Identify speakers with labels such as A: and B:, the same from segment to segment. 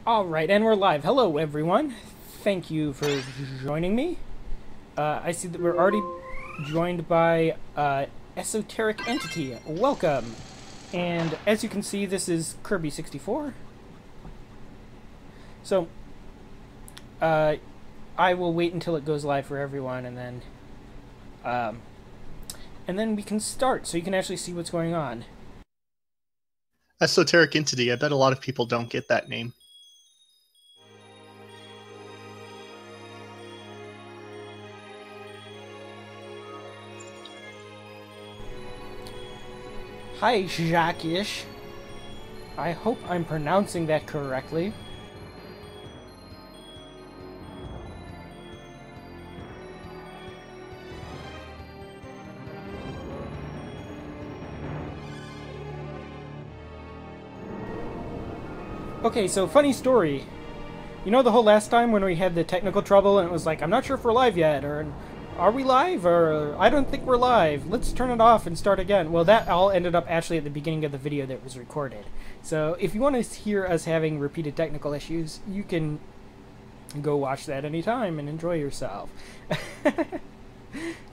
A: Alright, and we're live. Hello, everyone. Thank you for joining me. I see that we're already joined by Esoteric Entity. Welcome. And as you can see, this is Kirby 64. So, I will wait until it goes live for everyone, and then we can start, so you can actually see what's going on.
B: Esoteric Entity. I bet a lot of people don't get that name.
A: Hi, Jacques-ish. I hope I'm pronouncing that correctly. Okay, so funny story. You know the whole last time when we had the technical trouble and it was like, I'm not sure if we're live yet, or are we live, or I don't think we're live, let's turn it off and start again. Well, that all ended up actually at the beginning of the video that was recorded. So if you want to hear us having repeated technical issues, you can go watch that anytime and enjoy yourself.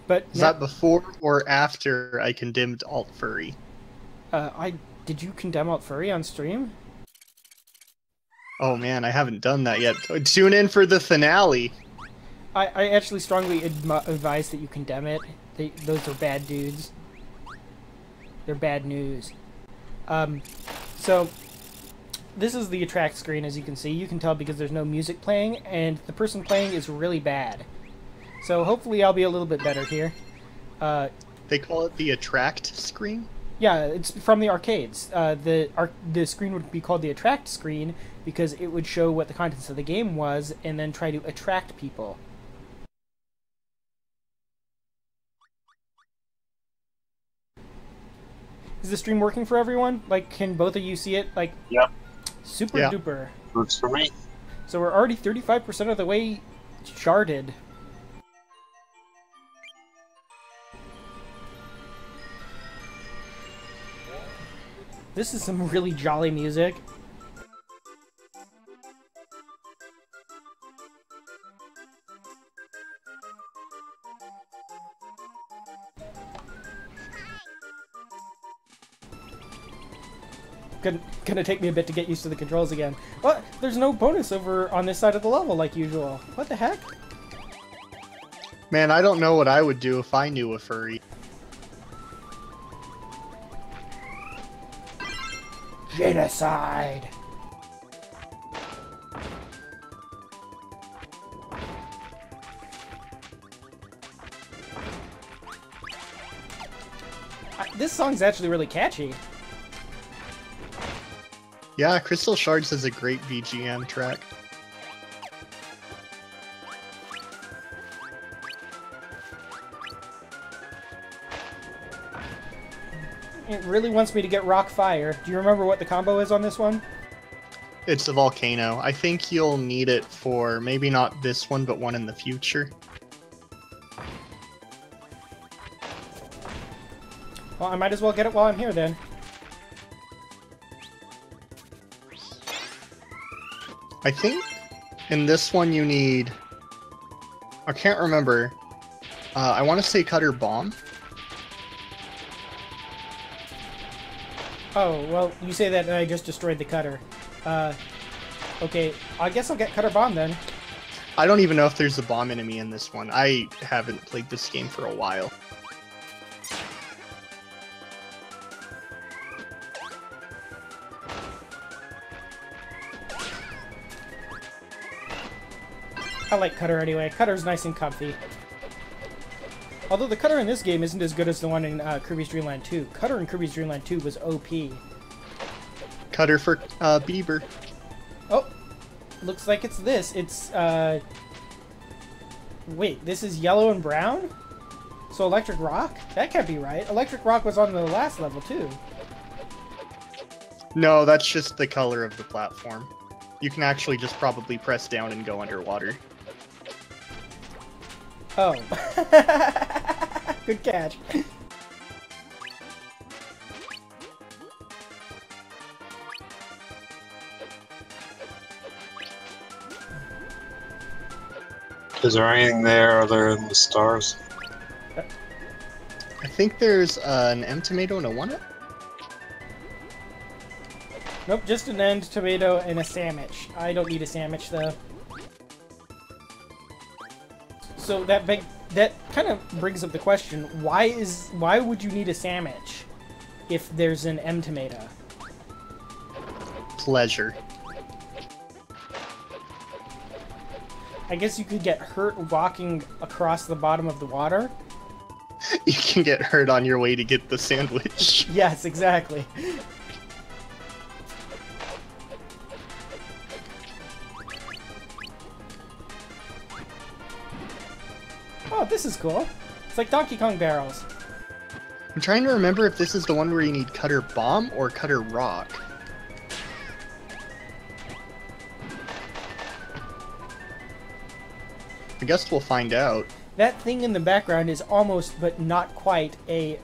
A: But
B: is that before or after I condemned Alt Furry?
A: Did you condemn Alt Furry on stream?
B: Oh man, I haven't done that yet. Tune in for the finale.
A: I actually strongly advise that you condemn it. Those are bad dudes. They're bad news. So, this is the attract screen, as you can see. You can tell because there's no music playing, and the person playing is really bad. So hopefully I'll be a little bit better here.
B: They call it the attract screen?
A: Yeah, it's from the arcades. The screen would be called the attract screen because it would show what the contents of the game was and then try to attract people. Is the stream working for everyone? Like, can both of you see it? Like,
C: yep.
A: Super duper.
C: Works for me.
A: So we're already 35% of the way charted. This is some really jolly music. Gonna take me a bit to get used to the controls again. What? There's no bonus over on this side of the level like usual. What the heck?
B: Man, I don't know what I would do if I knew a furry.
A: Genocide! This song's actually really catchy.
B: Yeah, Crystal Shards has a great VGM track.
A: It really wants me to get Rock Fire. Do you remember what the combo is on this one?
B: It's a volcano. I think you'll need it for maybe not this one, but one in the future.
A: Well, I might as well get it while I'm here then.
B: I think in this one you need... I can't remember. I want to say Cutter Bomb.
A: Oh, well, you say that and I just destroyed the cutter. Okay, I guess I'll get Cutter Bomb then.
B: I don't even know if there's a bomb enemy in this one. I haven't played this game for a while.
A: I like Cutter anyway. Cutter's nice and comfy. Although the Cutter in this game isn't as good as the one in Kirby's Dream Land 2. Cutter in Kirby's Dream Land 2 was OP.
B: Cutter for Bieber.
A: Oh, looks like it's this. It's, wait, this is yellow and brown? So Electric Rock? That can't be right. Electric Rock was on the last level, too.
B: No, that's just the color of the platform. You can actually just probably press down and go underwater.
A: Oh. Good catch.
C: Is there anything there other than the stars?
B: I think there's an M tomato and a 1-up.
A: Nope, just an end tomato and a sandwich. I don't need a sandwich though. So that kind of brings up the question: why would you need a sandwich if there's an M tomato?
B: Pleasure.
A: I guess you could get hurt walking across the bottom of the water.
B: You can get hurt on your way to get the sandwich.
A: Yes, exactly. Oh, this is cool. It's like Donkey Kong barrels.
B: I'm trying to remember if this is the one where you need Cutter Bomb or Cutter Rock. I guess we'll find out.
A: That thing in the background is almost, but not quite, a...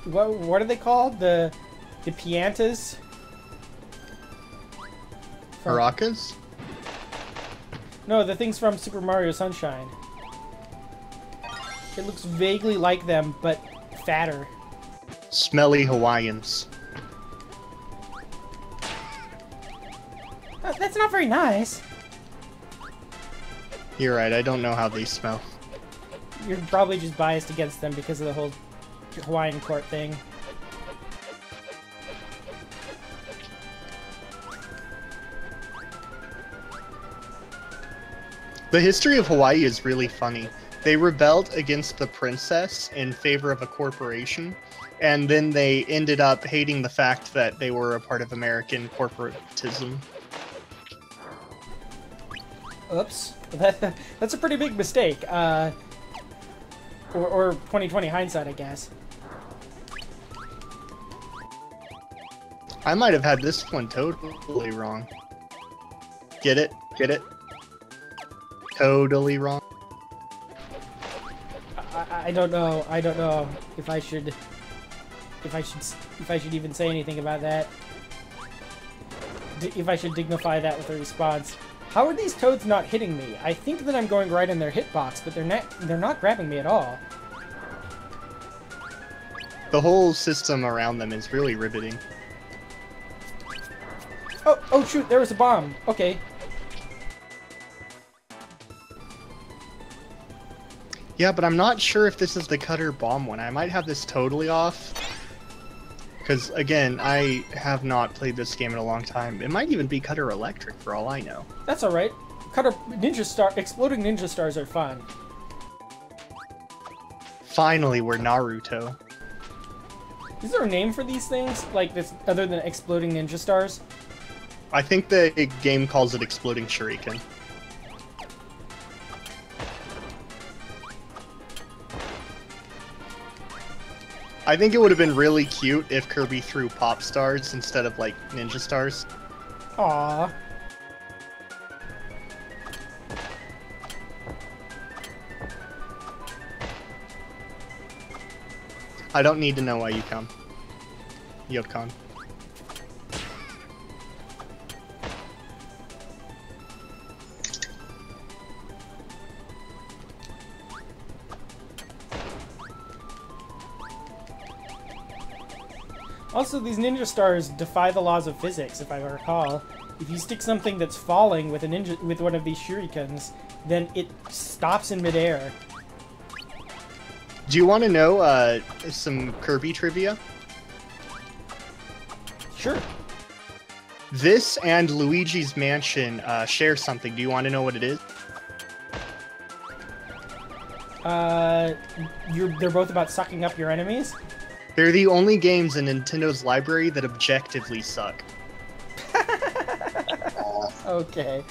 A: What are they called? The Piantas?
B: Maracas?
A: No, the things from Super Mario Sunshine. It looks vaguely like them, but fatter.
B: Smelly Hawaiians.
A: That's not very nice.
B: You're right, I don't know how they smell.
A: You're probably just biased against them because of the whole Hawaiian court thing.
B: The history of Hawaii is really funny. They rebelled against the princess in favor of a corporation, and then they ended up hating the fact that they were a part of American corporatism.
A: Oops. That's a pretty big mistake. Or 2020 hindsight, I guess.
B: I might have had this one totally wrong. Get it? Get it? Totally wrong.
A: I don't know. I don't know if I should even say anything about that. If I should dignify that with a response. How are these toads not hitting me? I think that I'm going right in their hitbox, but they're not grabbing me at all.
B: The whole system around them is really riveting.
A: Oh shoot, there was a bomb. Okay.
B: Yeah, but I'm not sure if this is the Cutter Bomb one. I might have this totally off. Because, again, I have not played this game in a long time. It might even be Cutter Electric, for all I know.
A: That's alright. Exploding ninja stars are fun.
B: Finally, we're Naruto.
A: Is there a name for these things? Like this, other than exploding ninja stars?
B: I think the game calls it Exploding Shuriken. I think it would have been really cute if Kirby threw pop stars instead of, like, ninja stars.
A: Aww.
B: I don't need to know why you come. Yokon.
A: Also, these ninja stars defy the laws of physics, if I recall. If you stick something that's falling with one of these shurikens, then it stops in midair.
B: Do you want to know some Kirby trivia?
A: Sure.
B: This and Luigi's Mansion share something. Do you want to know what it is?
A: They're both about sucking up your enemies?
B: They're the only games in Nintendo's library that objectively suck.
A: Okay.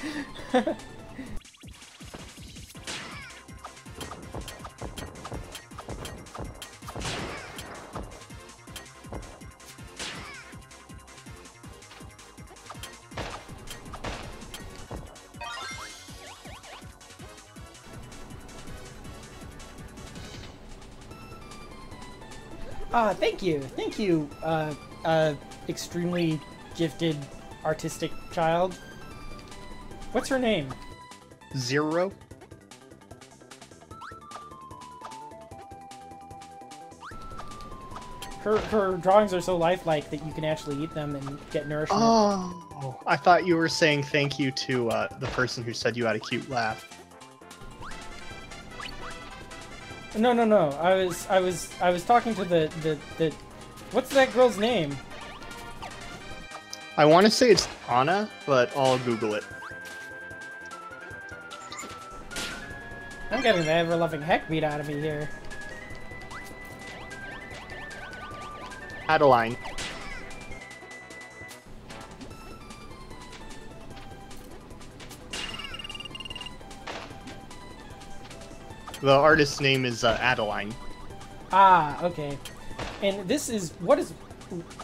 A: Thank you, extremely gifted artistic child. What's her name?
B: Zero?
A: her drawings are so lifelike that you can actually eat them and get nourishment.
B: Oh, I thought you were saying thank you to the person who said you had a cute laugh.
A: No. I was talking to the what's that girl's name?
B: I want to say it's Anna, but I'll Google it.
A: I'm getting the ever-loving heck beat out of me here.
B: Adeline. The artist's name is Adeline.
A: Ah, okay. And this is what is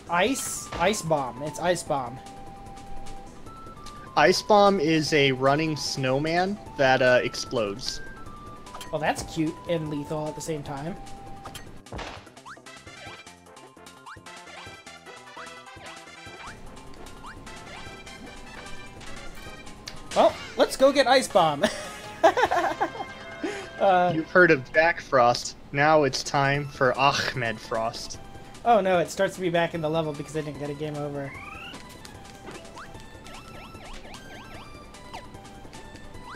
A: ice bomb? It's ice bomb.
B: Ice Bomb is a running snowman that explodes.
A: Well, that's cute and lethal at the same time. Well, let's go get Ice Bomb.
B: You've heard of Jack Frost. Now it's time for Ahmed Frost.
A: Oh no, it starts to be back in the level because I didn't get a game over.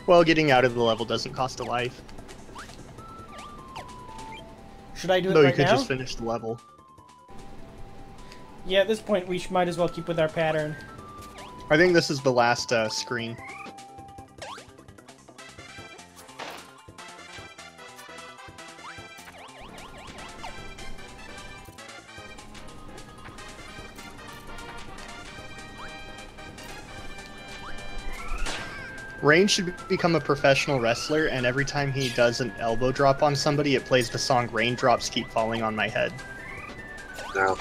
B: Well, getting out of the level doesn't cost a life.
A: Should I do it
B: Though
A: right
B: you could
A: now?
B: just finish the level.
A: Yeah, at this point we might as well keep with our pattern.
B: I think this is the last screen. Rain should become a professional wrestler, and every time he does an elbow drop on somebody, it plays the song Raindrops Keep Falling on My Head.
C: No.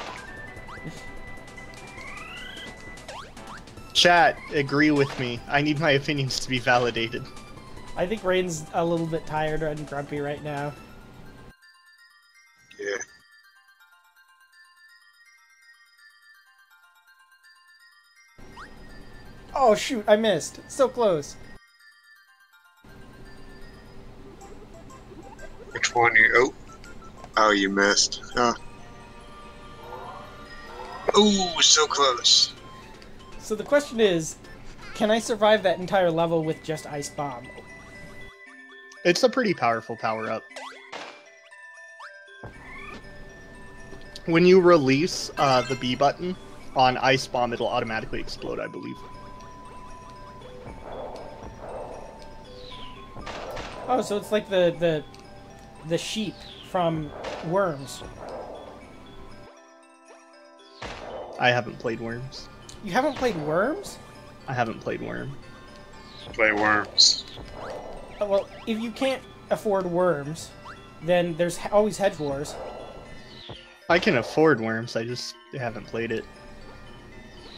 B: Chat, agree with me. I need my opinions to be validated.
A: I think Rain's a little bit tired and grumpy right now.
C: Yeah.
A: Oh shoot, I missed. So close.
C: Which one you? Oh. Oh, you missed. Huh. Oh, so close.
A: So the question is, can I survive that entire level with just Ice Bomb?
B: It's a pretty powerful power-up. When you release the B button on Ice Bomb, it'll automatically explode, I believe.
A: Oh, so it's like the sheep from Worms.
B: I haven't played Worms.
A: You haven't played Worms?
B: I haven't played Worm.
C: Play worms.
A: Oh, well, if you can't afford Worms, then there's always Hedge Wars.
B: I can afford Worms, I just haven't played it.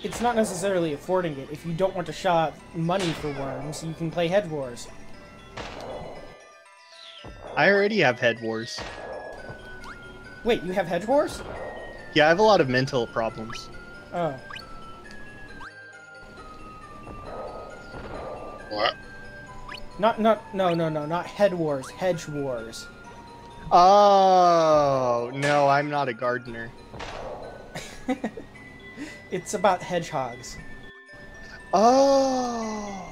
A: It's not necessarily affording it. If you don't want to shell out money for Worms, you can play Hedge Wars.
B: I already have Head Wars.
A: Wait, you have Hedge Wars?
B: Yeah, I have a lot of mental problems.
A: Oh.
C: What?
A: No, not Head Wars, Hedge Wars.
B: Oh, no, I'm not a gardener.
A: It's about hedgehogs.
B: Oh.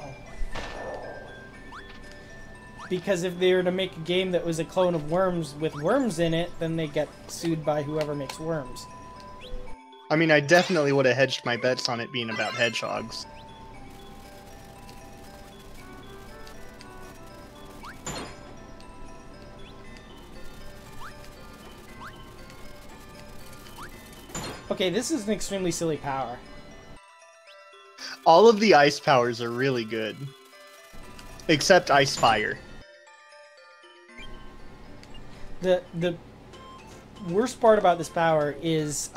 A: Because if they were to make a game that was a clone of Worms with worms in it, then they get sued by whoever makes Worms.
B: I mean, I definitely would have hedged my bets on it being about hedgehogs.
A: Okay, this is an extremely silly power.
B: All of the ice powers are really good. Except Ice Fire.
A: The worst part about this power is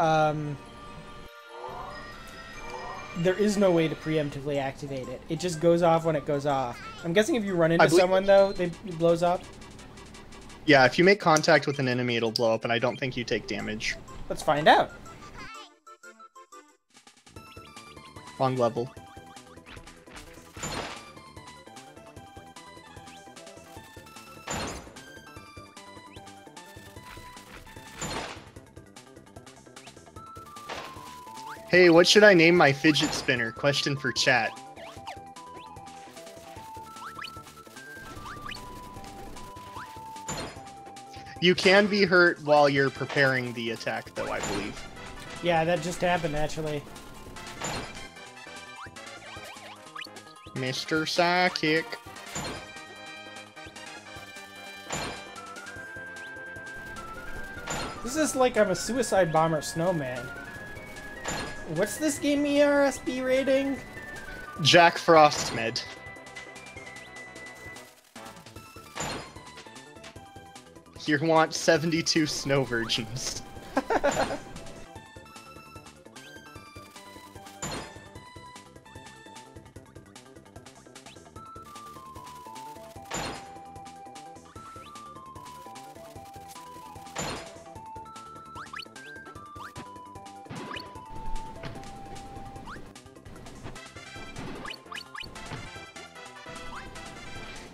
A: there is no way to preemptively activate it. It just goes off when it goes off. I'm guessing if you run into someone, though, it blows up?
B: Yeah, if you make contact with an enemy, it'll blow up, and I don't think you take damage.
A: Let's find out.
B: Wrong level. Hey, what should I name my fidget spinner? Question for chat. You can be hurt while you're preparing the attack, though, I believe.
A: Yeah, that just happened, actually.
B: Mr. Psychic.
A: This is like I'm a suicide bomber snowman. What's this game ERSB rating?
B: Jack Frost med. You want 72 snow virgins.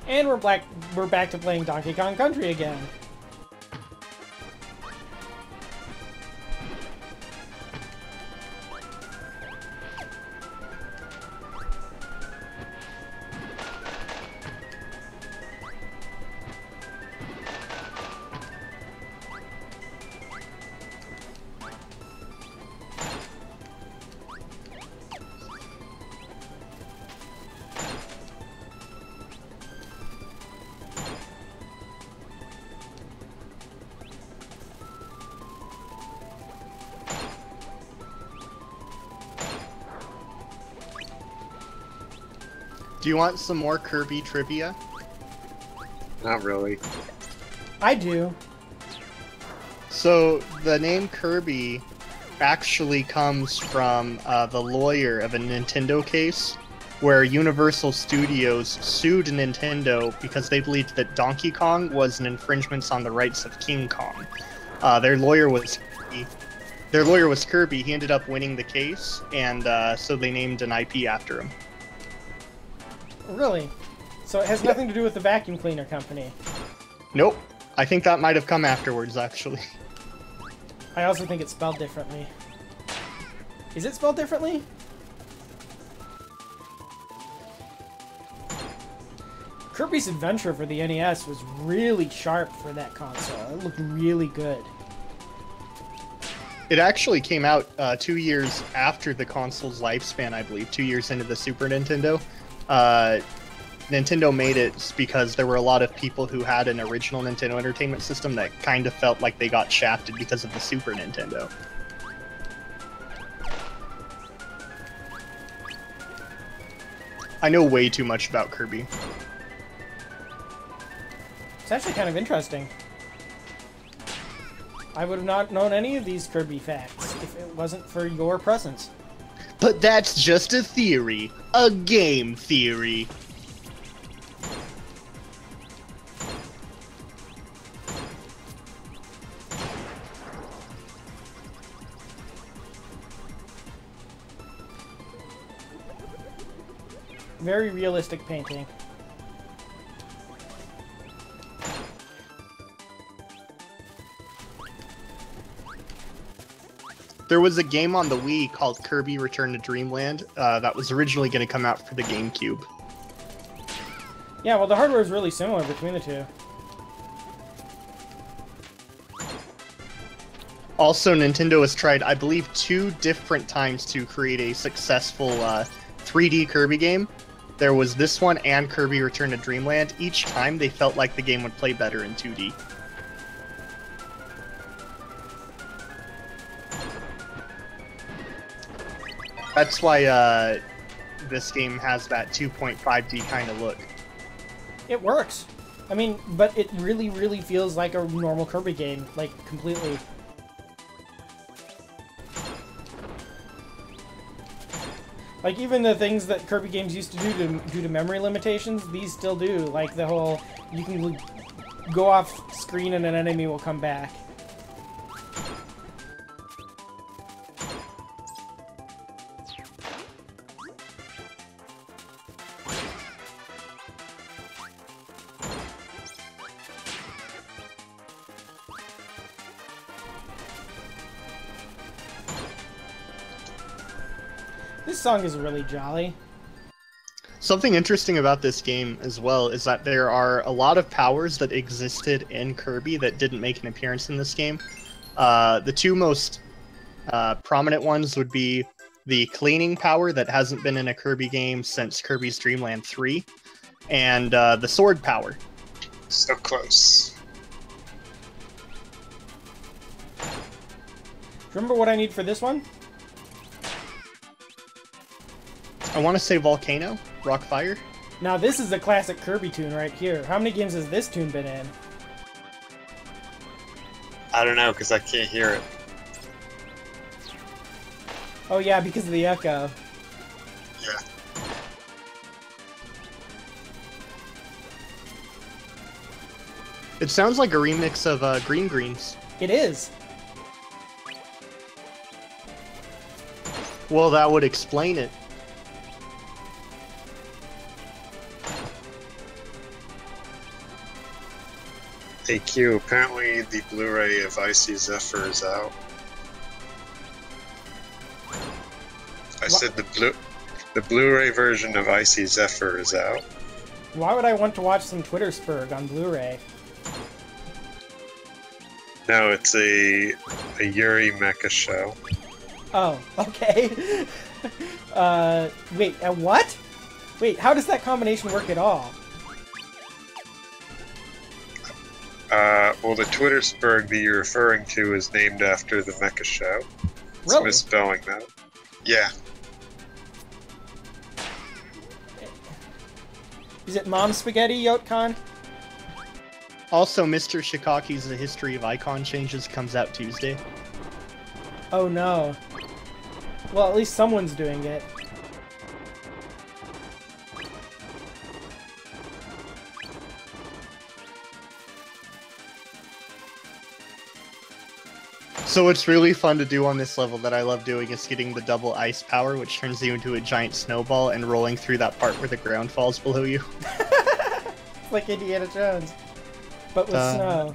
A: And we're back to playing Donkey Kong Country again.
B: Do you want some more Kirby trivia?
C: Not really.
A: I do.
B: So, the name Kirby actually comes from the lawyer of a Nintendo case where Universal Studios sued Nintendo because they believed that Donkey Kong was an infringement on the rights of King Kong. Their lawyer was Kirby. He ended up winning the case, and so they named an IP after him.
A: Really? So it has nothing to do with the vacuum cleaner company.
B: Nope. I think that might have come afterwards, actually.
A: I also think it's spelled differently. Is it spelled differently? Kirby's Adventure for the NES was really sharp for that console. It looked really good.
B: It actually came out 2 years after the console's lifespan, I believe. 2 years into the Super Nintendo. Nintendo made it because there were a lot of people who had an original Nintendo Entertainment System that kind of felt like they got shafted because of the Super Nintendo. I know way too much about Kirby.
A: It's actually kind of interesting. I would have not known any of these Kirby facts if it wasn't for your presence.
B: But that's just a theory. A game theory.
A: Very realistic painting.
B: There was a game on the Wii called Kirby Return to Dreamland that was originally going to come out for the GameCube.
A: Yeah, well, the hardware is really similar between the two.
B: Also, Nintendo has tried, I believe, 2 different times to create a successful 3D Kirby game. There was this one and Kirby Return to Dreamland. Each time they felt like the game would play better in 2D. That's why this game has that 2.5D kind of look.
A: It works. I mean, but it really, really feels like a normal Kirby game, like, completely. Like, even the things that Kirby games used to do due to memory limitations, these still do. Like, the whole, you can go off screen and an enemy will come back. This song is really jolly.
B: Something interesting about this game as well is that there are a lot of powers that existed in Kirby that didn't make an appearance in this game. The two most prominent ones would be the cleaning power that hasn't been in a Kirby game since Kirby's Dream Land 3, and the sword power.
C: So close.
A: Remember what I need for this one?
B: I want to say Volcano, Rock Fire.
A: Now this is a classic Kirby tune right here. How many games has this tune been in?
C: I don't know, because I can't hear it.
A: Oh yeah, because of the echo.
C: Yeah.
B: It sounds like a remix of Green Greens.
A: It is.
B: Well, that would explain it.
C: Hey Q, apparently the Blu-ray of Icy Zephyr is out. I said the Blu-ray version of Icy Zephyr is out.
A: Why would I want to watch some Twitter Spurg on Blu-ray?
C: No, it's a Yuri mecha show.
A: Oh, okay. Wait, what? Wait, how does that combination work at all?
C: Well, the Twitter Spurg that you're referring to is named after the mecha show. It's
A: Really?
C: misspelling that. Yeah.
A: Is it Mom Spaghetti, Yotcon?
B: Also, Mr. Shikaki's The History of Icon Changes comes out Tuesday.
A: Oh no. Well, at least someone's doing it.
B: So what's really fun to do on this level that I love doing is getting the double ice power, which turns you into a giant snowball, and rolling through that part where the ground falls below you.
A: It's like Indiana Jones, but with snow.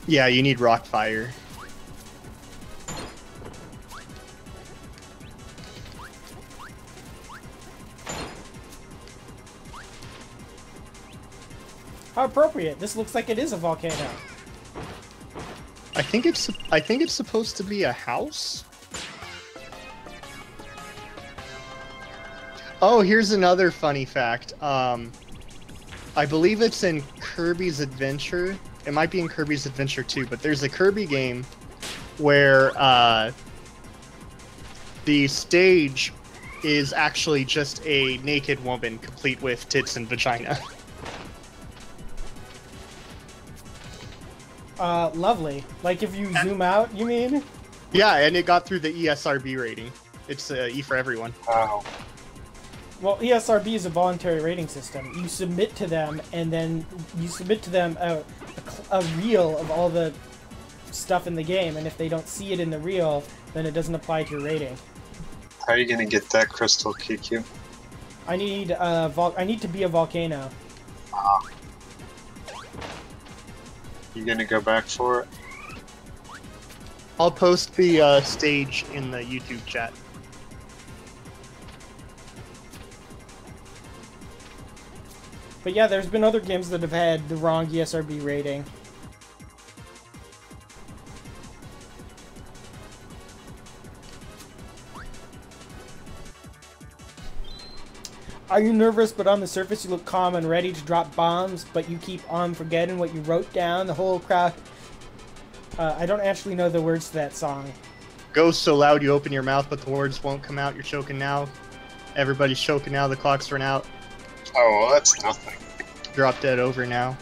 B: Yeah, you need rock fire.
A: How appropriate. This looks like it is a volcano.
B: I think it's supposed to be a house. Oh, here's another funny fact. I believe it's in Kirby's Adventure. It might be in Kirby's Adventure 2, but there's a Kirby game where the stage is actually just a naked woman, complete with tits and vagina.
A: Lovely. Like if you zoom out, you mean?
B: Yeah, and it got through the ESRB rating. It's E for everyone.
C: Wow.
A: Well, ESRB is a voluntary rating system. You submit to them, and then you submit to them a reel of all the stuff in the game, and if they don't see it in the reel, then it doesn't apply to your rating.
C: How are you gonna get that crystal, QQ?
A: I need to be a volcano.
C: You gonna go back for it?
B: I'll post the stage in the YouTube chat.
A: But yeah, there's been other games that have had the wrong ESRB rating. Are you nervous, but on the surface you look calm and ready to drop bombs, but you keep on forgetting what you wrote down? The whole crowd... I don't actually know the words to that song.
B: Goes so loud you open your mouth, but the words won't come out. You're choking now. Everybody's choking now. The clock's run out.
C: Oh, well, that's nothing.
B: Drop dead over now.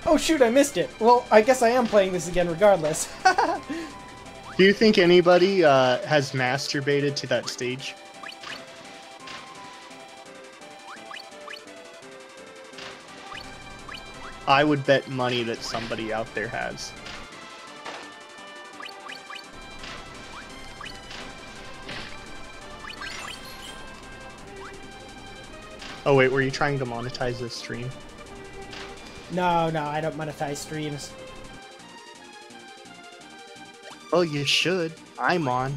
A: Oh shoot, I missed it! Well, I guess I am playing this again regardless.
B: Do you think anybody has masturbated to that stage? I would bet money that somebody out there has. Oh wait, were you trying to monetize this stream?
A: No, I don't monetize streams.
B: Well, you should. I'm on.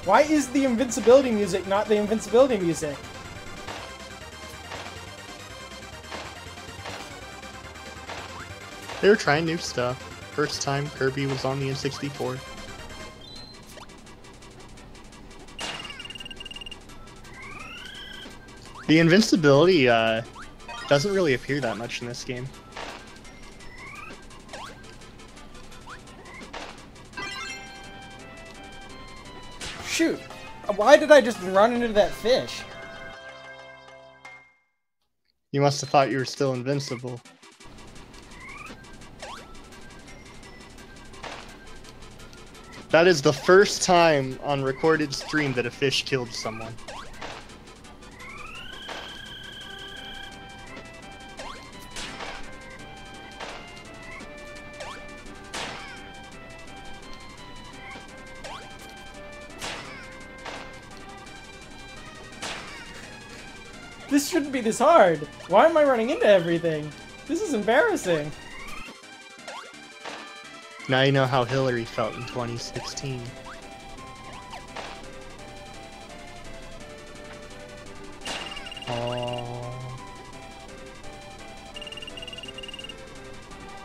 A: Why is the invincibility music not the invincibility music?
B: They were trying new stuff. First time Kirby was on the N64. The invincibility doesn't really appear that much in this game.
A: Shoot! Why did I just run into that fish?
B: You must have thought you were still invincible. That is the first time on recorded stream that a fish killed someone.
A: This shouldn't be this hard. Why am I running into everything? This is embarrassing.
B: Now you know how Hillary felt in 2016.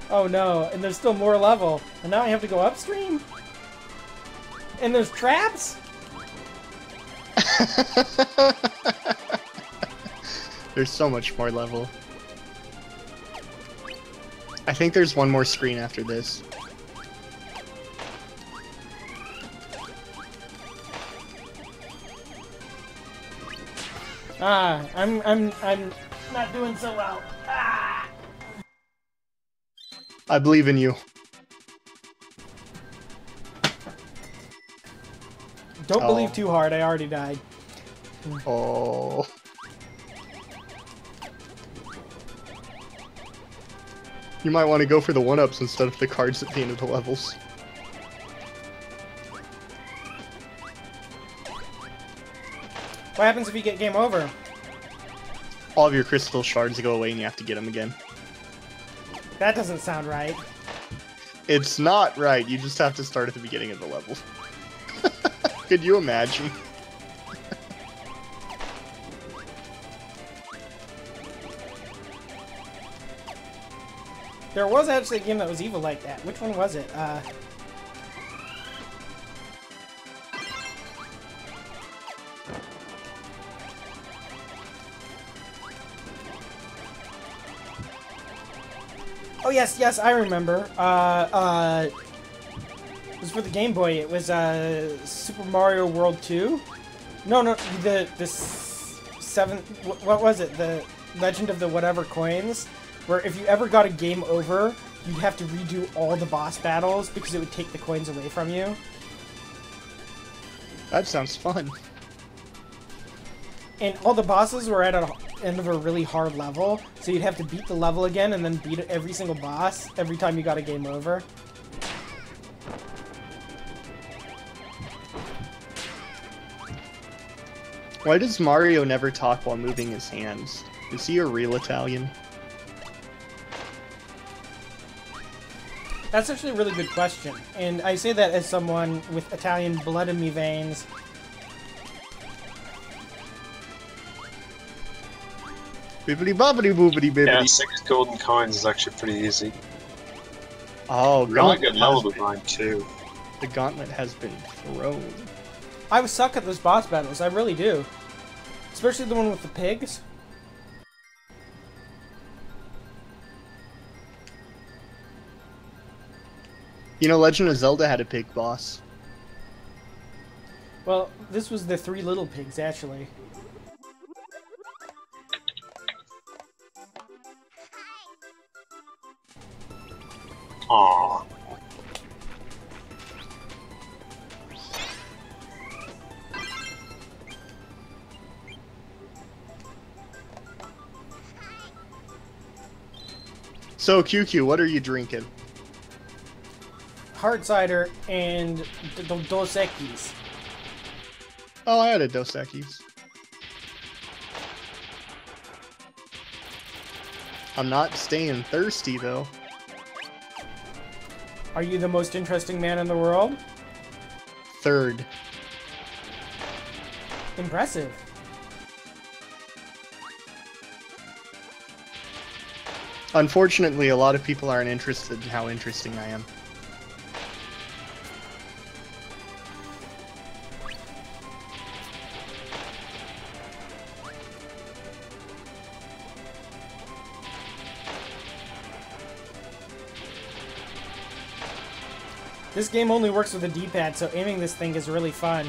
A: Oh no, and there's still more level. And now I have to go upstream? And there's traps?
B: There's so much more level. I think there's one more screen after this.
A: Ah, I'm not doing so well. Ah!
B: I believe in you.
A: Don't believe too hard, I already died.
B: Oh. You might want to go for the 1-ups instead of the cards at the end of the levels.
A: What happens if you get game over?
B: All of your crystal shards go away and you have to get them again.
A: That doesn't sound right.
B: It's not right, you just have to start at the beginning of the level. Could you imagine?
A: There was actually a game that was evil like that. Which one was it? Oh yes, I remember. It was for the Game Boy. It was Super Mario World 2. No, the seventh. What was it? The Legend of the Whatever Coins. Where if you ever got a game over, you'd have to redo all the boss battles because it would take the coins away from you.
B: That sounds fun.
A: And all the bosses were at the end of a really hard level, so you'd have to beat the level again and then beat every single boss every time you got a game over.
B: Why does Mario never talk while moving his hands? Is he a real Italian?
A: That's actually a really good question, and I say that as someone with Italian blood in me veins.
B: Bibbidi bobbidi boobidi bibbidi.
C: Yeah, 6 golden coins is actually pretty easy.
B: Oh,
C: Really good level design too.
B: The gauntlet has been thrown.
A: I suck at those boss battles, I really do. Especially the one with the pigs.
B: You know, Legend of Zelda had a pig boss.
A: Well, this was the 3 little pigs, actually.
C: Aw.
B: So, QQ, what are you drinking?
A: Hard cider and Dos Equis.
B: Oh, I had a Dos Equis. I'm not staying thirsty, though.
A: Are you the most interesting man in the world?
B: Third.
A: Impressive.
B: Unfortunately, a lot of people aren't interested in how interesting I am.
A: This game only works with a D-pad, so aiming this thing is really fun.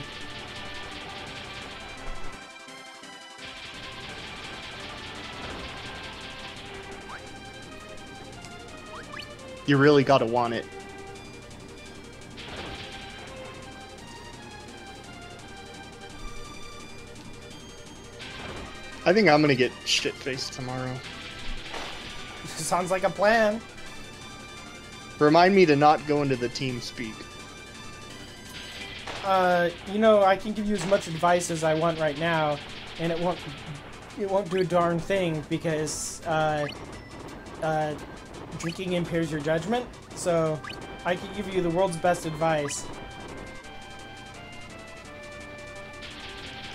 B: You really gotta want it. I think I'm gonna get shit-faced tomorrow.
A: Sounds like a plan.
B: Remind me to not go into the team speak.
A: You know, I can give you as much advice as I want right now, and it won't do a darn thing because, drinking impairs your judgment, so I can give you the world's best advice.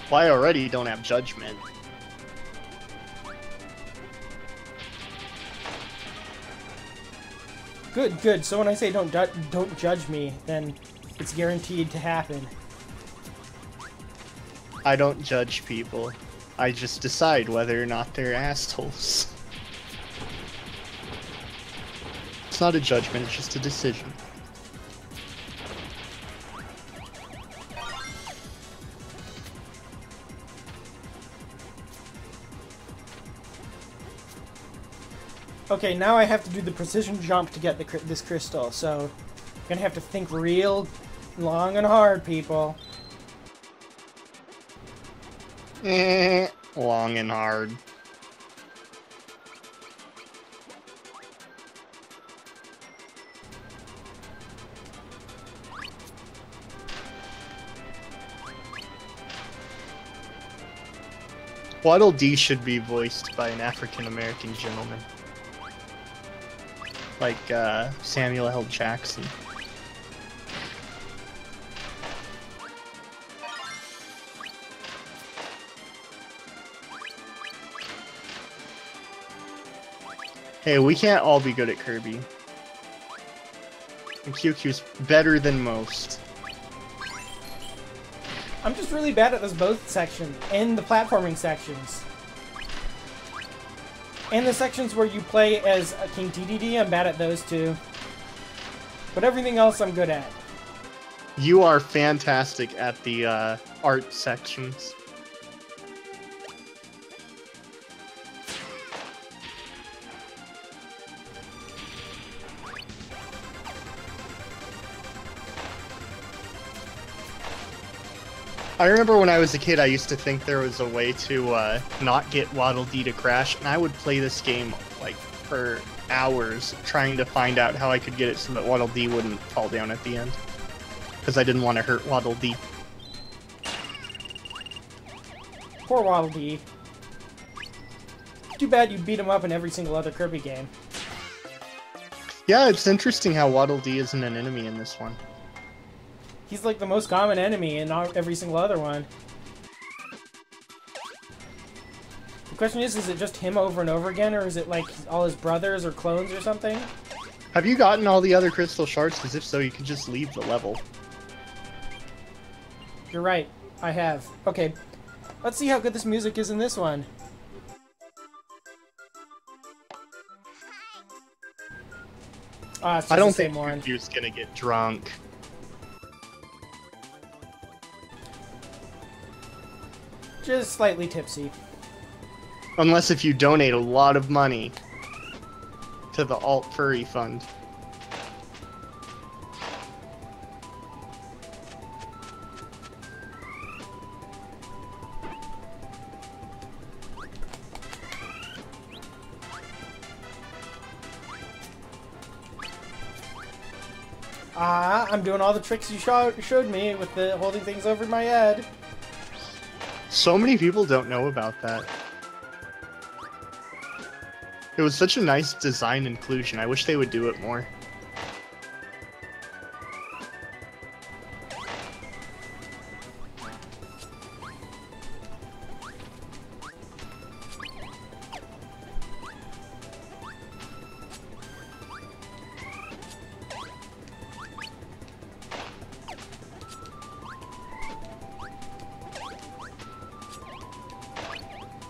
B: Well, I already don't have judgment.
A: Good, good. So when I say don't judge me, then it's guaranteed to happen.
B: I don't judge people. I just decide whether or not they're assholes. It's not a judgment, it's just a decision.
A: Okay, now I have to do the precision jump to get this crystal, so I'm gonna have to think real long and hard, people.
B: Long and hard. Waddle Dee should be voiced by an African-American gentleman. Like, Samuel L. Jackson. Hey, we can't all be good at Kirby. And QQ's better than most.
A: I'm just really bad at those both sections, and the platforming sections. And the sections where you play as a King TDD, I'm bad at those too. But everything else I'm good at.
B: You are fantastic at the art sections. I remember when I was a kid, I used to think there was a way to not get Waddle Dee to crash, and I would play this game like for hours trying to find out how I could get it so that Waddle Dee wouldn't fall down at the end. Because I didn't want to hurt Waddle Dee.
A: Poor Waddle Dee. Too bad you beat him up in every single other Kirby game.
B: Yeah, it's interesting how Waddle Dee isn't an enemy in this one.
A: He's like the most common enemy in every single other one. The question is it just him over and over again, or is it like all his brothers or clones or something?
B: Have you gotten all the other crystal shards? Because if so, you could just leave the level.
A: You're right, I have. Okay, let's see how good this music is in this one. Ah, it's just
B: I don't
A: the same
B: think
A: one.
B: QQ's gonna get drunk.
A: Just slightly tipsy.
B: Unless if you donate a lot of money to the Alt Furry Fund.
A: I'm doing all the tricks you showed me with the holding things over my head.
B: So many people don't know about that. It was such a nice design inclusion. I wish they would do it more.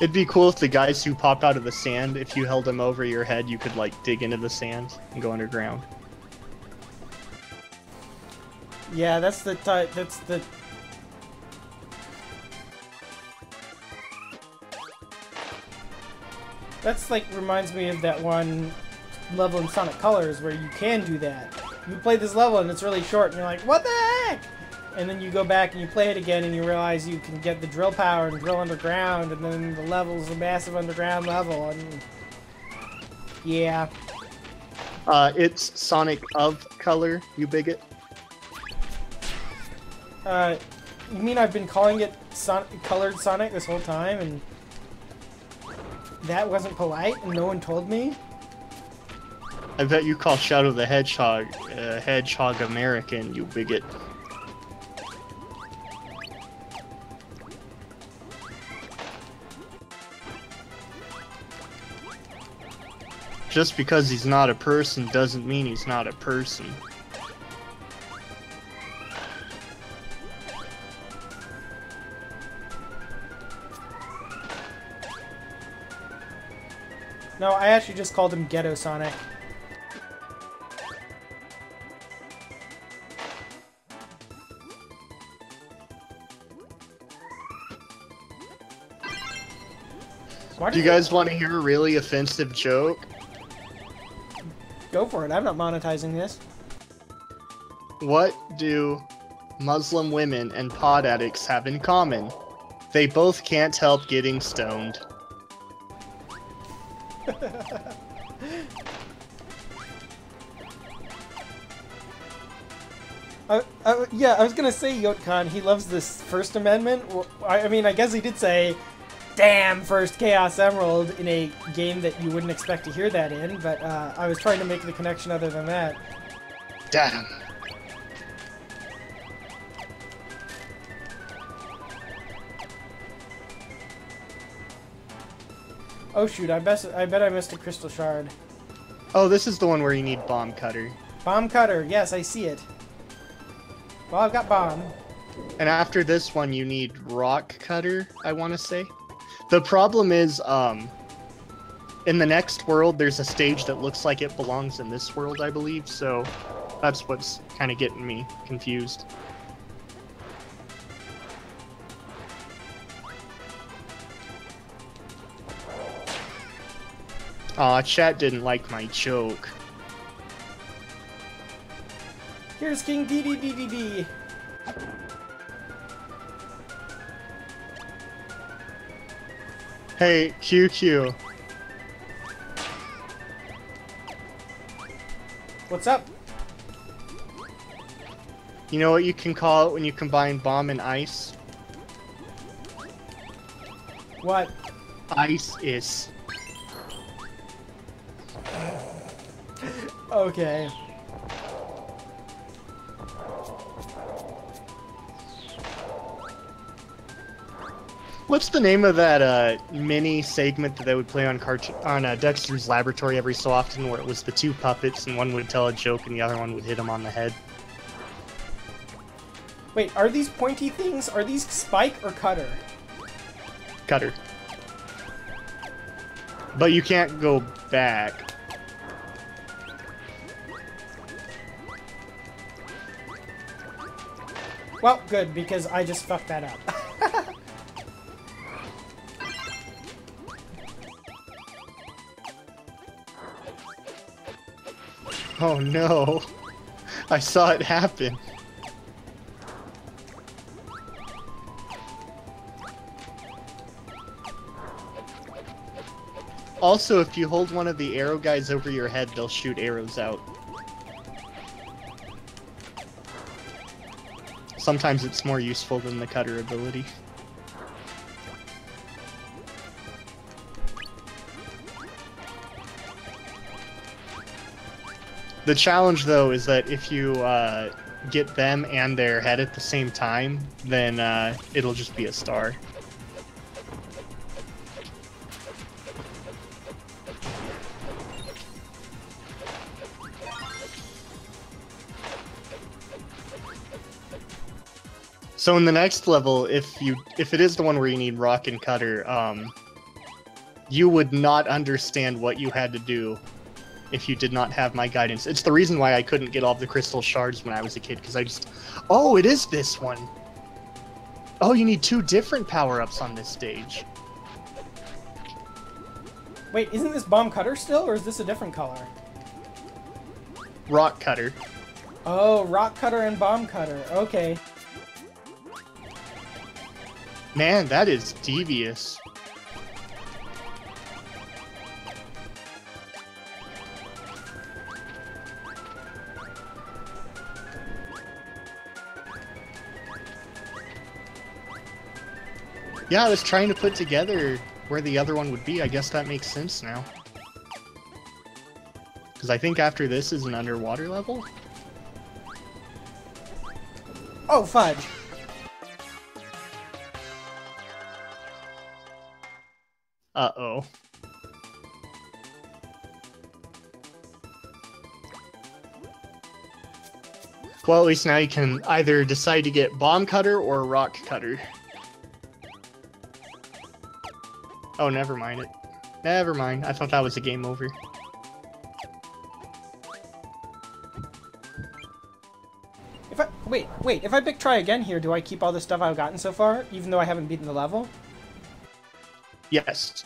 B: It'd be cool if the guys who pop out of the sand, if you held them over your head, you could like dig into the sand and go underground.
A: Yeah, that's the type. That's like reminds me of that one level in Sonic Colors where you can do that. You play this level and it's really short, and you're like, what the heck? And then you go back and you play it again and you realize you can get the drill power and drill underground, and then the level's a massive underground level, and yeah.
B: It's Sonic of Color, you bigot.
A: You mean I've been calling it Colored Sonic this whole time, and that wasn't polite and no one told me?
B: I bet you call Shadow the Hedgehog, Hedgehog American, you bigot. Just because he's not a person doesn't mean he's not a person.
A: No, I actually just called him Ghetto Sonic.
B: Do you guys want to hear a really offensive joke?
A: Go for it. I'm not monetizing this.
B: What do Muslim women and pod addicts have in common? They both can't help getting stoned.
A: Yeah, I was gonna say Yotkan, he loves this First Amendment. I mean, I guess he did say, damn, first Chaos Emerald in a game that you wouldn't expect to hear that in, but I was trying to make the connection other than that.
B: Damn.
A: Oh shoot, I bet I missed a crystal shard.
B: Oh, this is the one where you need Bomb Cutter.
A: Bomb Cutter, yes, I see it. Well, I've got Bomb.
B: And after this one, you need Rock Cutter, I want to say. The problem is, in the next world, there's a stage that looks like it belongs in this world, I believe, so that's what's kind of getting me confused. Aw, chat didn't like my joke.
A: Here's King DDDDD.
B: Hey, QQ.
A: What's up?
B: You know what you can call it when you combine bomb and ice?
A: What?
B: Ice-is.
A: Okay.
B: What's the name of that mini segment that they would play on Dexter's Laboratory every so often, where it was the two puppets and one would tell a joke and the other one would hit him on the head?
A: Wait, are these pointy things, are these Spike or Cutter?
B: Cutter. But you can't go back.
A: Well, good, because I just fucked that up.
B: Oh no. I saw it happen. Also, if you hold one of the arrow guys over your head, they'll shoot arrows out. sometimes it's more useful than the cutter ability. The challenge, though, is that if you get them and their head at the same time, then it'll just be a star. So in the next level, if it is the one where you need rock and cutter, you would not understand what you had to do if you did not have my guidance. It's the reason why I couldn't get all the crystal shards when I was a kid, because I just... Oh, it is this one! Oh, you need 2 different power-ups on this stage.
A: Wait, isn't this bomb cutter still, or is this a different color?
B: Rock cutter.
A: Oh, rock cutter and bomb cutter. Okay.
B: Man, that is devious. Yeah, I was trying to put together where the other one would be. I guess that makes sense now. Because I think after this is an underwater level?
A: Oh, fudge.
B: Uh-oh. Well, at least now you can either decide to get bomb cutter or rock cutter. Oh, never mind it. Never mind. I thought that was a game over.
A: Wait, if I pick try again here, do I keep all the stuff I've gotten so far, even though I haven't beaten the level?
B: Yes.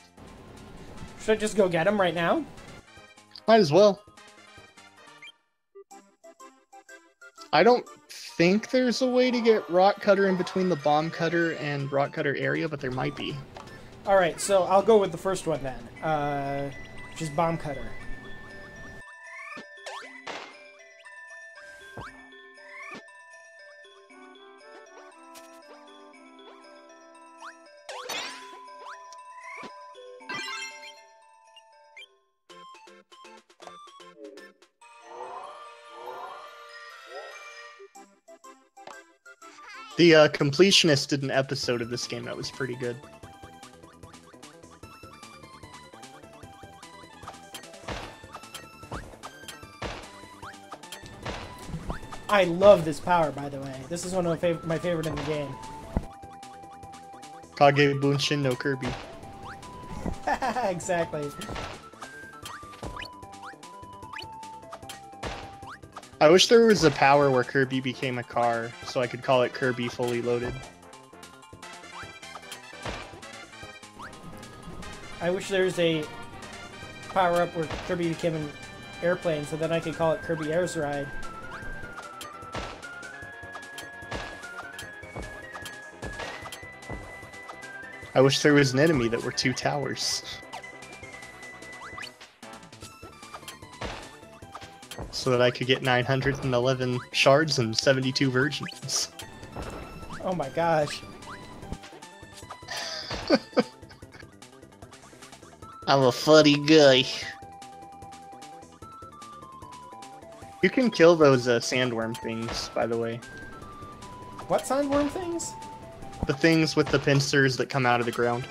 A: Should I just go get him right now?
B: Might as well. I don't think there's a way to get rock cutter in between the bomb cutter and rock cutter area, but there might be.
A: Alright, so I'll go with the first one then, which is bomb cutter.
B: The completionist did an episode of this game that was pretty good.
A: I love this power, by the way. This is one of my favorite in the game.
B: Kage Bunshin no Kirby.
A: Exactly.
B: I wish there was a power where Kirby became a car, so I could call it Kirby Fully Loaded.
A: I wish there was a power-up where Kirby became an airplane, so then I could call it Kirby Air's Ride.
B: I wish there was an enemy that were 2 towers. So that I could get 911 shards and 72 virgins.
A: Oh my gosh.
B: I'm a funny guy. You can kill those sandworm things, by the way.
A: What sandworm things?
B: The things with the pincers that come out of the ground.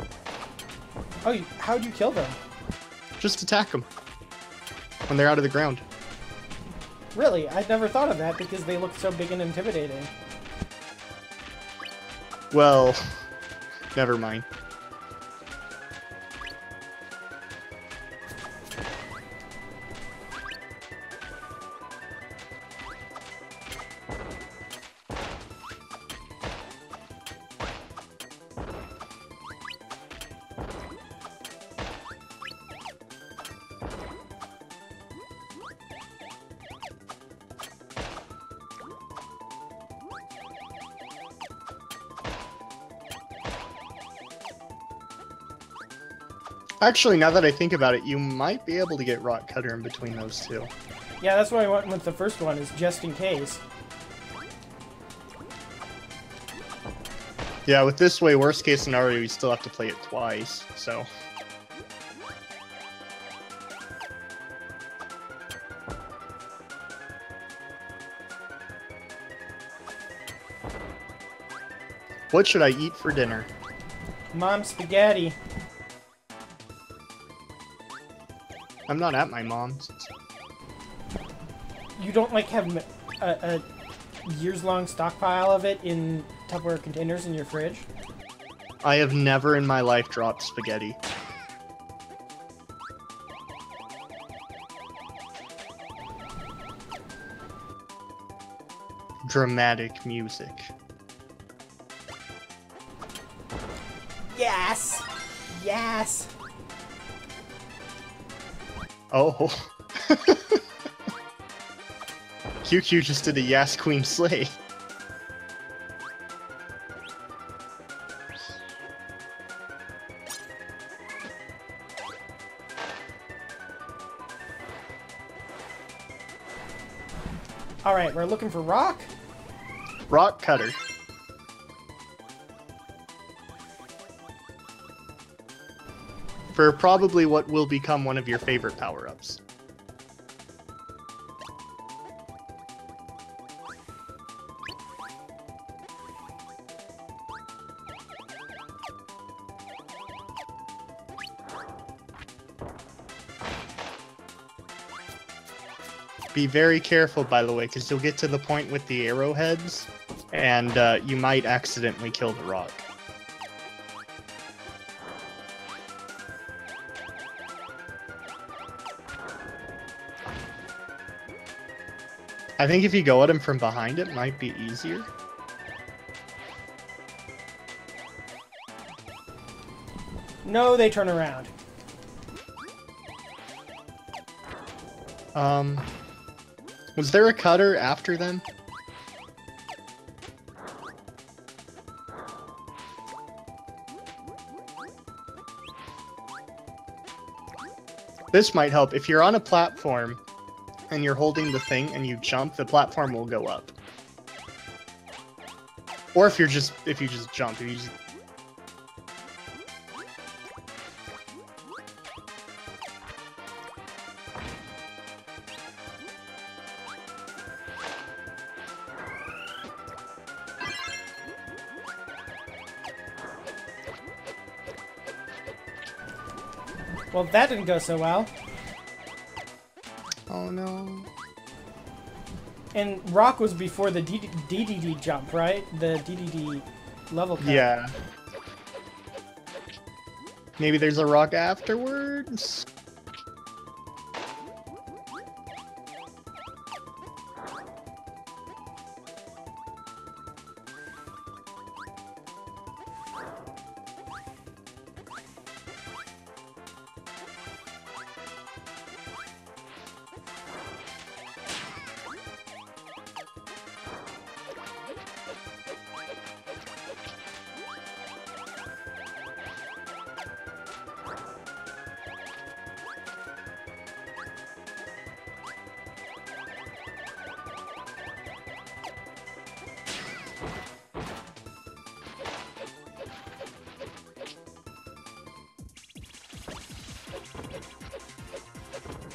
A: Oh, how'd you kill them?
B: Just attack them when they're out of the ground.
A: Really? I'd never thought of that because they look so big and intimidating.
B: Well, never mind. Actually, now that I think about it, you might be able to get rock cutter in between those two.
A: Yeah, that's why I went with the first one, is just in case.
B: Yeah, with this way, worst case scenario, you still have to play it twice, so... What should I eat for dinner?
A: Mom spaghetti.
B: I'm not at my mom's.
A: You don't like have a years-long stockpile of it in Tupperware containers in your fridge?
B: I have never in my life dropped spaghetti. Dramatic music.
A: Yes! Yes!
B: Oh. QQ just did a Yas Queen Slay.
A: Alright, we're looking for rock?
B: Rock Cutter. For probably what will become one of your favorite power-ups. Be very careful, by the way, because you'll get to the point with the arrowheads, and you might accidentally kill the rock. I think if you go at him from behind, it might be easier.
A: No, they turn around.
B: Was there a cutter after them? This might help. If you're on a platform and you're holding the thing and you jump, the platform will go up. Or if you just jump, if you just...
A: Well, that didn't go so well.
B: Oh no.
A: And rock was before the DDD jump, right? The DDD level cut.
B: Yeah. Maybe there's a rock afterwards?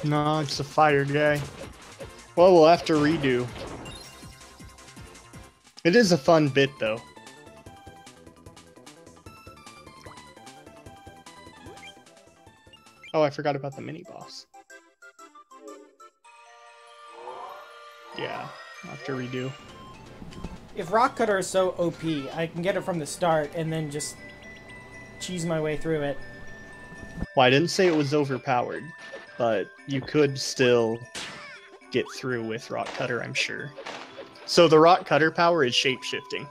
B: No, it's a fire guy. Well, we'll have to redo. It is a fun bit, though. Oh, I forgot about the mini-boss. Yeah, I'll have to redo.
A: If rock cutter is so OP, I can get it from the start and then just cheese my way through it.
B: Well, I didn't say it was overpowered, but you could still get through with Rock Cutter, I'm sure. So the Rock Cutter power is shape-shifting.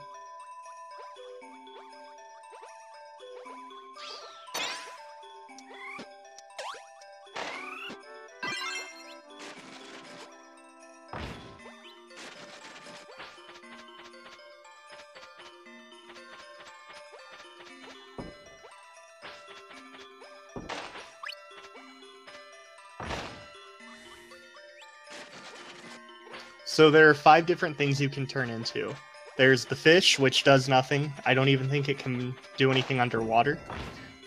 B: So there are 5 different things you can turn into. There's the fish, which does nothing. I don't even think it can do anything underwater.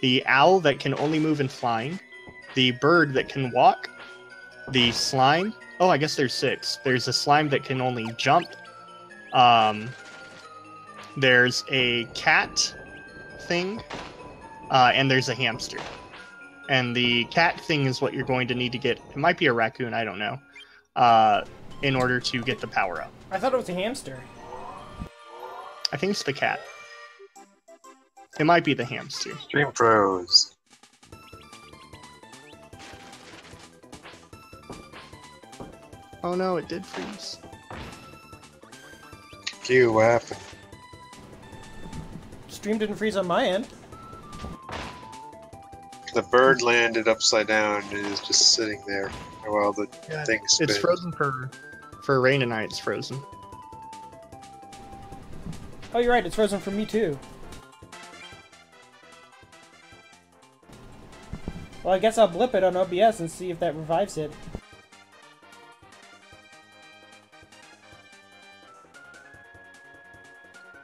B: The owl that can only move in flying. The bird that can walk. The slime. Oh, I guess there's 6. There's a slime that can only jump. There's a cat thing. And there's a hamster. And the cat thing is what you're going to need to get. It might be a raccoon, I don't know. In order to get the power up.
A: I thought it was a hamster.
B: I think it's the cat. It might be the hamster.
C: Stream Pros.
B: Oh no, it did freeze.
C: QuQu, what happened?
A: Stream didn't freeze on my end.
C: The bird landed upside down and is just sitting there while the thing spins.
B: It's frozen for Rain and I. It's frozen.
A: Oh, you're right. It's frozen for me too. Well, I guess I'll blip it on OBS and see if that revives it.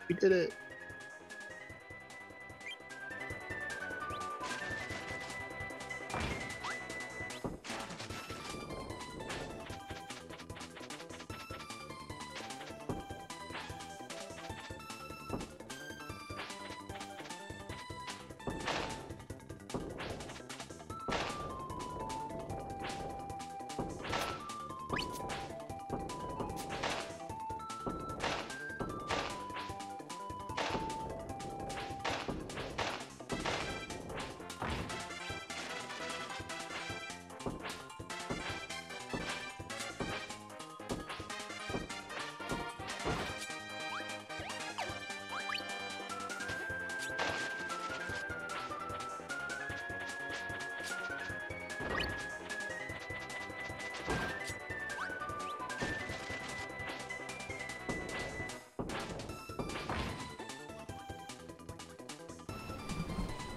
B: We did it.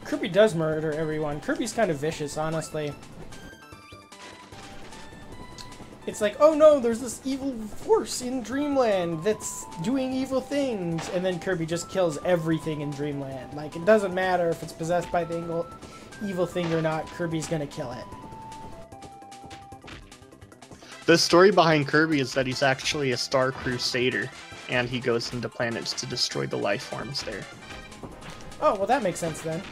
A: Kirby does murder everyone. Kirby's kind of vicious, honestly. It's like, oh no, there's this evil force in Dreamland that's doing evil things, and then Kirby just kills everything in Dreamland. Like, it doesn't matter if it's possessed by the evil thing or not, Kirby's gonna kill it.
B: The story behind Kirby is that he's actually a Star Crusader, and he goes into planets to destroy the life forms there.
A: Oh, well that makes sense then.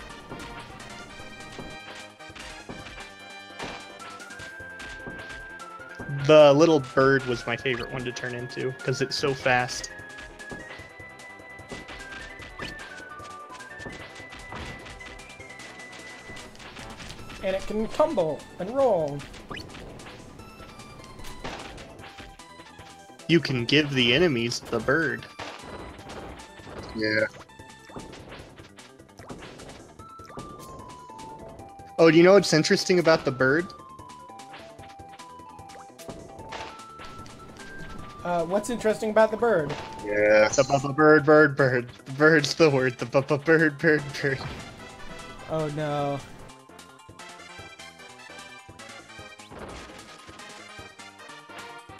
B: The little bird was my favorite one to turn into, because it's so fast.
A: And it can tumble and roll.
B: You can give the enemies the bird.
C: Yeah.
B: Oh, do you know what's interesting about the bird?
A: What's interesting about the bird?
C: Yeah.
B: The bird. The bird's the word. The bird.
A: Oh no.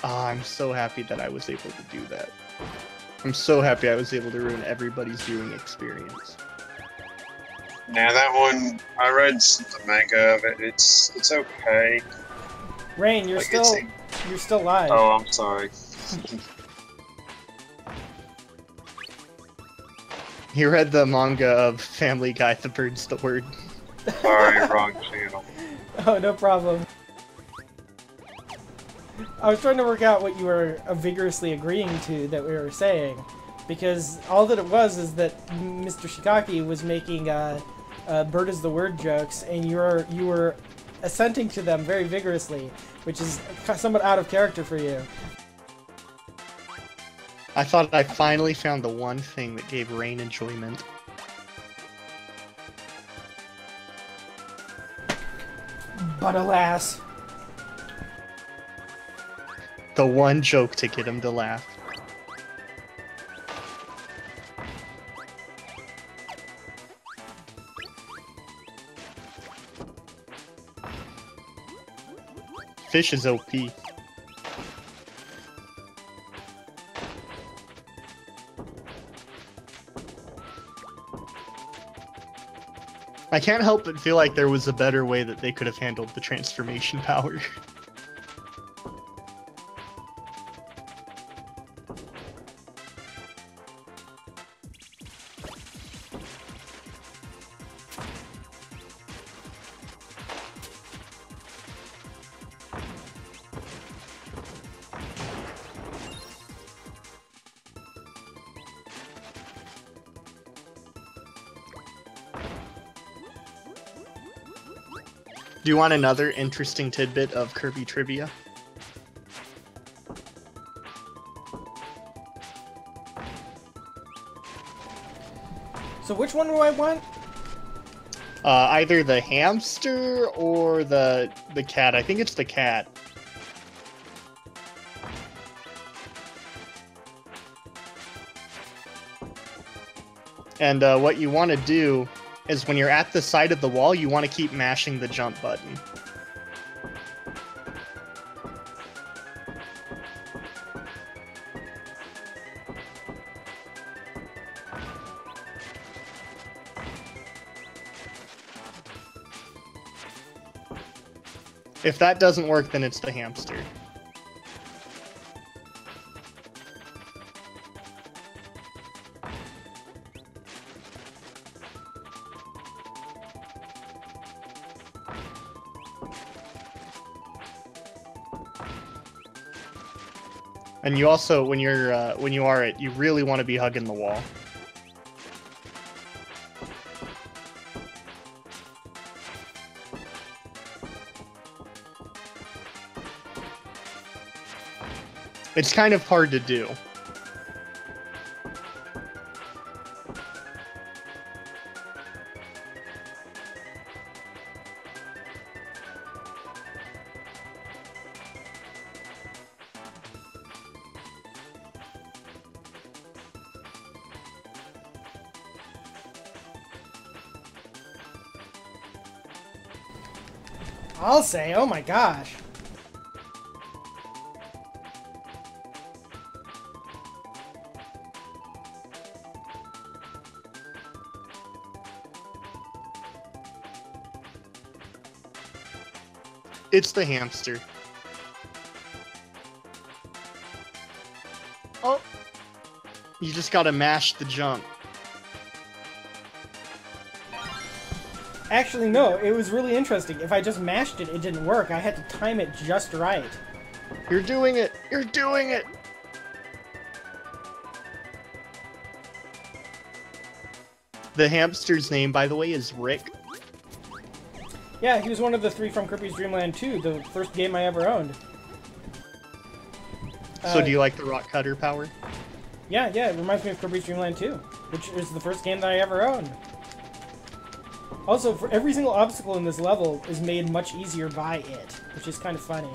B: Ah, I'm so happy that I was able to do that. I'm so happy I was able to ruin everybody's viewing experience.
C: Yeah, that one, I read the manga of it. It's okay.
A: Rain, you're
C: Like,
A: still live.
C: Oh, I'm sorry.
B: You read the manga of Family Guy, the bird's the word.
C: Sorry, wrong channel.
A: Oh, no problem. I was trying to work out what you were vigorously agreeing to that we were saying, because all that it was is that Mr. Shikaki was making bird is the word jokes, and you were assenting to them very vigorously, which is somewhat out of character for you.
B: I thought I finally found the one thing that gave Rain enjoyment.
A: But alas.
B: The one joke to get him to laugh. Fish is OP. I can't help but feel like there was a better way that they could have handled the transformation power. Do you want another interesting tidbit of Kirby trivia?
A: So which one do I want?
B: Either the hamster or the cat. I think it's the cat. And what you want to do is when you're at the side of the wall, you want to keep mashing the jump button. If that doesn't work, then it's the hamster. And you also, when you are it, you really want to be hugging the wall. It's kind of hard to do.
A: I'll say, oh my gosh.
B: It's the hamster. Oh! You just gotta mash the jump.
A: Actually, no, it was really interesting. If I just mashed it, it didn't work. I had to time it just right.
B: You're doing it! You're doing it! The hamster's name, by the way, is Rick.
A: Yeah, he was one of the 3 from Kirby's Dream Land 2, the first game I ever owned.
B: So do you like the rock cutter power?
A: Yeah, it reminds me of Kirby's Dream Land 2, which is the first game that I ever owned. Also, for every single obstacle in this level is made much easier by it, which is kind of funny.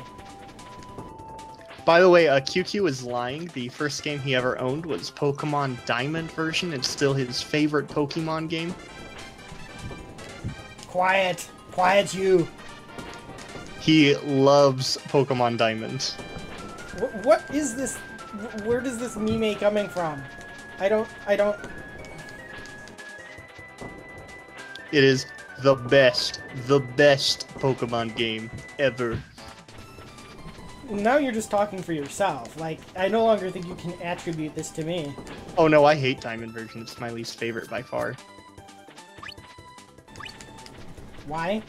B: By the way, QQ is lying. The first game he ever owned was Pokemon Diamond version. It's still his favorite Pokemon game.
A: Quiet! Quiet you!
B: He loves Pokemon Diamond.
A: What is this? Where does this meme coming from? I don't...
B: It is the best Pokemon game ever.
A: Now you're just talking for yourself. Like, I no longer think you can attribute this to me.
B: Oh no, I hate Diamond version. It's my least favorite by far.
A: Why?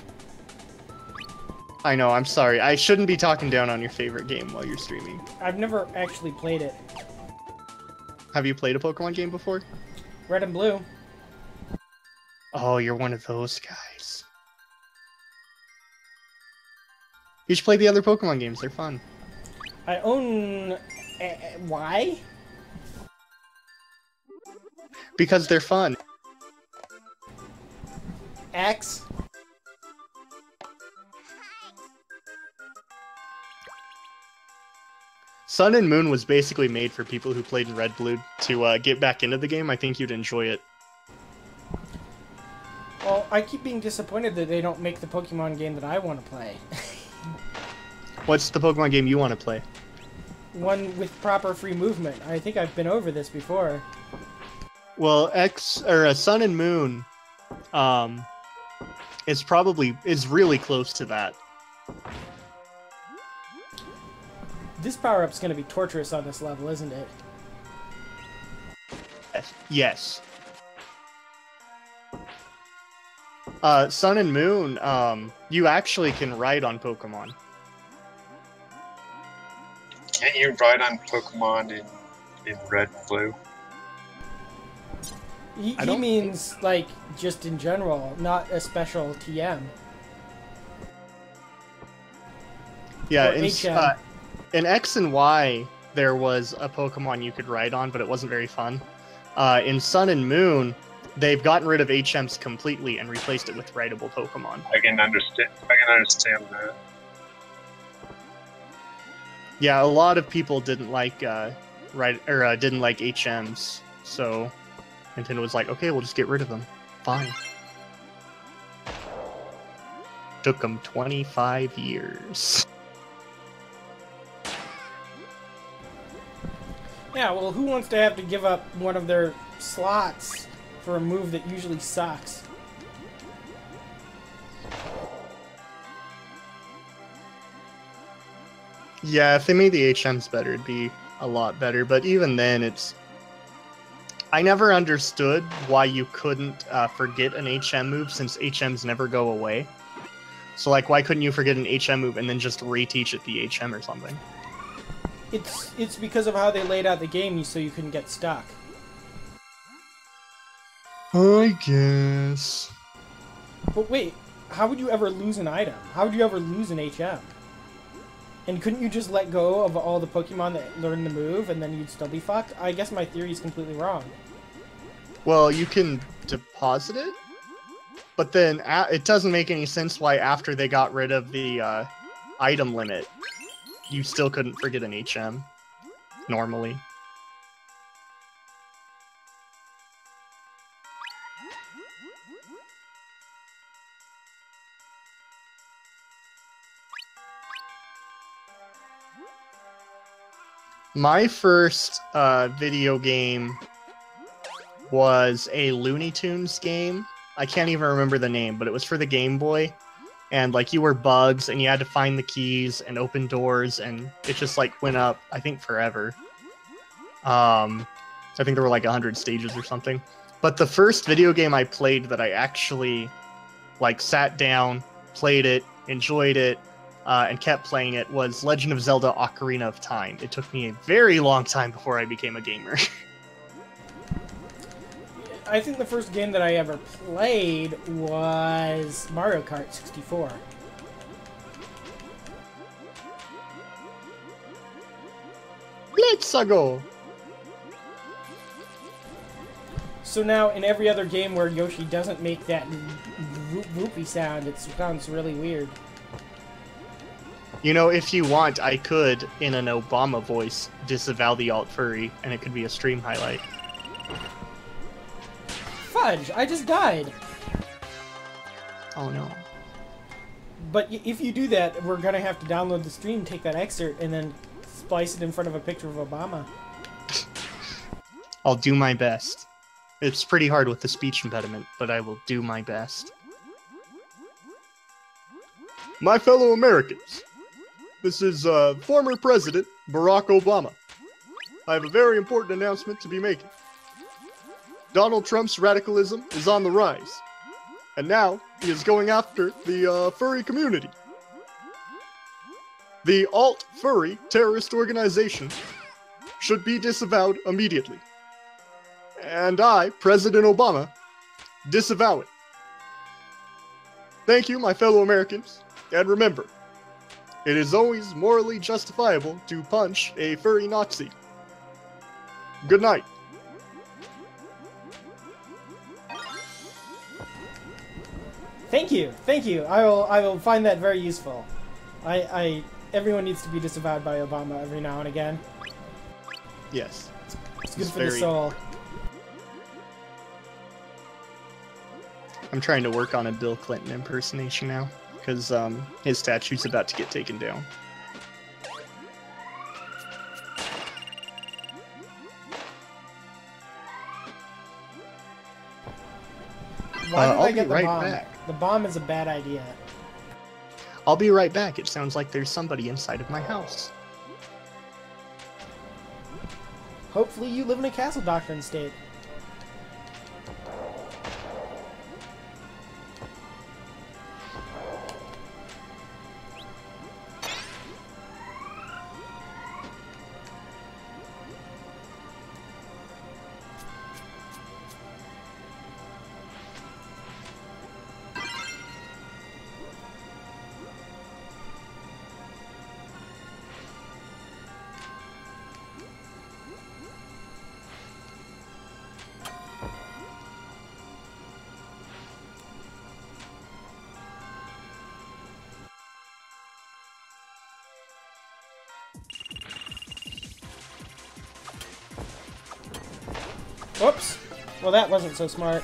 B: I know, I'm sorry. I shouldn't be talking down on your favorite game while you're streaming.
A: I've never actually played it.
B: Have you played a Pokemon game before?
A: Red and Blue.
B: Oh, you're one of those guys. You should play the other Pokemon games. They're fun.
A: I own... why?
B: Because they're fun.
A: X?
B: Sun and Moon was basically made for people who played in Red Blue to get back into the game. I think you'd enjoy it.
A: Well, I keep being disappointed that they don't make the Pokemon game that I want to play.
B: What's the Pokemon game you want to play?
A: One with proper free movement. I think I've been over this before.
B: Well, Sun and Moon is really close to that.
A: This power-up's gonna be torturous on this level, isn't it?
B: Yes. Sun and Moon, you actually can ride on Pokemon.
C: Can't you ride on Pokemon in Red and Blue?
A: He means, like, just in general, not a special TM.
B: Yeah,
A: Or HM.
B: in X and Y, there was a Pokemon you could ride on, but it wasn't very fun. In Sun and Moon, they've gotten rid of HMs completely and replaced it with rideable Pokemon.
C: I can understand that.
B: Yeah, a lot of people didn't like didn't like HMs, so Nintendo was like, okay, we'll just get rid of them. Fine. Took them 25 years.
A: Yeah, well, who wants to have to give up one of their slots for a move that usually sucks?
B: Yeah, if they made the HMs better, it'd be a lot better. But even then, I never understood why you couldn't forget an HM move, since HMs never go away. So, like, why couldn't you forget an HM move and then just reteach it the HM or something?
A: It's because of how they laid out the game so you couldn't get stuck.
B: I guess.
A: But wait, how would you ever lose an item? How would you ever lose an HM? And couldn't you just let go of all the Pokemon that learn the move and then you'd still be fucked? I guess my theory is completely wrong.
B: Well, you can deposit it, but then it doesn't make any sense why after they got rid of the item limit, you still couldn't forget an HM, normally. My first video game was a Looney Tunes game. I can't even remember the name, but it was for the Game Boy. And, like, you were bugs, and you had to find the keys and open doors, and it just, like, went up, I think, forever. I think there were, like, 100 stages or something. But the first video game I played that I actually, like, sat down, played it, enjoyed it, and kept playing it was Legend of Zelda Ocarina of Time. It took me a very long time before I became a gamer.
A: I think the first game that I ever played was Mario Kart 64.
B: Let's go!
A: So now, in every other game where Yoshi doesn't make that whoopy sound, it sounds really weird.
B: You know, if you want, I could, in an Obama voice, disavow the alt furry, and it could be a stream highlight.
A: Fudge! I just died!
B: Oh no.
A: But if you do that, we're gonna have to download the stream, take that excerpt, and then splice it in front of a picture of Obama.
B: I'll do my best. It's pretty hard with the speech impediment, but I will do my best. My fellow Americans, this is former President Barack Obama. I have a very important announcement to be making. Donald Trump's radicalism is on the rise, and now he is going after the furry community. The alt-furry terrorist organization should be disavowed immediately. And I, President Obama, disavow it. Thank you, my fellow Americans, and remember, it is always morally justifiable to punch a furry Nazi. Good night.
A: Thank you, thank you. I will find that very useful. Everyone needs to be disavowed by Obama every now and again.
B: Yes.
A: It's good for the soul.
B: I'm trying to work on a Bill Clinton impersonation now, because his statue's about to get taken down.
A: Why did I
B: I'll
A: get
B: be
A: the
B: right
A: bomb?
B: back.
A: The bomb is a bad idea.
B: I'll be right back. It sounds like there's somebody inside of my house.
A: Hopefully you live in a castle doctrine state. Whoops. Well, that wasn't so smart.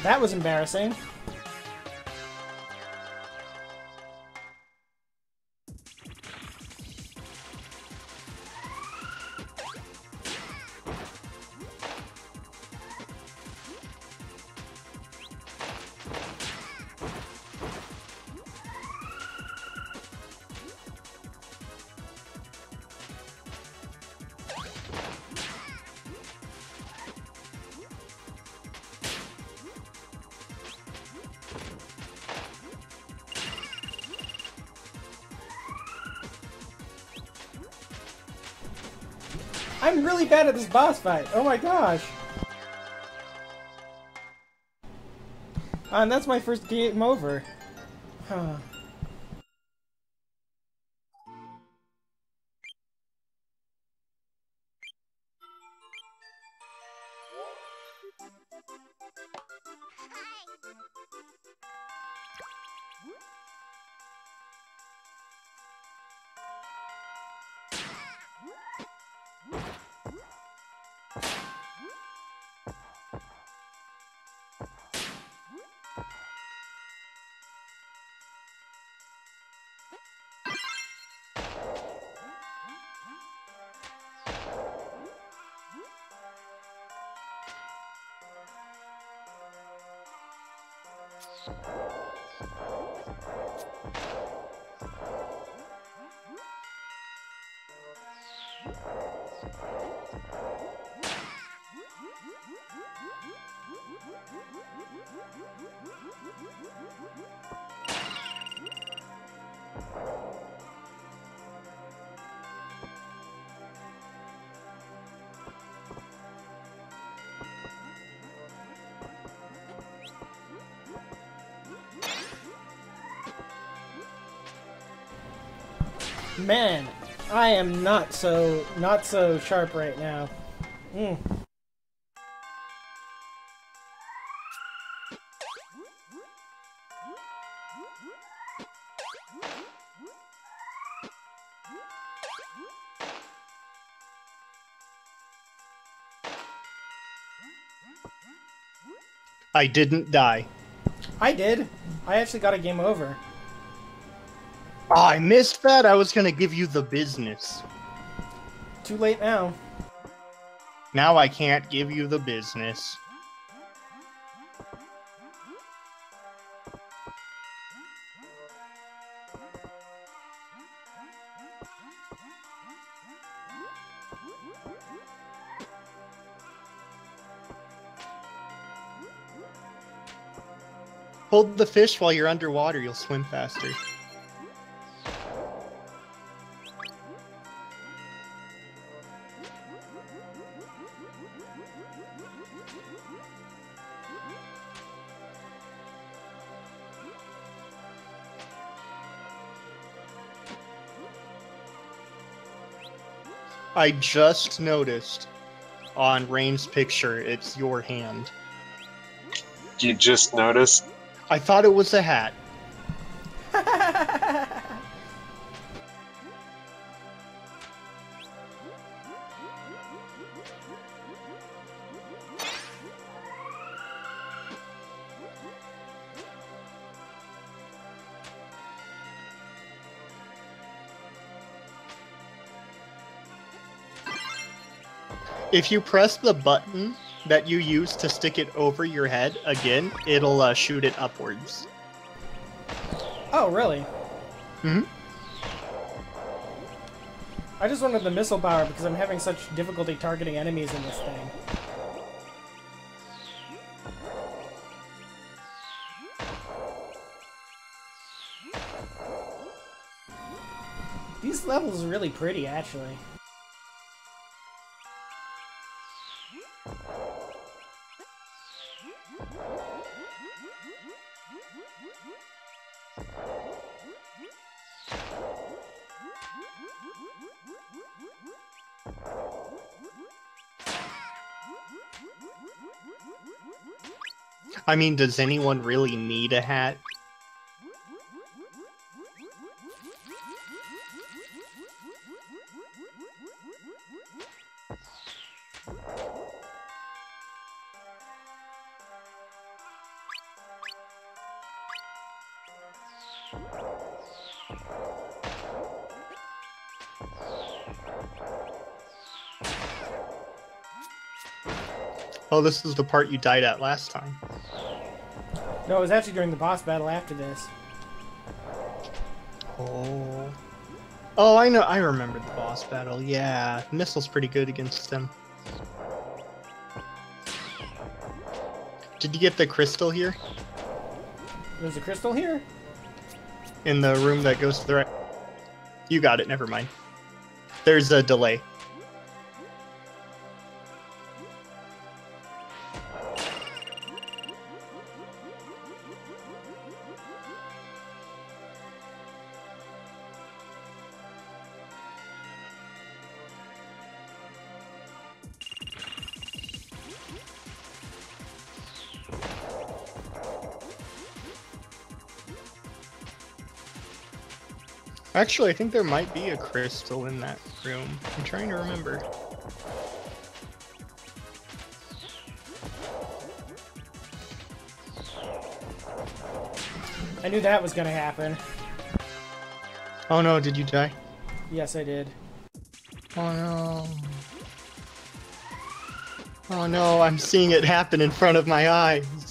A: That was embarrassing. I'm really bad at this boss fight. Oh my gosh. And that's my first game over. Huh. Man, I am not so sharp right now.
B: I didn't die.
A: I did. I actually got a game over.
B: Oh, I missed that. I was gonna give you the business.
A: Too late now.
B: Now I can't give you the business. Hold the fish while you're underwater, you'll swim faster. I just noticed on Rain's picture, it's your hand.
C: You just noticed?
B: I thought it was a hat. If you press the button that you use to stick it over your head again, it'll shoot it upwards.
A: Oh, really?
B: Mm-hmm.
A: I just wanted the missile power because I'm having such difficulty targeting enemies in this thing. These levels are really pretty, actually.
B: I mean, does anyone really need a hat? Oh, this is the part you died at last time.
A: No, it was actually during the boss battle after this.
B: Oh. Oh, I know. I remember the boss battle. Yeah, Missile's pretty good against them. Did you get the crystal here?
A: There's a crystal here?
B: In the room that goes to the right? You got it, never mind. There's a delay. Actually, I think there might be a crystal in that room. I'm trying to remember.
A: I knew that was gonna happen.
B: Oh no, did you die?
A: Yes, I did.
B: Oh no. Oh no, I'm seeing it happen in front of my eyes.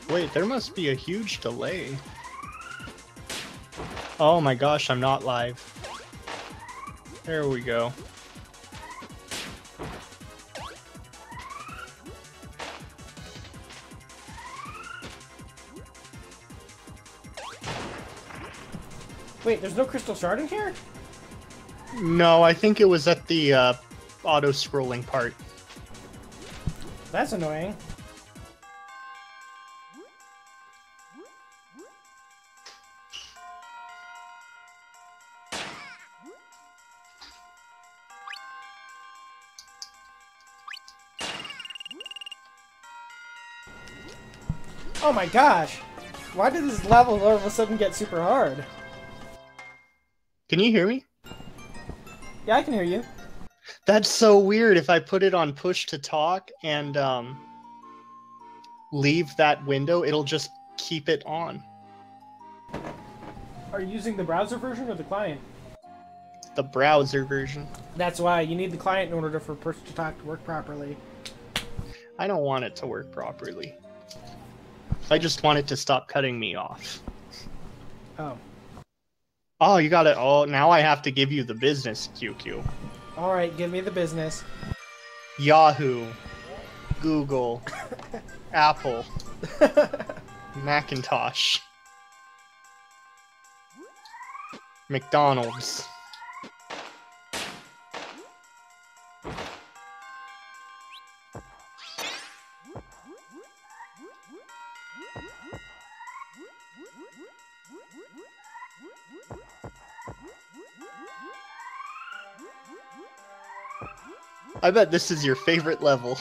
B: Wait, there must be a huge delay. Oh my gosh, I'm not live. There we go.
A: Wait, there's no crystal shard in here?
B: No, I think it was at the auto-scrolling part.
A: That's annoying. Oh my gosh! Why did this level all of a sudden get super hard?
B: Can you hear me?
A: Yeah, I can hear you.
B: That's so weird. If I put it on push to talk and leave that window, it'll just keep it on.
A: Are you using the browser version or the client?
B: The browser version.
A: That's why you need the client in order for push to talk to work properly.
B: I don't want it to work properly. I just want it to stop cutting me off.
A: Oh.
B: Oh, you got it. Oh, now I have to give you the business, QQ.
A: Alright, give me the business.
B: Yahoo, Google, Apple, Macintosh, I bet this is your favorite level.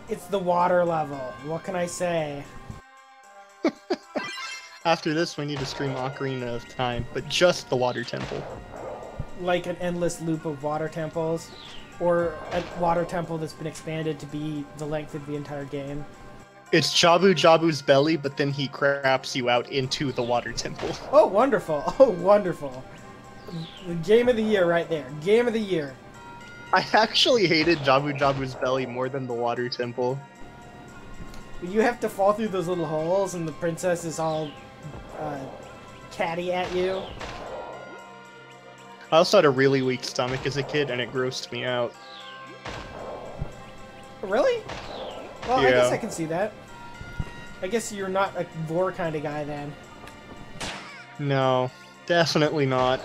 A: It's the water level. What can I say?
B: After this, we need to stream Ocarina of Time, but just the water temple.
A: Like an endless loop of water temples, or a water temple that's been expanded to be the length of the entire game.
B: It's Jabu Jabu's belly, but then he craps you out into the water temple.
A: Oh, wonderful. Oh, wonderful. The game of the year right there. Game of the year.
B: I actually hated Jabu Jabu's belly more than the water temple.
A: You have to fall through those little holes, and the princess is all catty at you.
B: I also had a really weak stomach as a kid, and it grossed me out.
A: Really? Well,
B: Yeah.
A: I guess I can see that. I guess you're not a vor kind of guy then.
B: No, definitely not.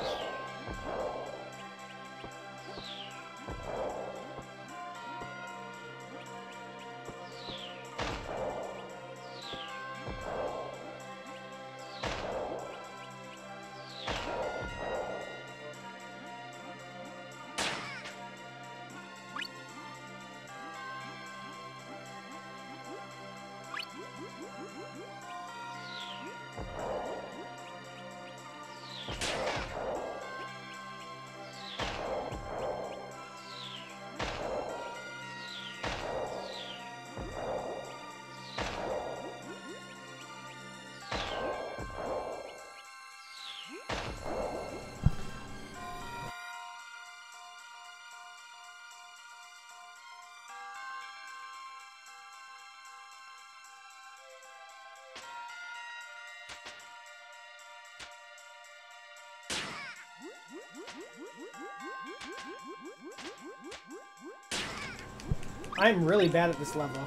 A: I'm really bad at this level.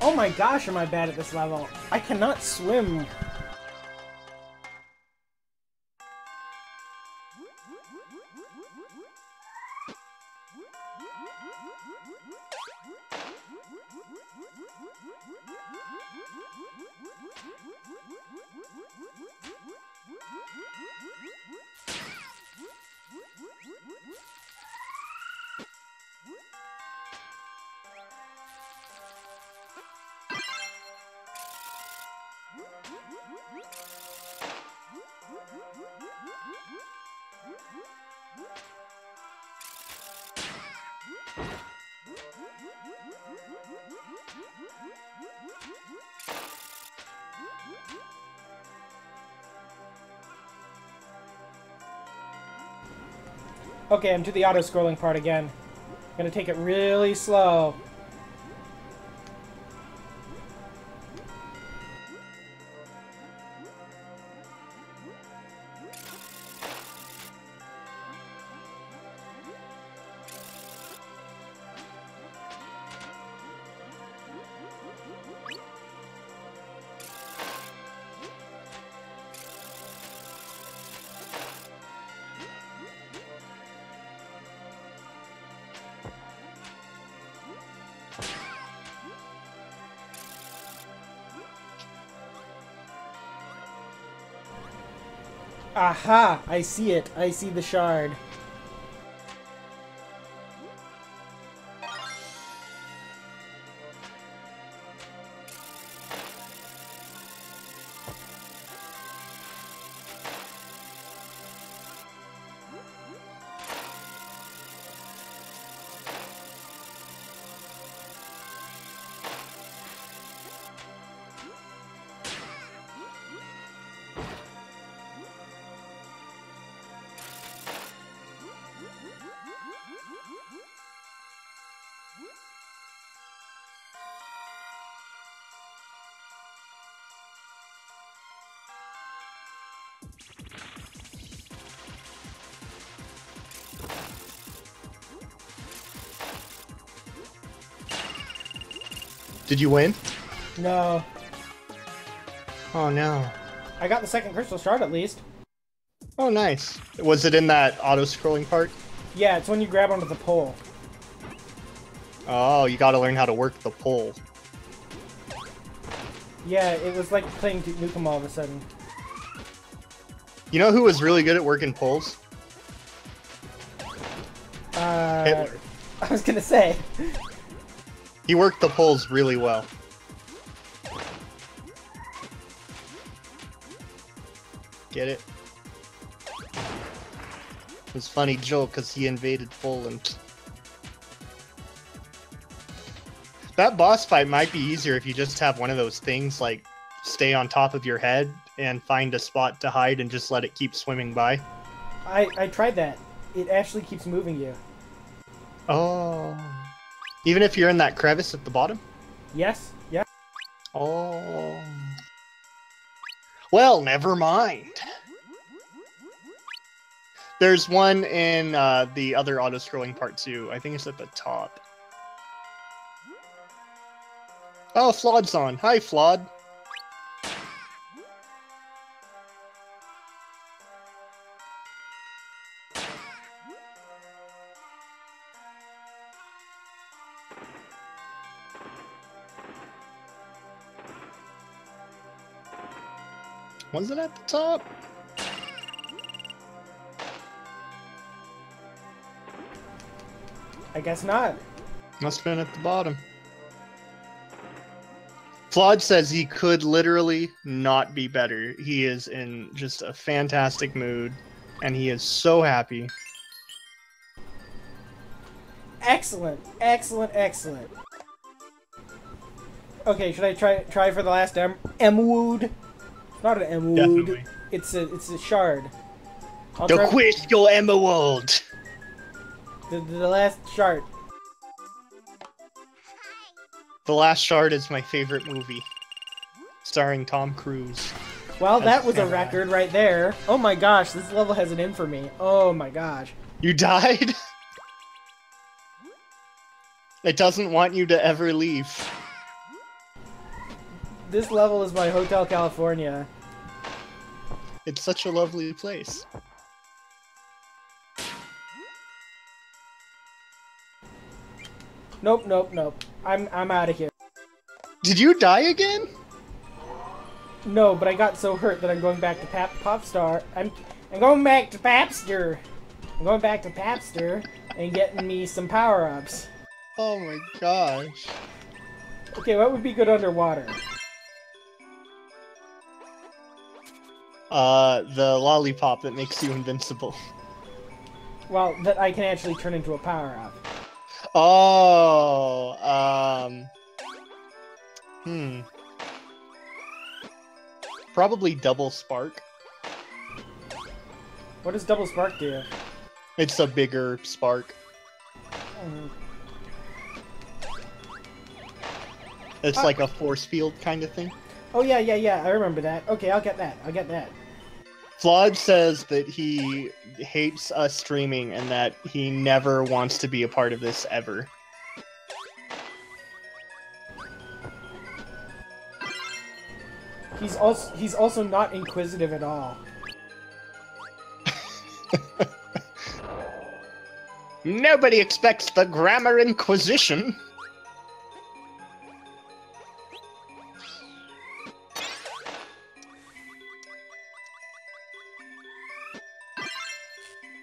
A: Oh my gosh, am I bad at this level. I cannot swim. Okay, I'm to the auto-scrolling part again. Gonna take it really slow. Aha! I see it. I see the shard.
B: Did you win?
A: No.
B: Oh no.
A: I got the second crystal shard at least.
B: Oh nice. Was it in that auto-scrolling part?
A: Yeah, it's when you grab onto the pole.
B: Oh, you gotta learn how to work the pole.
A: Yeah, it was like playing Duke Nukem all of a sudden.
B: You know who was really good at working poles? Hitler.
A: I was gonna say.
B: He worked the poles really well. Get it? It was a funny joke because he invaded Poland. That boss fight might be easier if you just have one of those things like stay on top of your head and find a spot to hide and just let it keep swimming by.
A: I tried that. It actually keeps moving you.
B: Oh. Even if you're in that crevice at the bottom?
A: Yes. Yeah.
B: Oh. Well, never mind. There's one in the other auto-scrolling part too. I think it's at the top. Oh, Flawed's on. Hi, Flawed. Was it at the top?
A: I guess not.
B: Must have been at the bottom. Flawed says he could literally not be better. He is in just a fantastic mood, and he is so happy.
A: Excellent, excellent, excellent. Okay, should I try for the last emerald? It's not an emerald.
B: Definitely.
A: It's a shard. I'll
B: The
A: try
B: QuQu Emerald!
A: the last shard.
B: The Last Shard is my favorite movie, starring Tom Cruise.
A: Well, that was a record right there. Oh my gosh, this level has an in for me. Oh my gosh.
B: You died? It doesn't want you to ever leave.
A: This level is my Hotel California.
B: It's such a lovely place.
A: Nope, nope, nope. I'm out of here.
B: Did you die again?
A: No, but I got so hurt that I'm going back to Popstar. I'm going back to Papster. I'm going back to Papster and getting me some power-ups.
B: Oh my gosh.
A: Okay, what would be good underwater?
B: The lollipop that makes you invincible.
A: Well, that I can actually turn into a power-up.
B: Oh, probably double spark.
A: What does double spark do?
B: It's a bigger spark. It's like a force field kind of thing.
A: Oh yeah, yeah, yeah, I remember that. Okay, I'll get that. I'll get that.
B: Flawed says that he hates us streaming and that he never wants to be a part of this ever.
A: He's also not inquisitive at all.
B: Nobody expects the Grammar Inquisition.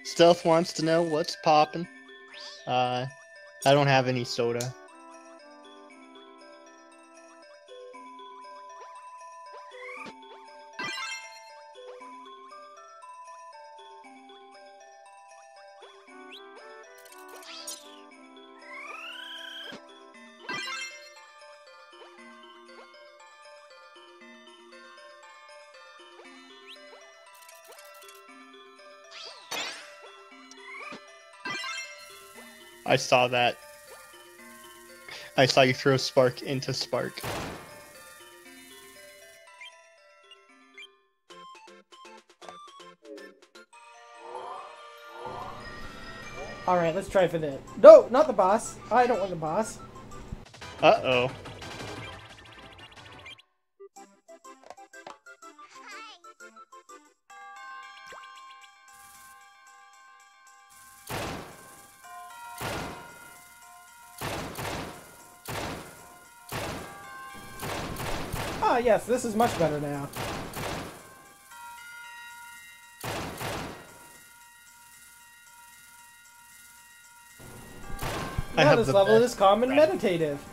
B: Stealth wants to know what's poppin'. I don't have any soda. I saw that. I saw you throw Spark into Spark.
A: Alright, let's try for that. No, not the boss. I don't want the boss.
B: Uh-oh.
A: Ah, yes, this is much better now. Now this level is calm and meditative.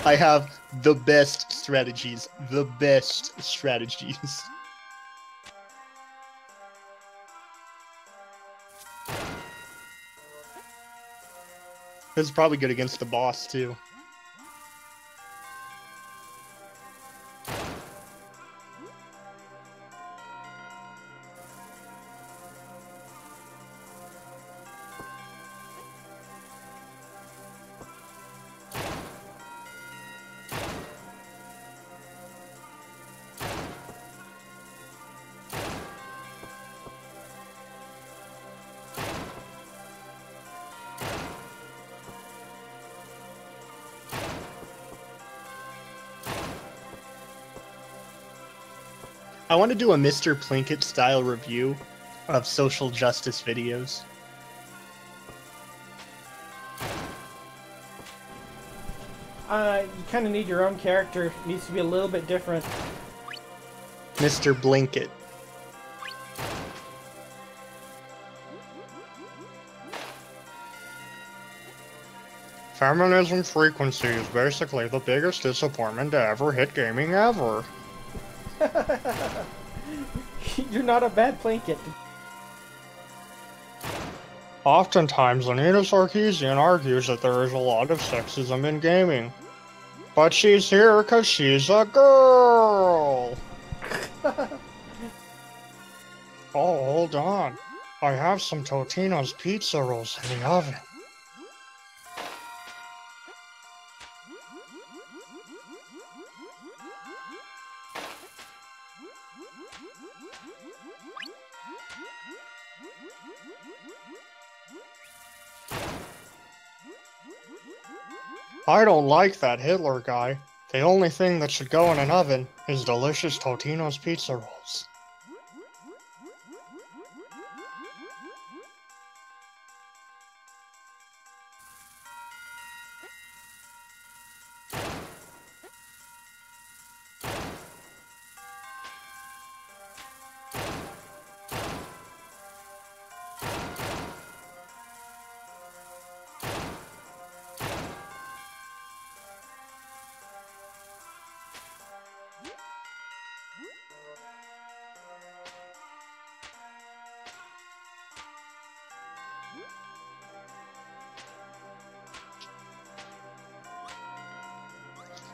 B: I have the best strategies. The best strategies. This is probably good against the boss, too. I want to do a Mr. Plinkett style review of social justice videos.
A: You kind of need your own character. It needs to be a little bit different.
B: Mr. Blinkett. Feminism frequency is basically the biggest disappointment to ever hit gaming ever.
A: You're not a bad Plinkett.
B: Oftentimes, Anita Sarkeesian argues that there is a lot of sexism in gaming. But she's here because she's a girl! Oh, hold on. I have some Totino's pizza rolls in the oven. I don't like that Hitler guy. The only thing that should go in an oven is delicious Totino's pizza rolls.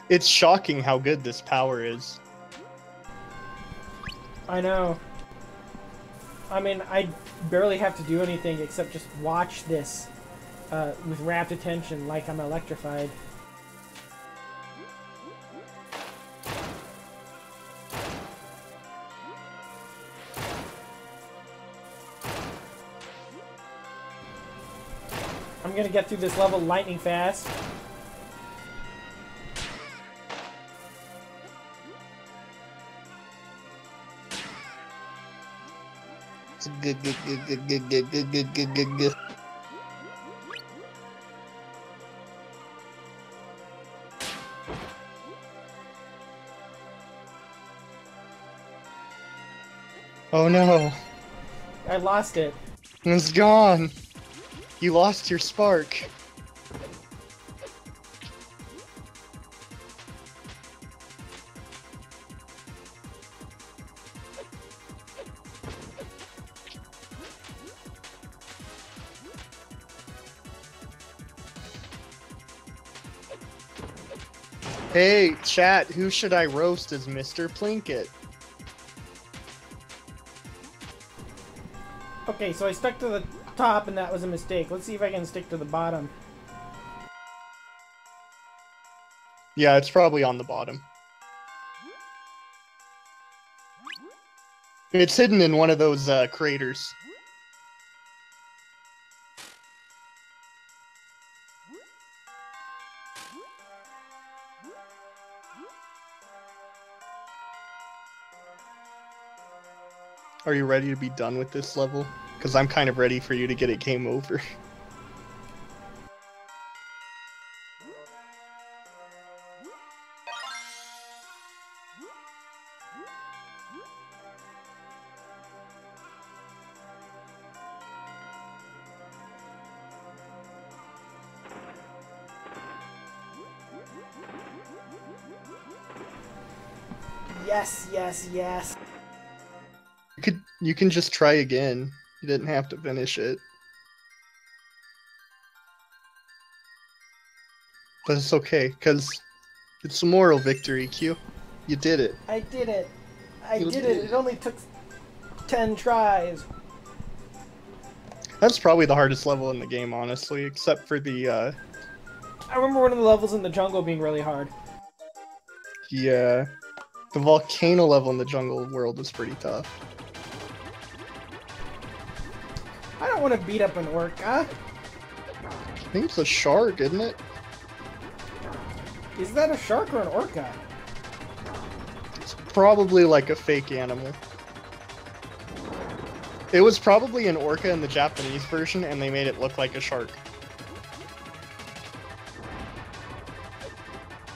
B: It's shocking how good this power is.
A: I know. I mean, I barely have to do anything except just watch this with rapt attention like I'm electrified. I'm gonna get through this level lightning fast.
B: Good. Oh no.
A: I lost it.
B: It's gone. You lost your spark. Hey, chat, who should I roast as Mr. Plinkett?
A: Okay, so I stuck to the top and that was a mistake. Let's see if I can stick to the bottom.
B: Yeah, it's probably on the bottom. It's hidden in one of those craters. Are you ready to be done with this level? Because I'm kind of ready for you to get it game over.
A: Yes, yes, yes.
B: You can just try again. You didn't have to finish it. But it's okay, because it's a moral victory, Q. You did it.
A: I did it. I
B: You
A: did
B: did
A: it.
B: it.
A: It only took 10 tries.
B: That's probably the hardest level in the game, honestly, except for the,
A: I remember one of the levels in the jungle being really hard.
B: yeah, the volcano level in the jungle world is pretty tough.
A: I don't want to beat up an orca.
B: I think it's a shark, isn't it?
A: Is that a shark or an orca?
B: It's probably like a fake animal. It was probably an orca in the Japanese version, and they made it look like a shark.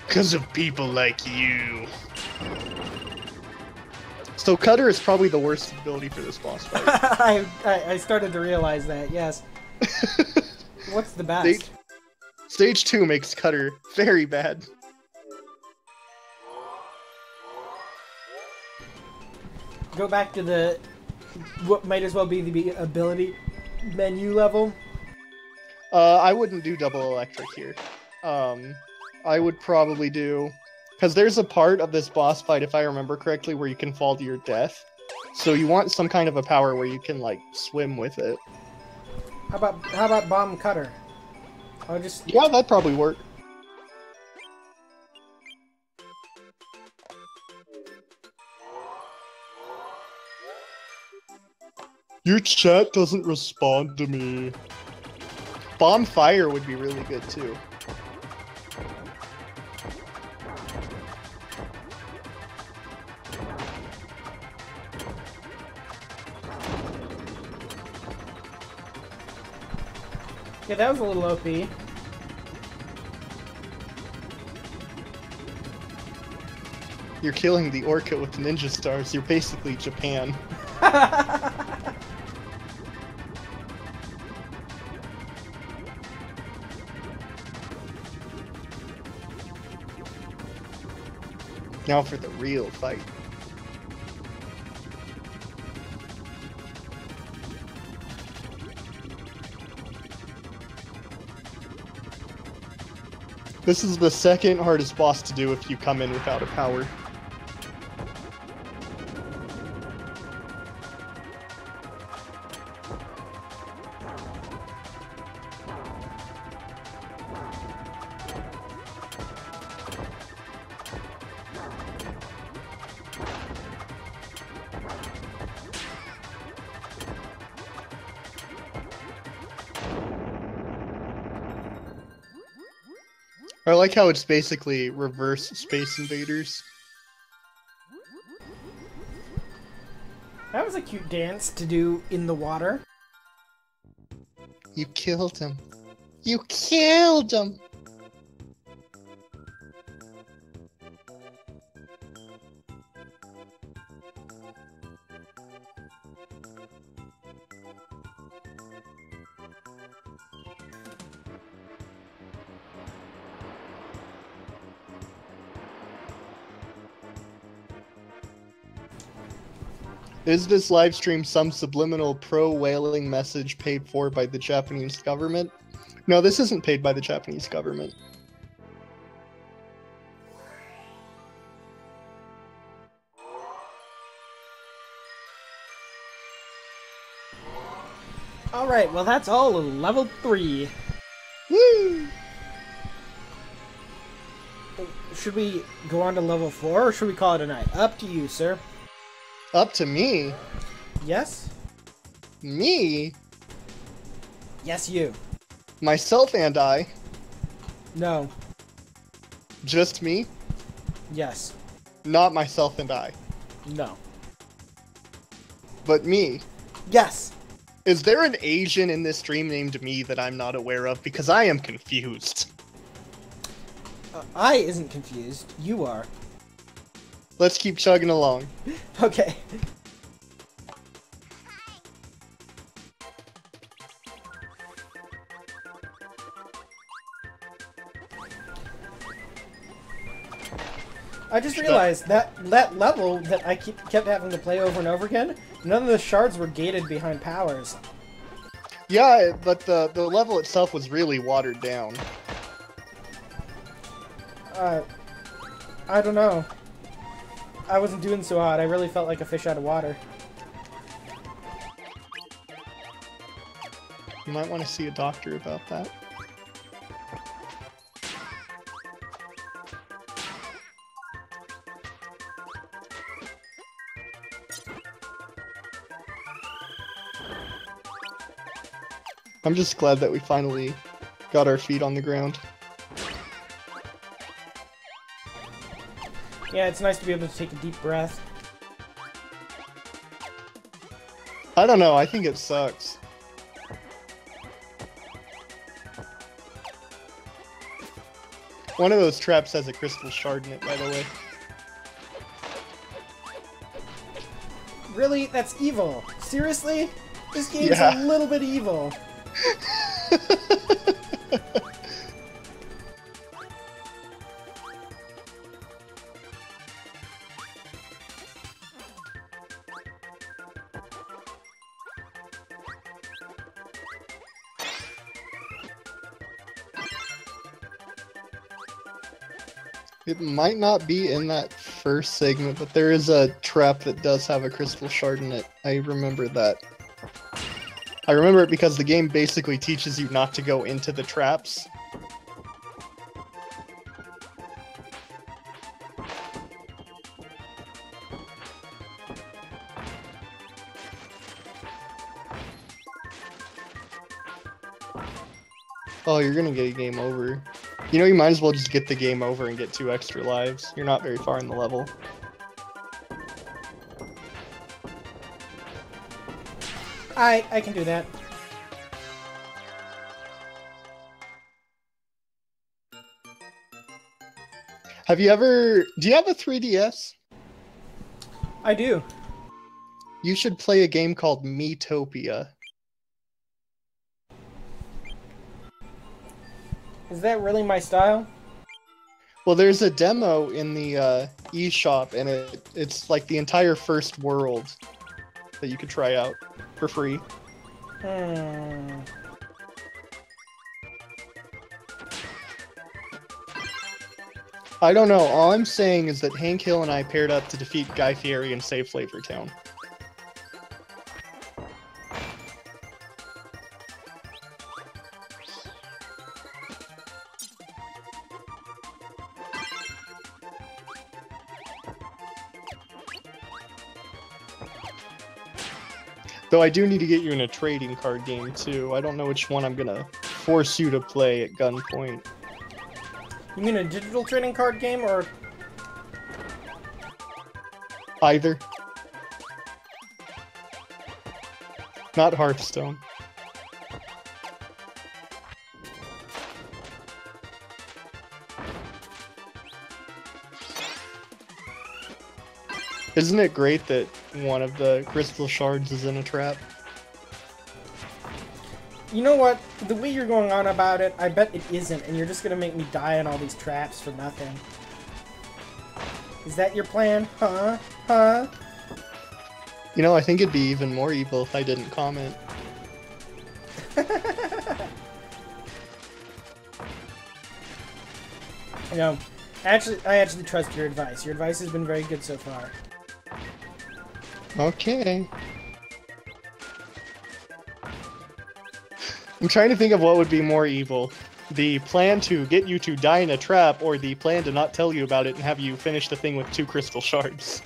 B: Because of people like you. So Cutter is probably the worst ability for this boss fight.
A: I started to realize that, yes. What's the best?
B: Stage 2 makes Cutter very bad.
A: Go back to the what might as well be the ability menu level.
B: I wouldn't do double electric here. I would probably do... Because there's a part of this boss fight, if I remember correctly, where you can fall to your death. So you want some kind of a power where you can, like, swim with it.
A: How about bomb cutter? I'll just...
B: Yeah, that'd probably work. Your chat doesn't respond to me. Bomb fire would be really good too.
A: Yeah, that was a little OP.
B: You're killing the orca with ninja stars. You're basically Japan. Now for the real fight. This is the second hardest boss to do if you come in without a power. I like how it's basically reverse Space Invaders.
A: That was a cute dance to do in the water.
B: You killed him. You killed him! Is this livestream some subliminal pro-whaling message paid for by the Japanese government? No, this isn't paid by the Japanese government.
A: Alright, well that's all of level 3.
B: Woo!
A: Should we go on to level 4 or should we call it a night? Up to you, sir.
B: Up to me?
A: Yes?
B: Me?
A: Yes, you.
B: Myself and I?
A: No.
B: Just me?
A: Yes.
B: Not myself and I.
A: No.
B: But me?
A: Yes!
B: Is there an Asian in this stream named me that I'm not aware of? Because I am confused.
A: I isn't confused. You are.
B: Let's keep chugging along.
A: Okay. I just realized that level that I kept having to play over and over again, none of the shards were gated behind powers.
B: Yeah, but the level itself was really watered down.
A: I don't know. I wasn't doing so hot. I really felt like a fish out of water.
B: You might want to see a doctor about that. I'm just glad that we finally got our feet on the ground.
A: Yeah, it's nice to be able to take a deep breath.
B: I don't know, I think it sucks. One of those traps has a crystal shard in it, by the way.
A: Really? That's evil. Seriously? This game's
B: Yeah.
A: a little bit evil.
B: It might not be in that first segment, but there is a trap that does have a crystal shard in it. I remember that. I remember it because the game basically teaches you not to go into the traps. Oh, you're gonna get a game over. You know, you might as well just get the game over and get 2 extra lives. You're not very far in the level.
A: I can do that.
B: Have you ever... Do you have a 3DS?
A: I do.
B: You should play a game called Miitopia.
A: Is that really my style?
B: Well, there's a demo in the eShop, and it's like the entire first world that you could try out for free. I don't know. All I'm saying is that Hank Hill and I paired up to defeat Guy Fieri and save Flavor Town. Though I do need to get you in a trading card game, too. I don't know which one I'm gonna force you to play at gunpoint.
A: You mean a digital trading card game, or...
B: Either. Not Hearthstone. Isn't it great that one of the crystal shards is in a trap?
A: You know what? The way you're going on about it, I bet it isn't, and you're just gonna make me die in all these traps for nothing. Is that your plan? Huh? Huh?
B: You know, I think it'd be even more evil if I didn't comment.
A: You know, I actually trust your advice. Your advice has been very good so far.
B: Okay. I'm trying to think of what would be more evil. The plan to get you to die in a trap, or the plan to not tell you about it and have you finish the thing with 2 crystal shards.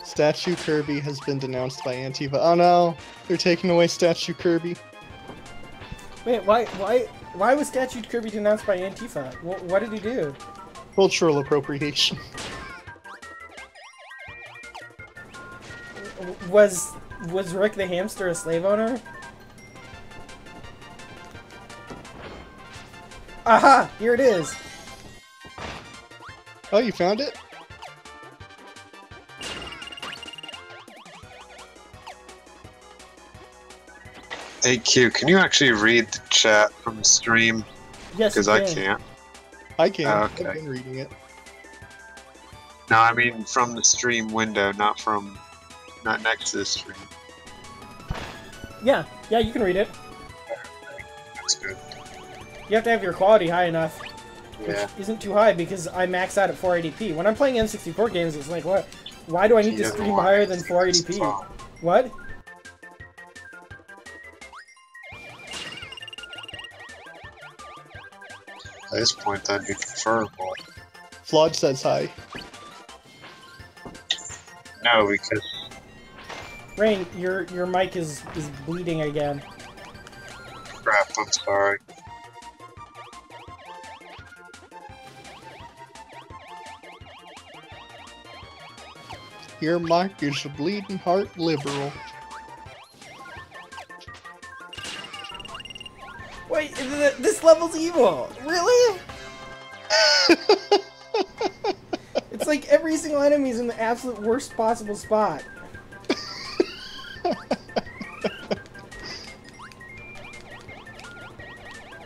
B: Statue Kirby has been denounced by Antifa. Oh no, they're taking away Statue Kirby.
A: Wait, why was Statue Kirby denounced by Antifa? What did he do?
B: Cultural appropriation.
A: Was Rick the hamster a slave owner? Aha! Here it is!
B: Oh, you found it?
C: Hey Q, can you actually read the chat from the stream?
A: Yes,
C: Because
A: you
C: I
A: can.
C: can't.
B: I can.
C: Okay.
B: I've been reading it.
C: No, I mean from the stream window, not next to the stream.
A: Yeah, you can read it.
C: That's good.
A: You have to have your quality high enough, which
C: Yeah.
A: isn't too high because I max out at 480p. When I'm playing N64 games, it's like, what? Why do I need to
C: Yeah,
A: stream
C: why?
A: higher than 480p? What?
C: At this point, that'd be preferable.
B: Flawed says hi.
C: No, because
A: Rain, your mic is bleeding again.
C: crap. I'm sorry.
B: Your mic is a bleeding heart liberal.
A: Wait, this level's evil! Really? It's like every single enemy's in the absolute worst possible spot.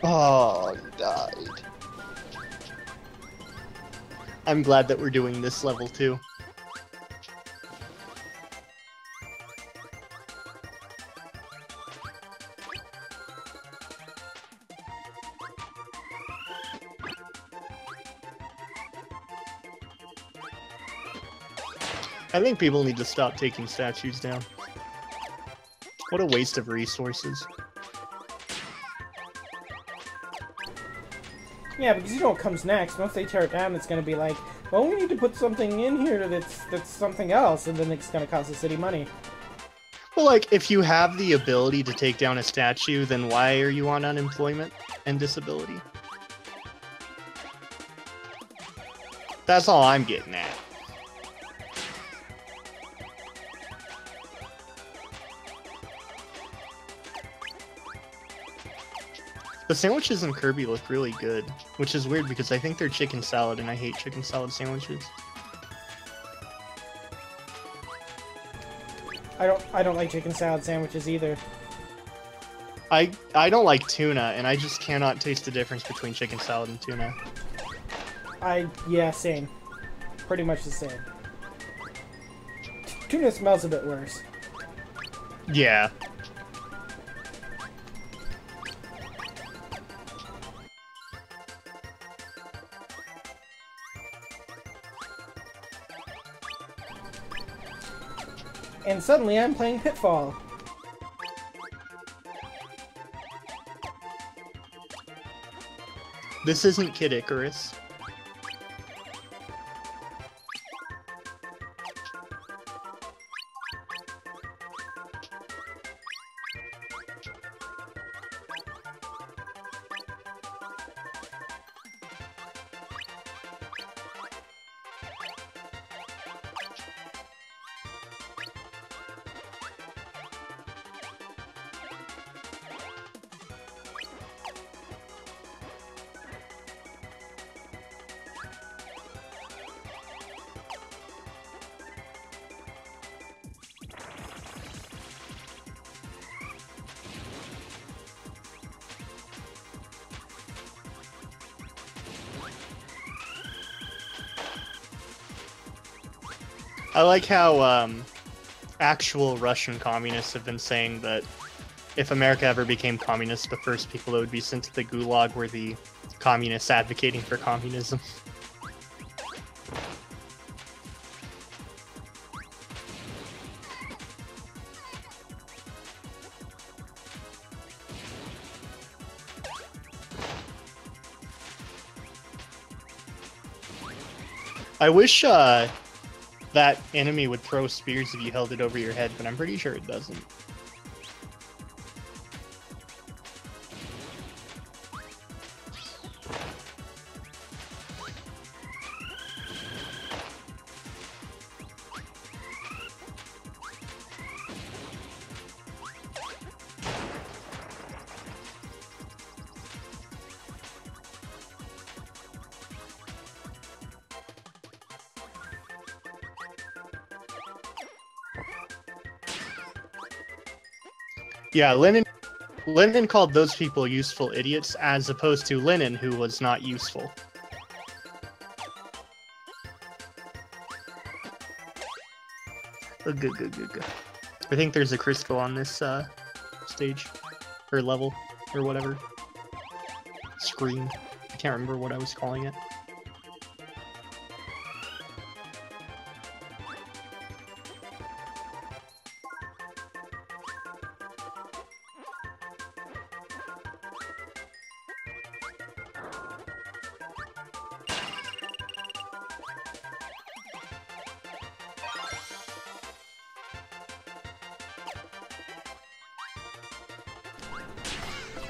B: Oh, you died. I'm glad that we're doing this level too. I think people need to stop taking statues down. What a waste of resources.
A: Yeah, because you know what comes next. Once they tear it down, it's going to be like, well, we need to put something in here that's something else, and then it's going to cost the city money.
B: Well, like, if you have the ability to take down a statue, then why are you on unemployment and disability? That's all I'm getting at. The sandwiches in Kirby look really good, which is weird because I think they're chicken salad and I hate chicken salad sandwiches.
A: I don't like chicken salad sandwiches either.
B: I don't like tuna, and I just cannot taste the difference between chicken salad and tuna.
A: Yeah, same. Pretty much the same. Tuna smells a bit worse.
B: Yeah.
A: And suddenly I'm playing Pitfall.
B: This isn't Kid Icarus. I like how actual Russian communists have been saying that if America ever became communist, the first people that would be sent to the gulag were the communists advocating for communism. I wish that enemy would throw spears if you held it over your head, but I'm pretty sure it doesn't. Yeah, Lenin Lennon called those people useful idiots, as opposed to Lennon, who was not useful. Good. I think there's a crystal on this stage, or level, or whatever. Screen. I can't remember what I was calling it.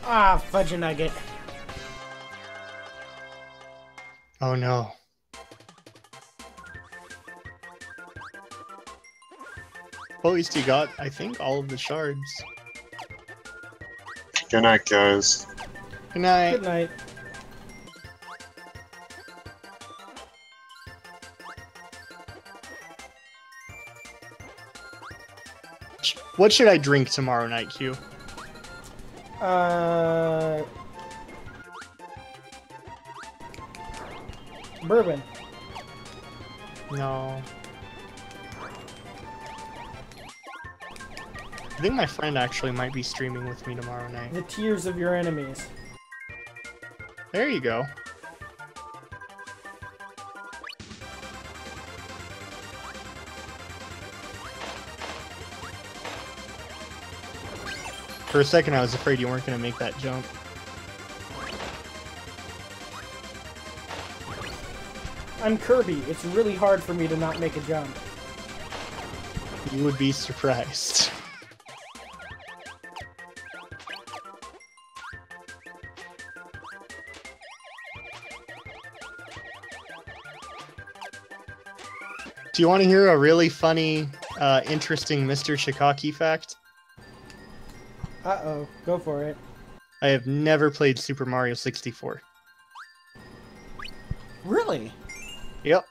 A: Ah, fudge a nugget.
B: Oh no. Well, at least you got, I think, all of the shards.
C: Good night, guys.
B: Good night.
A: Good night.
B: What should I drink tomorrow night, Q?
A: Bourbon.
B: No. I think my friend actually might be streaming with me tomorrow night.
A: The tears of your enemies.
B: There you go. For a second, I was afraid you weren't going to make that jump.
A: I'm Kirby. It's really hard for me to not make a jump.
B: You would be surprised. Do you want to hear a really funny, interesting Mr. Shikaki fact?
A: Uh-oh. Go for it.
B: I have never played Super Mario 64.
A: Really?
B: Yep.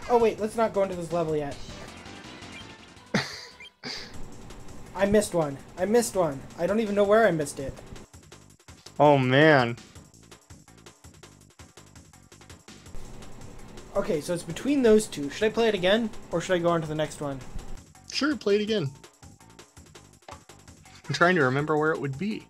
A: Oh wait, let's not go into this level yet. I missed one. I missed one. I don't even know where I missed it.
B: Oh man.
A: Okay, so it's between those two. Should I play it again, or should I go on to the next one?
B: Sure, play it again. I'm trying to remember where it would be.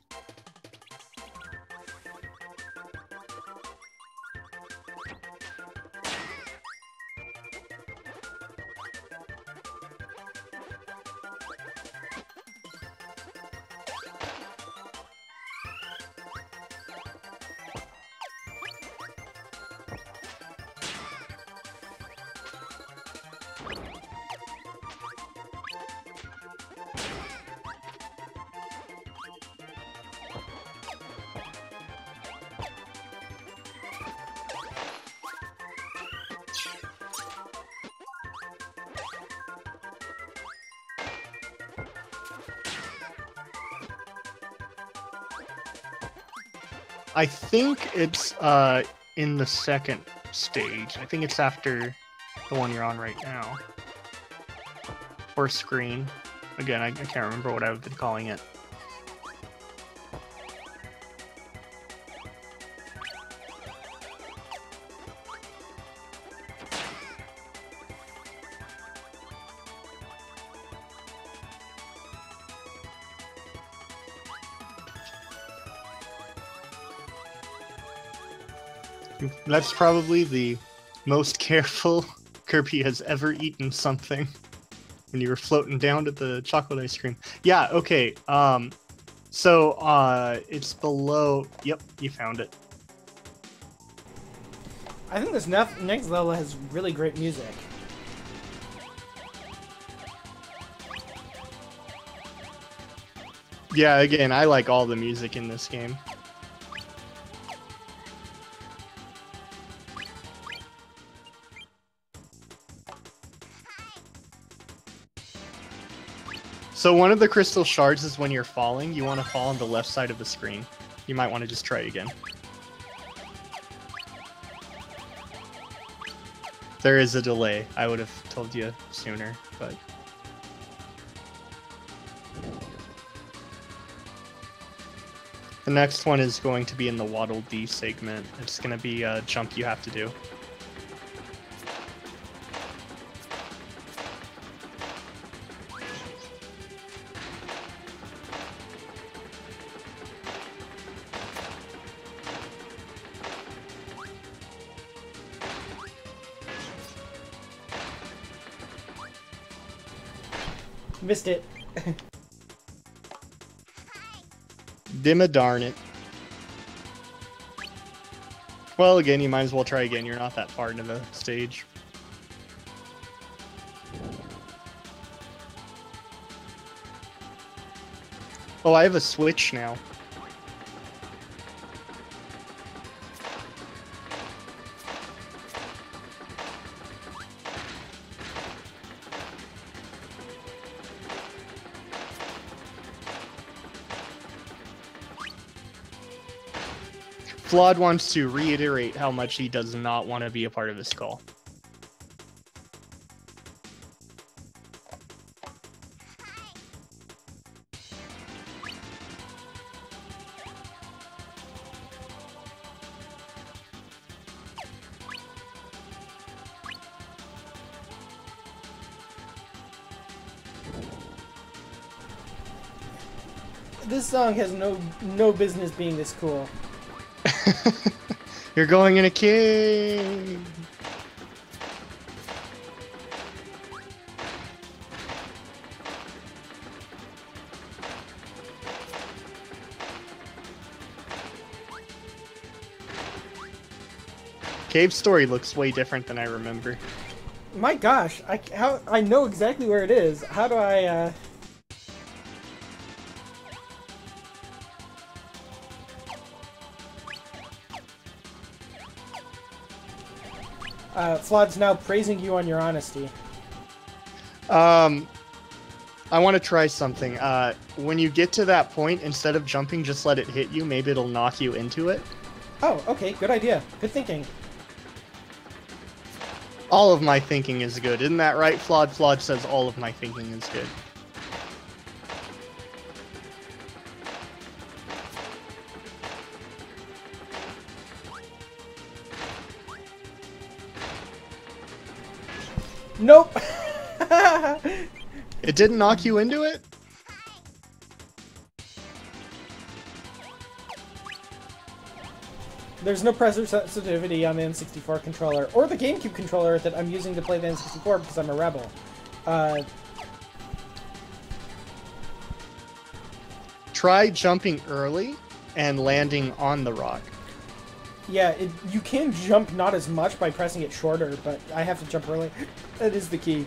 B: I think it's in the second stage. I think it's after the one you're on right now. Or screen. Again, I can't remember what I've been calling it. That's probably the most careful Kirby has ever eaten something. When you were floating down to the chocolate ice cream. Yeah, okay. So it's below... Yep, you found it.
A: I think this next level has really great music.
B: Yeah, again, I like all the music in this game. So one of the crystal shards is when you're falling, you want to fall on the left side of the screen. You might want to just try again. There is a delay. I would have told you sooner, but... The next one is going to be in the Waddle Dee segment. It's going to be a jump you have to do.
A: Missed it.
B: Dimma darn it. Well, again, you might as well try again. You're not that far into the stage. Oh, I have a switch now. Flawed wants to reiterate how much he does not want to be a part of this call.
A: This song has no business being this cool.
B: You're going in a cave. Cave Story looks way different than I remember.
A: My gosh, I know exactly where it is. How do I Flawed's now praising you on your honesty.
B: I want to try something. When you get to that point, instead of jumping, just let it hit you. Maybe it'll knock you into it.
A: Oh, okay, good idea. Good thinking.
B: All of my thinking is good. Isn't that right, Flawed? Flawed says all of my thinking is good.
A: Nope.
B: It didn't knock you into it?
A: There's no pressure sensitivity on the N64 controller, or the GameCube controller that I'm using to play the N64 because I'm a rebel.
B: Try jumping early and landing on the rock.
A: Yeah, you can jump not as much by pressing it shorter, but I have to jump early. That is the key.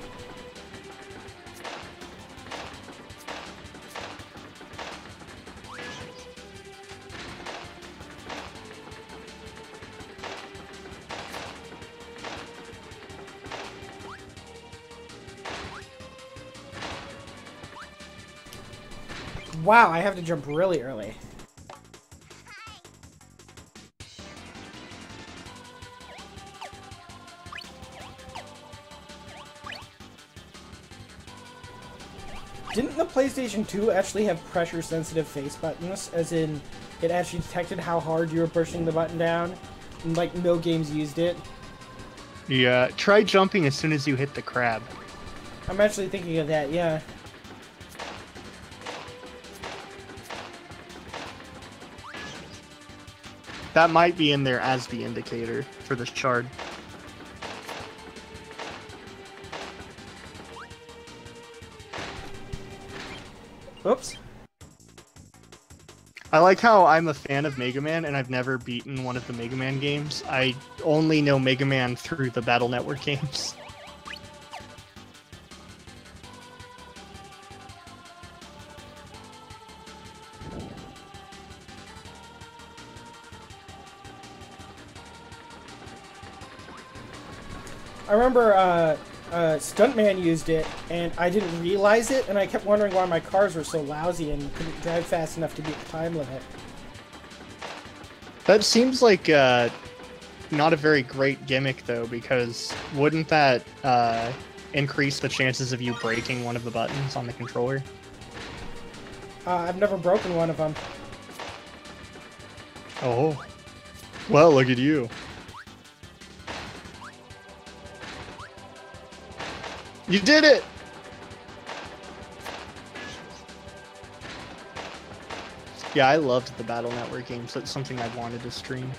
A: Wow, I have to jump really early. Didn't the PlayStation 2 actually have pressure-sensitive face buttons? As in, it actually detected how hard you were pushing the button down? And, like, no games used it?
B: Yeah, try jumping as soon as you hit the crab.
A: I'm actually thinking of that, yeah.
B: That might be in there as the indicator for this shard.
A: Oops.
B: I like how I'm a fan of Mega Man, and I've never beaten one of the Mega Man games. I only know Mega Man through the Battle Network games.
A: I remember, Stuntman used it, and I didn't realize it, and I kept wondering why my cars were so lousy and couldn't drive fast enough to beat the time limit.
B: That seems like not a very great gimmick, though, because wouldn't that increase the chances of you breaking one of the buttons on the controller?
A: I've never broken one of them.
B: Oh. Well, look at you. You did it! Yeah, I loved the Battle Network games. That's something I wanted to stream.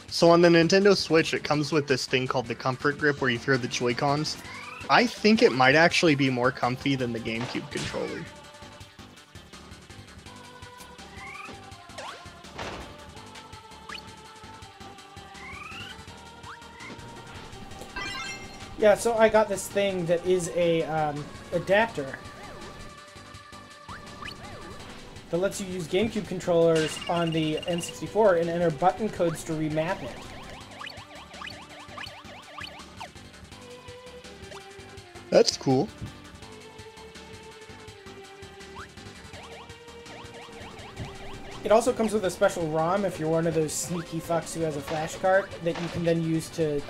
B: So on the Nintendo Switch, it comes with this thing called the Comfort Grip where you throw the Joy-Cons. I think it might actually be more comfy than the GameCube controller.
A: Yeah, so I got this thing that is a adapter that lets you use GameCube controllers on the N64 and enter button codes to remap it.
B: That's cool.
A: It also comes with a special ROM if you're one of those sneaky fucks who has a flash card that you can then use to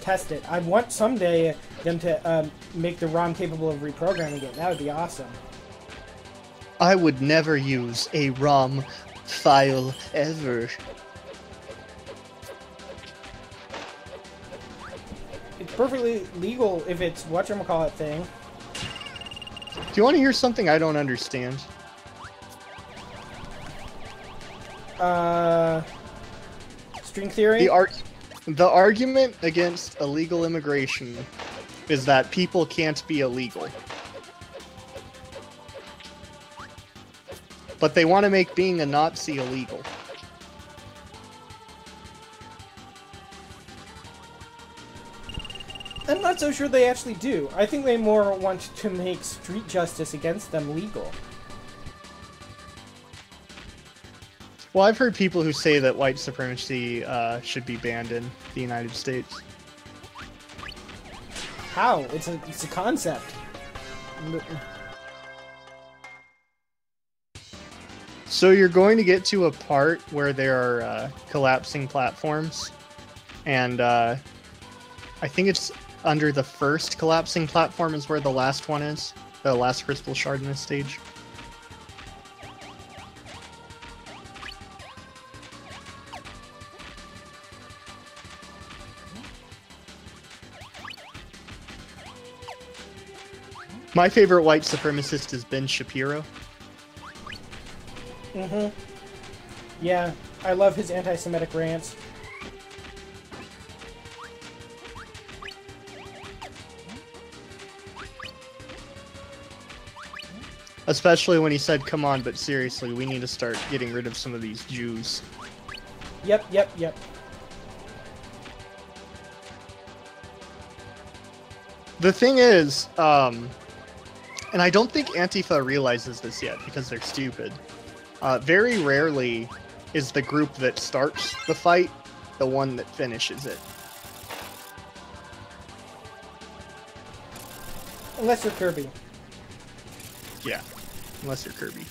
A: test it. I want someday them to make the ROM capable of reprogramming it. That would be awesome.
B: I would never use a ROM file ever.
A: It's perfectly legal if it's whatchamacallit thing.
B: Do you want to hear something I don't understand?
A: String theory?
B: The argument against illegal immigration is that people can't be illegal. But they want to make being a Nazi illegal.
A: I'm not so sure they actually do. I think they more want to make street justice against them legal.
B: Well, I've heard people who say that white supremacy should be banned in the United States.
A: How? It's a concept.
B: So you're going to get to a part where there are collapsing platforms, and I think it's under the first collapsing platform is where the last one is, the last crystal shard in this stage. My favorite white supremacist is Ben Shapiro.
A: Mm-hmm. Yeah, I love his anti-Semitic rants.
B: Especially when he said, come on, but seriously, we need to start getting rid of some of these Jews.
A: Yep.
B: The thing is, and I don't think Antifa realizes this yet because they're stupid. Very rarely is the group that starts the fight the one that finishes it.
A: Unless you're Kirby.
B: Yeah, unless you're Kirby.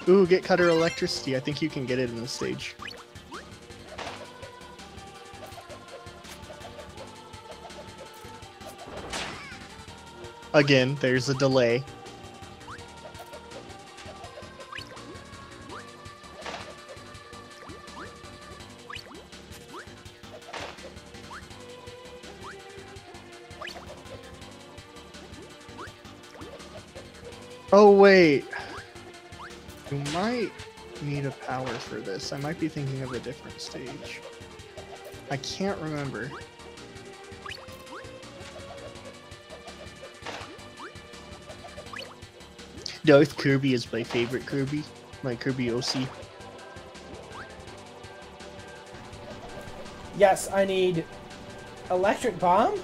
B: Ooh, get cutter electricity. I think you can get it in the stage. Again, there's a delay. Oh wait, you might need a power for this. I might be thinking of a different stage. I can't remember. Darth Kirby is my favorite Kirby. My Kirby OC.
A: Yes, I need electric bomb?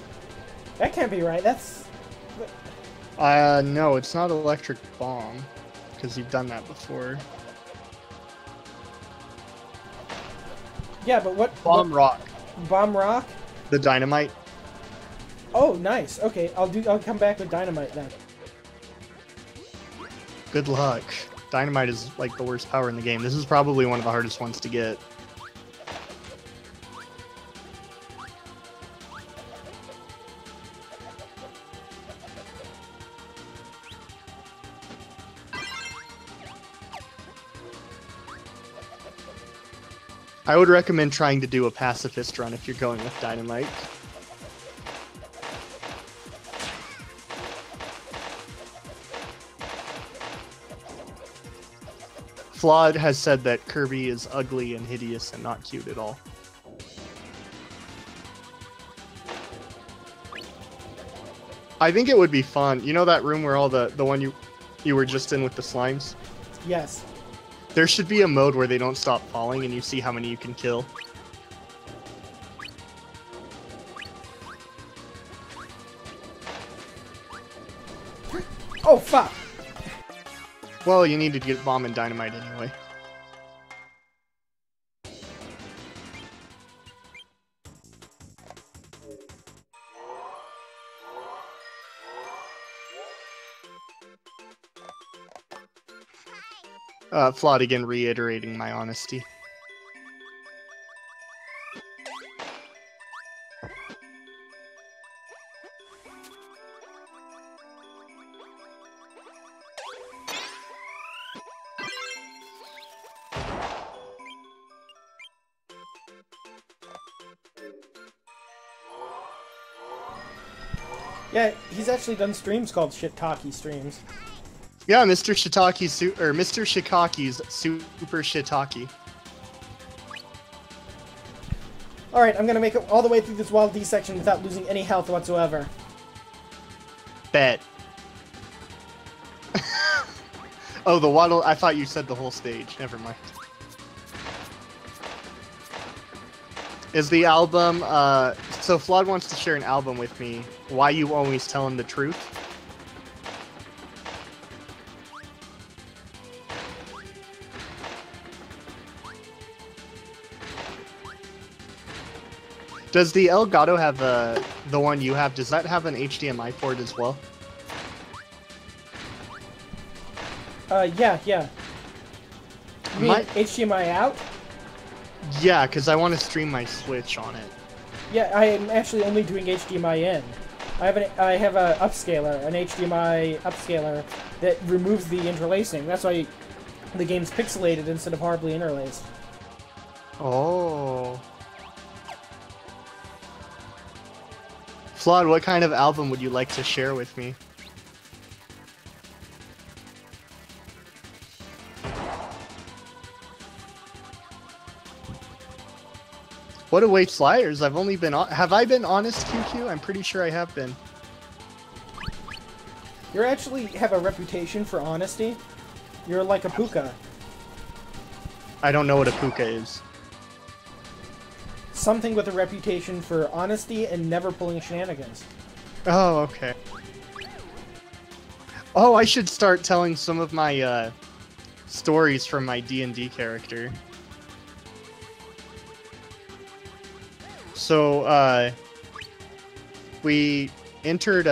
A: That can't be right. That's...
B: No, it's not electric bomb. Because you've done that before.
A: Yeah, but what?
B: Bomb rock.
A: Bomb rock?
B: The dynamite.
A: Oh, nice. Okay, I'll come back with dynamite then.
B: Good luck. Dynamite is like the worst power in the game. This is probably one of the hardest ones to get. I would recommend trying to do a pacifist run if you're going with dynamite. Flawed has said that Kirby is ugly and hideous and not cute at all. I think it would be fun. You know that room where all the one you were just in with the slimes?
A: Yes.
B: There should be a mode where they don't stop falling and you see how many you can kill.
A: Oh, fuck!
B: Well, you need to get bomb and dynamite anyway. Flawed again, reiterating my honesty.
A: Yeah, he's actually done streams called Shiitake streams.
B: Yeah, Mr. Mr. Shikaki's Super Shiitake.
A: Alright, I'm gonna make it all the way through this Wild D section without losing any health whatsoever.
B: Bet. Oh, the Waddle. I thought you said the whole stage. Never mind. Is the album, so Flawed wants to share an album with me. Why You Always Tell Him the Truth? Does the Elgato have the one you have? Does that have an HDMI port as well?
A: Yeah. You mean HDMI out?
B: Yeah, because I want to stream my Switch on it.
A: Yeah, I am actually only doing HDMI in. I have a upscaler, an HDMI upscaler that removes the interlacing. That's why the game's pixelated instead of horribly interlaced.
B: Oh. Flawed, what kind of album would you like to share with me? What awaits liars? I've only been on. Have I been honest, QQ? I'm pretty sure I have been.
A: You actually have a reputation for honesty. You're like a puka.
B: I don't know what a puka is.
A: Something with a reputation for honesty and never pulling shenanigans.
B: Oh, okay. Oh, I should start telling some of my stories from my D&D character. So, we entered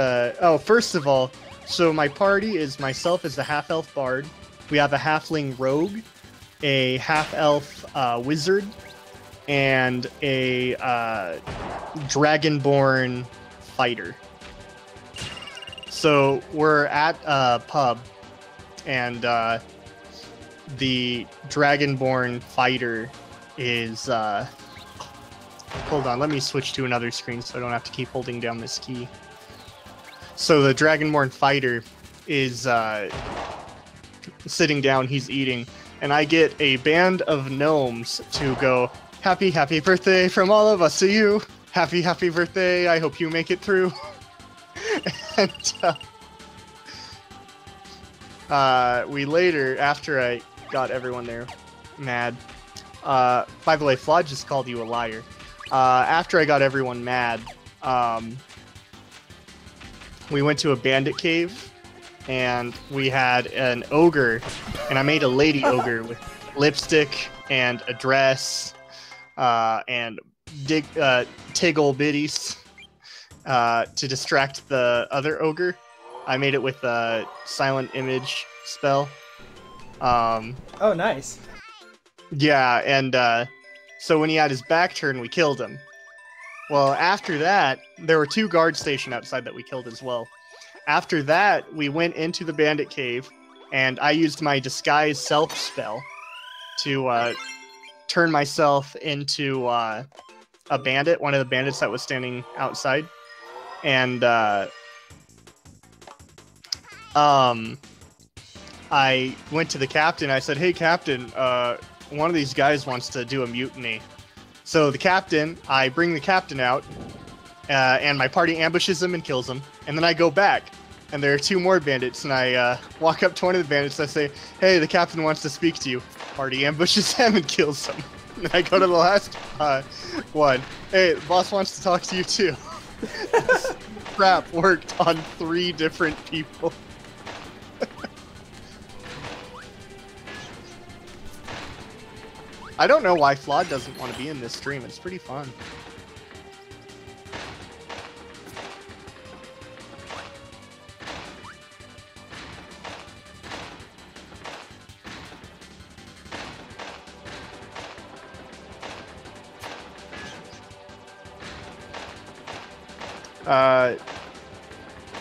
B: first of all, so my party is myself as the half-elf bard. We have a halfling rogue, a half-elf wizard, and a dragonborn fighter. So we're at a pub, and the dragonborn fighter is hold on, let me switch to another screen so I don't have to keep holding down this key. So the dragonborn fighter is sitting down, he's eating, and I get a band of gnomes to go, happy, happy birthday from all of us to you. Happy, happy birthday. I hope you make it through. And we later, after I got everyone there mad, by the way, Flawed just called you a liar. After I got everyone mad, we went to a bandit cave, and we had an ogre, and I made a lady ogre with lipstick and a dress. and Tiggle Biddies to distract the other ogre. I made it with a silent image spell.
A: Oh, nice.
B: Yeah, and so when he had his back turned, we killed him. Well, after that, there were 2 guards stationed outside that we killed as well. After that, we went into the bandit cave, and I used my disguise self spell to turn myself into a bandit, one of the bandits that was standing outside. And I went to the captain. I said, "Hey, captain, one of these guys wants to do a mutiny." So I bring the captain out, and my party ambushes him and kills him. And then I go back, and there are 2 more bandits, and I walk up to one of the bandits and I say, "Hey, the captain wants to speak to you." Party ambushes him and kills him. And I go to the last one. "Hey, the boss wants to talk to you too." This crap worked on 3 different people. I don't know why Flawed doesn't want to be in this stream. It's pretty fun.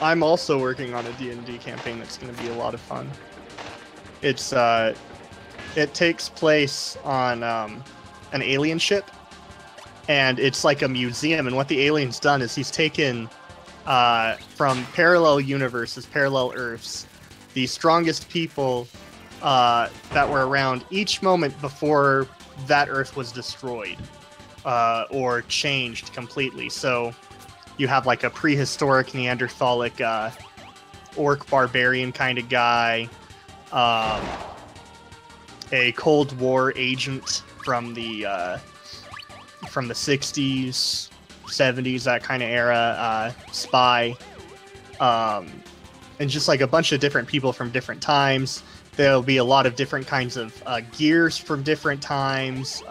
B: I'm also working on a D&D campaign that's going to be a lot of fun. It takes place on an alien ship, and it's like a museum. And what the alien's done is he's taken from parallel universes, parallel Earths, the strongest people that were around each moment before that Earth was destroyed or changed completely. So you have like a prehistoric Neanderthalic orc barbarian kind of guy, a Cold War agent from the 60s, 70s, that kind of era, spy, and just like a bunch of different people from different times. There'll be a lot of different kinds of gears from different times.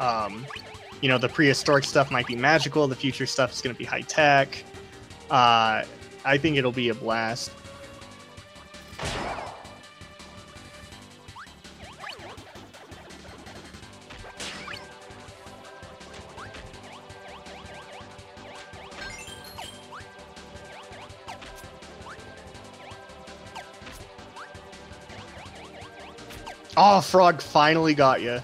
B: You know, the prehistoric stuff might be magical. The future stuff is going to be high tech. I think it'll be a blast. Oh, Frog finally got you.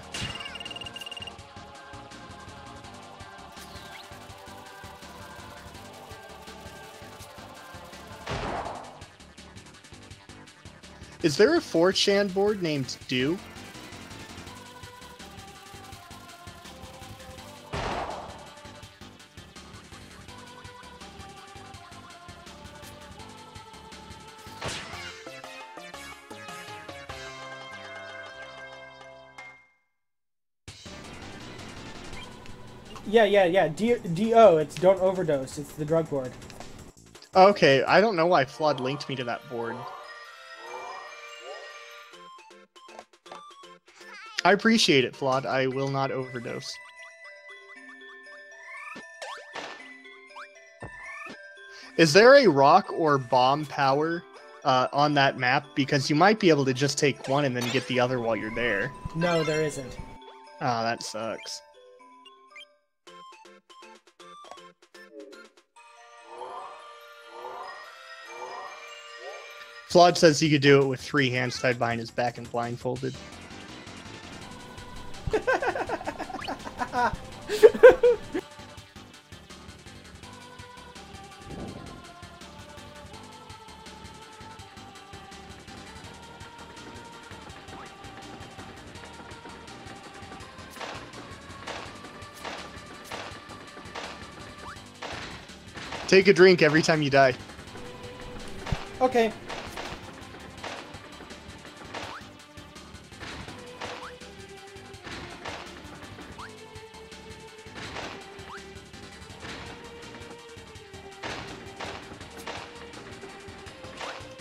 B: Is there a 4chan board named Do?
A: Yeah. D-O, it's Don't Overdose. It's the drug board.
B: Okay, I don't know why Flood linked me to that board. I appreciate it, Flawed. I will not overdose. Is there a rock or bomb power on that map? Because you might be able to just take one and then get the other while you're there.
A: No, there isn't.
B: Oh, that sucks. Flawed says he could do it with 3 hands tied behind his back and blindfolded. Take a drink every time you die.
A: Okay.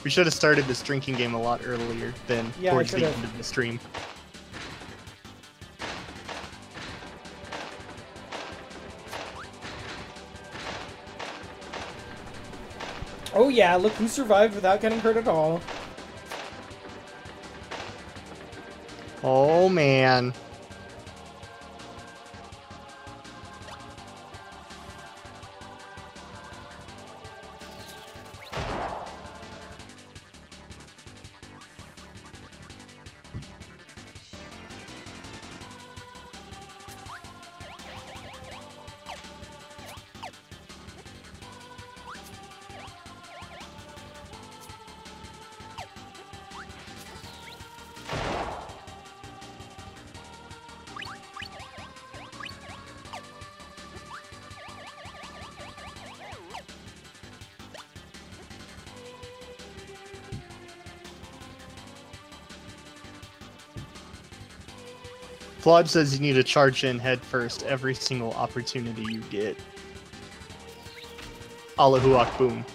B: We should have started this drinking game a lot earlier than towards the end of the stream.
A: Oh yeah, look who survived without getting hurt at all.
B: Oh man. Flod says you need to charge in head first every single opportunity you get. Allahu Akboom.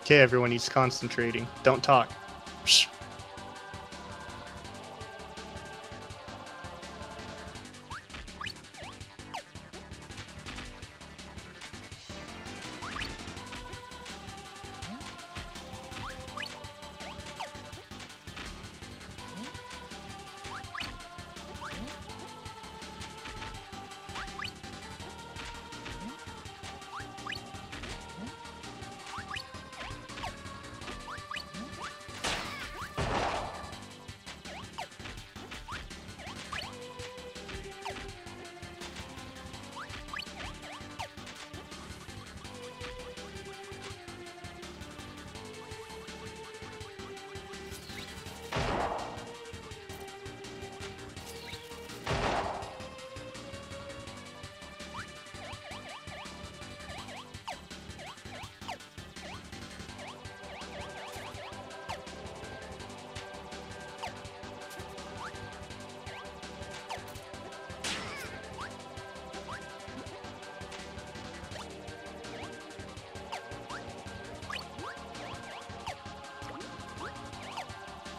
B: Okay, everyone, he's concentrating. Don't talk. Psh.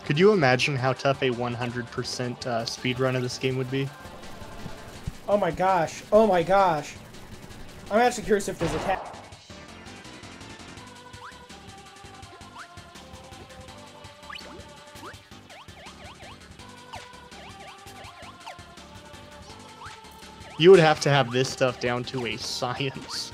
B: Could you imagine how tough a 100% speedrun of this game would be?
A: Oh my gosh. Oh my gosh. I'm actually curious if there's a cat.
B: You would have to have this stuff down to a science.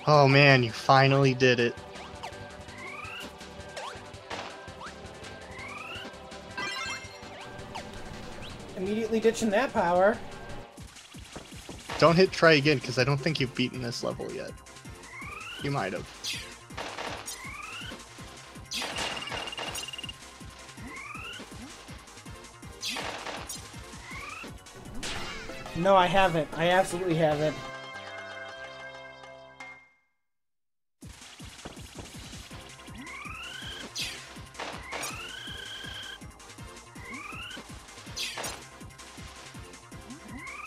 B: Oh man, you finally did it.
A: Immediately ditching that power.
B: Don't hit try again, because I don't think you've beaten this level yet. You might have.
A: No, I haven't. I absolutely haven't.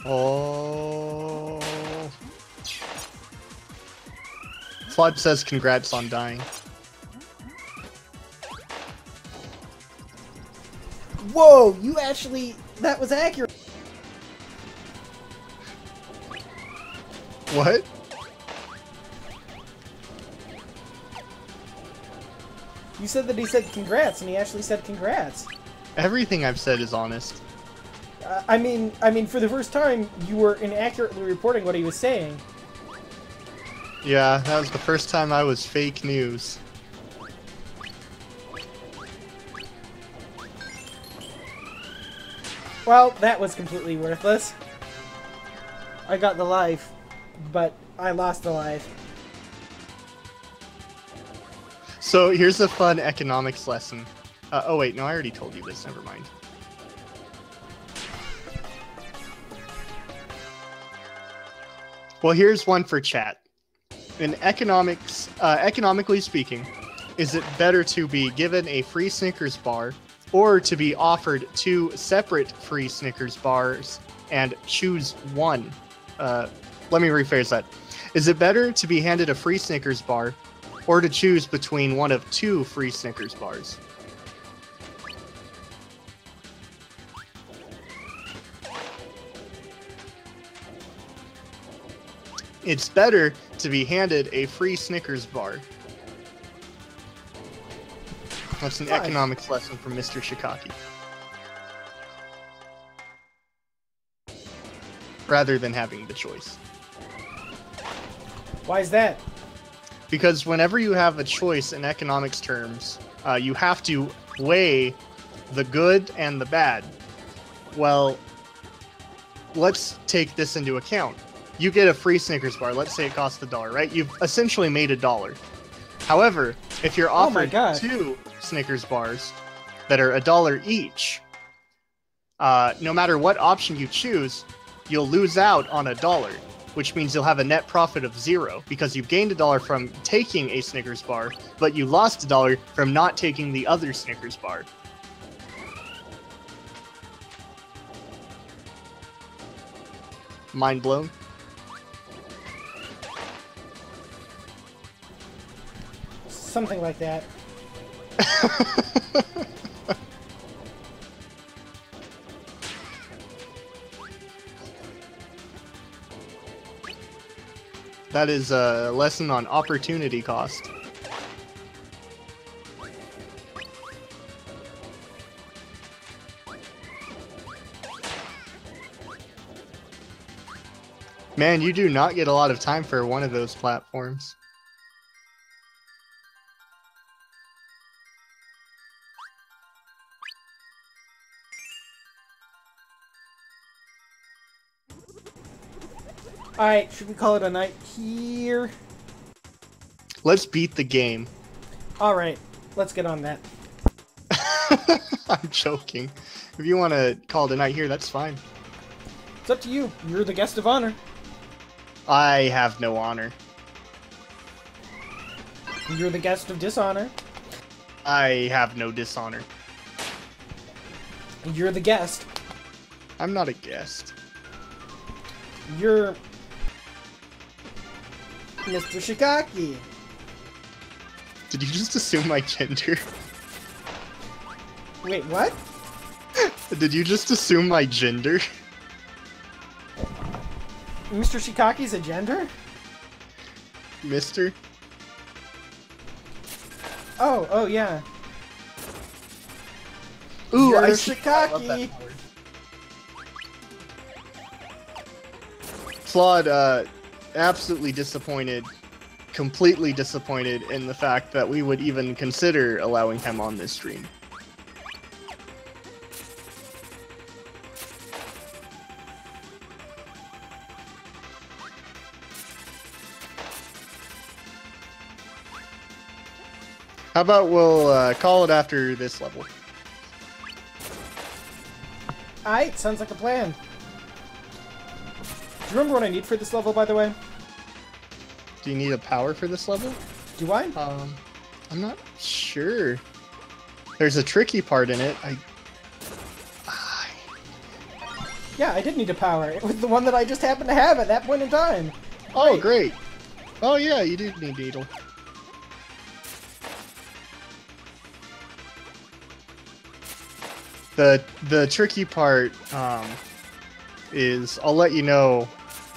B: Oh. Flood says congrats on dying.
A: Whoa, you actually... That was accurate.
B: What?
A: You said that he said congrats, and he actually said congrats.
B: Everything I've said is honest.
A: I mean, for the first time, you were inaccurately reporting what he was saying.
B: Yeah, that was the first time I was fake news.
A: Well, that was completely worthless. I got the life, but I lost the life.
B: So here's a fun economics lesson. Oh wait, no, I already told you this. Never mind. Well, here's one for chat. In economics, economically speaking, is it better to be given a free Snickers bar or to be offered 2 separate free Snickers bars and choose one? Let me rephrase that. Is it better to be handed a free Snickers bar or to choose between one of 2 free Snickers bars? It's better to be handed a free Snickers bar. That's an economics lesson from Mr. Shikaki. Rather than having the choice.
A: Why is that?
B: Because whenever you have a choice in economics terms, you have to weigh the good and the bad. Well, let's take this into account. You get a free Snickers bar. Let's say it costs $1, right? You've essentially made $1. However, if you're offered 2 Snickers bars that are $1 each, no matter what option you choose, you'll lose out on $1, which means you'll have a net profit of 0 because you've gained $1 from taking a Snickers bar, but you lost $1 from not taking the other Snickers bar. Mind blown?
A: Something like that.
B: That is a lesson on opportunity cost. Man, you do not get a lot of time for one of those platforms.
A: Alright, should we call it a night here?
B: Let's beat the game.
A: Alright, let's get on that.
B: I'm joking. If you want to call it a night here, that's fine.
A: It's up to you. You're the guest of honor.
B: I have no honor.
A: You're the guest of dishonor.
B: I have no dishonor.
A: You're the guest.
B: I'm not a guest.
A: You're Mr. Shikaki.
B: Did you just assume my gender?
A: Wait, what?
B: Did you just assume my gender?
A: Mr. Shikaki's a gender?
B: Mister?
A: Oh yeah.
B: Ooh,
A: You're
B: I
A: Shikaki.
B: Flawed, absolutely disappointed, completely disappointed in the fact that we would even consider allowing him on this stream. How about we'll call it after this level?
A: Alright, sounds like a plan. Do you remember what I need for this level, by the way?
B: Do you need a power for this level?
A: Do I?
B: I'm not sure. There's a tricky part in it.
A: Yeah, I did need a power. It was the one that I just happened to have at that point in time.
B: Oh,
A: Right.
B: great. Oh, yeah, you do need needle. The tricky part is I'll let you know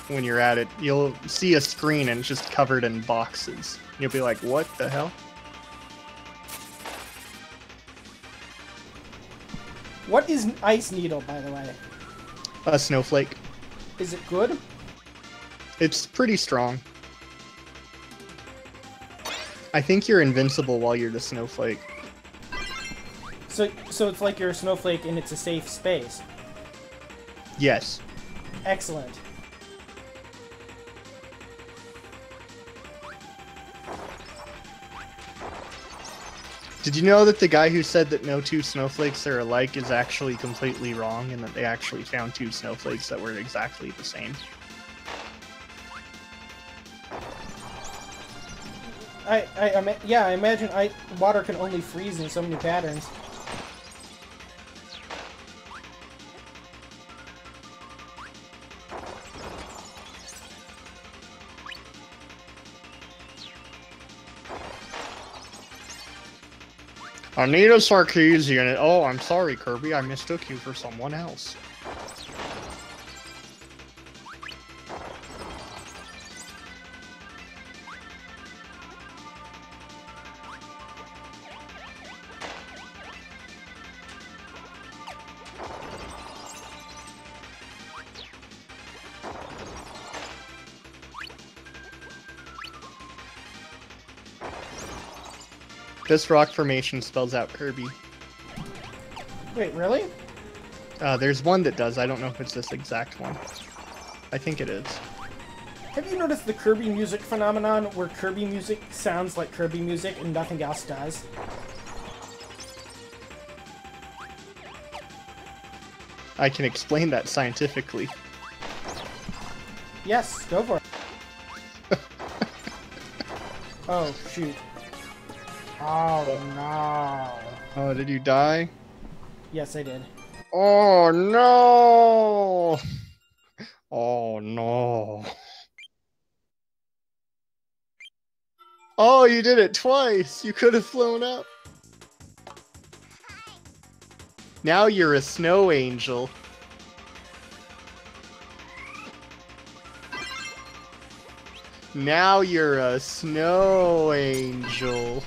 B: when you're at it. You'll see a screen and it's just covered in boxes. You'll be like, what the hell?
A: What is Ice Needle, by the way?
B: A snowflake.
A: Is it good?
B: It's pretty strong. I think you're invincible while you're the snowflake.
A: So it's like you're a snowflake and it's a safe space.
B: Yes.
A: Excellent.
B: Did you know that the guy who said that no two snowflakes are alike is actually completely wrong, and that they actually found two snowflakes that were exactly the same?
A: Yeah, I imagine water can only freeze in so many patterns.
B: Anita Sarkeesian. Oh, I'm sorry, Kirby. I mistook you for someone else. This rock formation spells out Kirby.
A: Wait, really?
B: There's one that does. I don't know if it's this exact one. I think it is.
A: Have you noticed the Kirby music phenomenon, where Kirby music sounds like Kirby music and nothing else does?
B: I can explain that scientifically.
A: Yes, go for it. Oh, shoot. Oh, no.
B: Oh, did you die?
A: Yes, I did.
B: Oh, no! Oh, no. Oh, you did it twice! You could have flown up. Now you're a snow angel. Now you're a snow angel.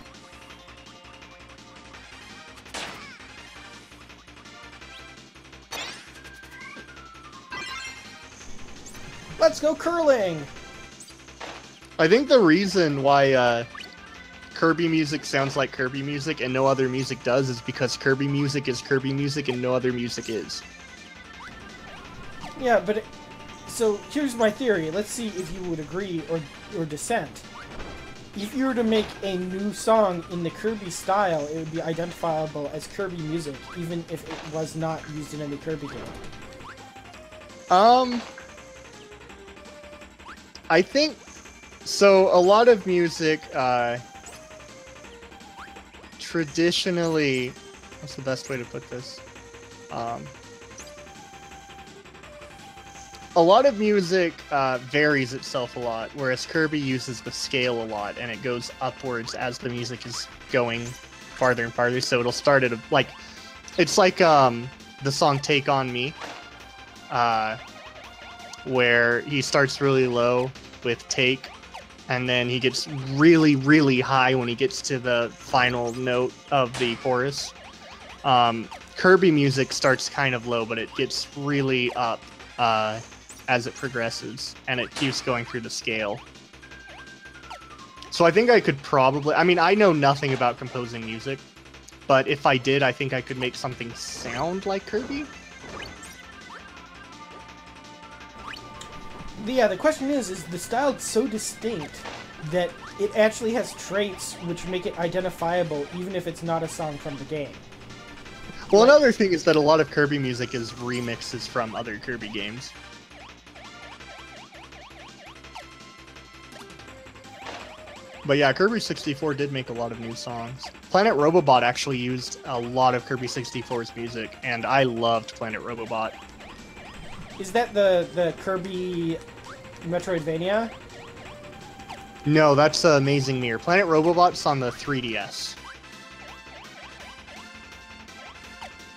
A: Let's go curling!
B: I think the reason why Kirby music sounds like Kirby music and no other music does is because Kirby music is Kirby music and no other music is.
A: Yeah, but so here's my theory. Let's see if you would agree or dissent. If you were to make a new song in the Kirby style, it would be identifiable as Kirby music, even if it was not used in any Kirby game.
B: I think so. A lot of music, traditionally, what's the best way to put this? A lot of music varies itself a lot, whereas Kirby uses the scale a lot, and it goes upwards as the music is going farther and farther. So it'll start at it's like the song "Take on Me," where he starts really low with "Take," and then he gets really, really high when he gets to the final note of the chorus. Kirby music starts kind of low, but it gets really up as it progresses, and it keeps going through the scale. So I think I could probably... I mean, I know nothing about composing music, but if I did, I think I could make something sound like Kirby.
A: Yeah, the question is the style so distinct that it actually has traits which make it identifiable even if it's not a song from the game.
B: Well, another thing is that a lot of Kirby music is remixes from other Kirby games. But yeah, Kirby 64 did make a lot of new songs. Planet Robobot actually used a lot of Kirby 64's music, and I loved Planet Robobot.
A: Is that the Kirby Metroidvania?
B: No, that's Amazing Mirror. Planet Robobot's on the 3DS.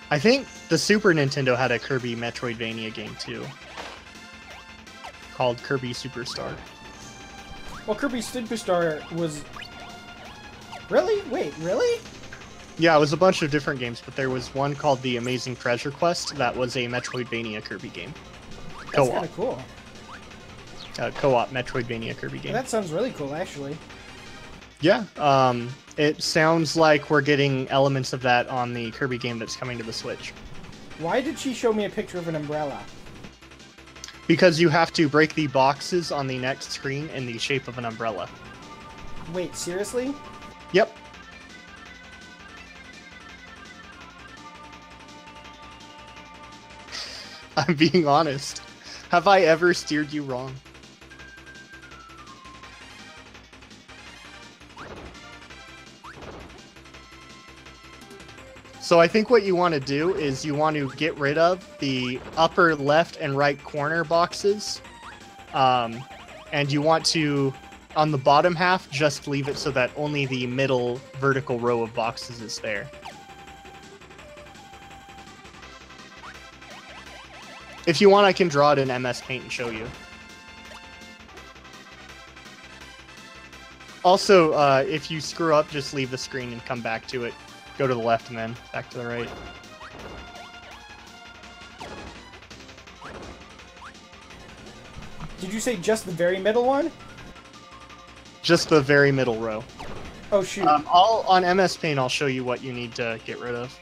B: I think the Super Nintendo had a Kirby Metroidvania game too, called Kirby Superstar.
A: Well, Kirby Superstar was... Really? Wait, really?
B: Yeah, it was a bunch of different games, but there was one called The Amazing Treasure Quest that was a Metroidvania Kirby game.
A: That's kind of cool.
B: Co-op Metroidvania Kirby game.
A: That sounds really cool, actually.
B: Yeah, it sounds like we're getting elements of that on the Kirby game that's coming to the Switch.
A: Why did she show me a picture of an umbrella?
B: Because you have to break the boxes on the next screen in the shape of an umbrella.
A: Wait, seriously?
B: Yep. I'm being honest. Have I ever steered you wrong? So I think what you want to do is you want to get rid of the upper left and right corner boxes. And you want to, on the bottom half, just leave it so that only the middle vertical row of boxes is there. If you want, I can draw it in MS Paint and show you. Also, if you screw up, just leave the screen and come back to it. Go to the left and then back to the right.
A: Did you say just the very middle one?
B: Just the very middle row.
A: Oh, shoot.
B: On MS Paint, I'll show you what you need to get rid of.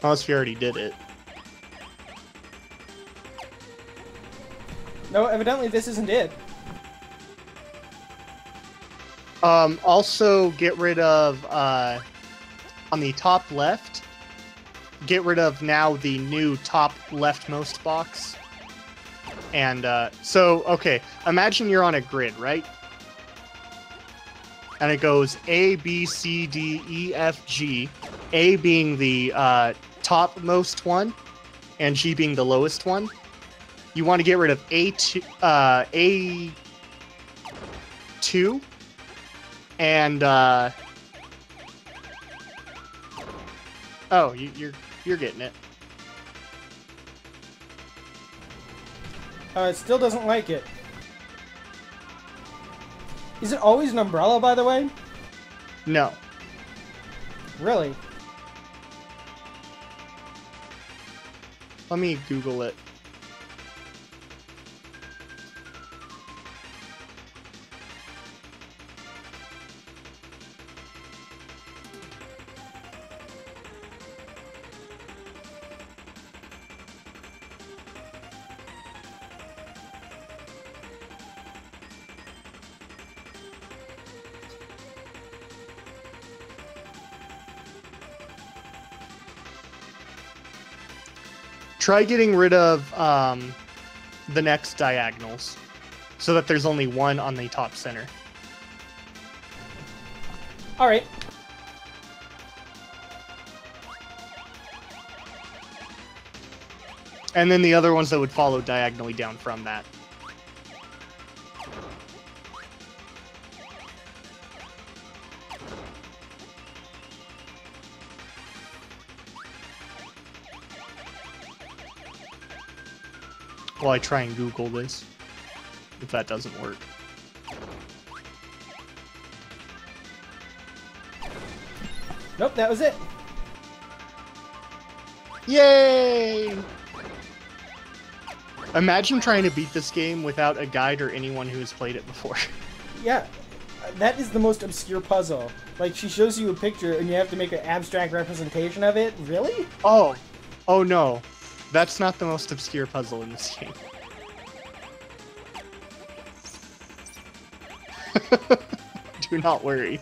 B: Unless you already did it.
A: No, evidently this isn't it.
B: Also, get rid of, on the top left, get rid of now the new top leftmost box. And, okay, imagine you're on a grid, right? And it goes A, B, C, D, E, F, G. A being the topmost one, and G being the lowest one. You want to get rid of A2, and oh, you're getting it.
A: It still doesn't like it. Is it always an umbrella, by the way?
B: No.
A: Really?
B: Let me Google it. Try getting rid of the next diagonals so that there's only one on the top center.
A: Alright.
B: And then the other ones that would follow diagonally down from that. While I try and Google this, if that doesn't work.
A: Nope, that was it.
B: Yay! Imagine trying to beat this game without a guide or anyone who has played it before.
A: Yeah, that is the most obscure puzzle. Like, she shows you a picture and you have to make an abstract representation of it? Really?
B: Oh no. That's not the most obscure puzzle in this game. Do not worry.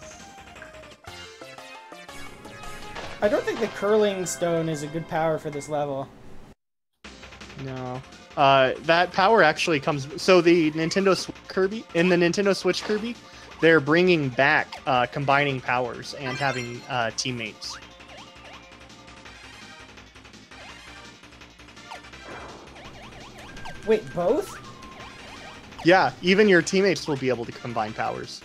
A: I don't think the curling stone is a good power for this level.
B: No. That power actually comes... So the Nintendo Switch Kirby... In the Nintendo Switch Kirby, they're bringing back combining powers and having teammates.
A: Wait, both?
B: Yeah, even your teammates will be able to combine powers.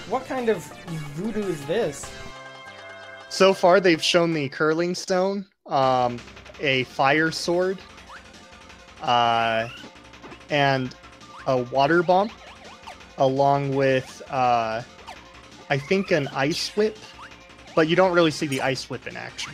A: What kind of voodoo is this?
B: So far, they've shown the curling stone, a fire sword, and a water bomb, along with, I think, an ice whip, but you don't really see the ice whip in action.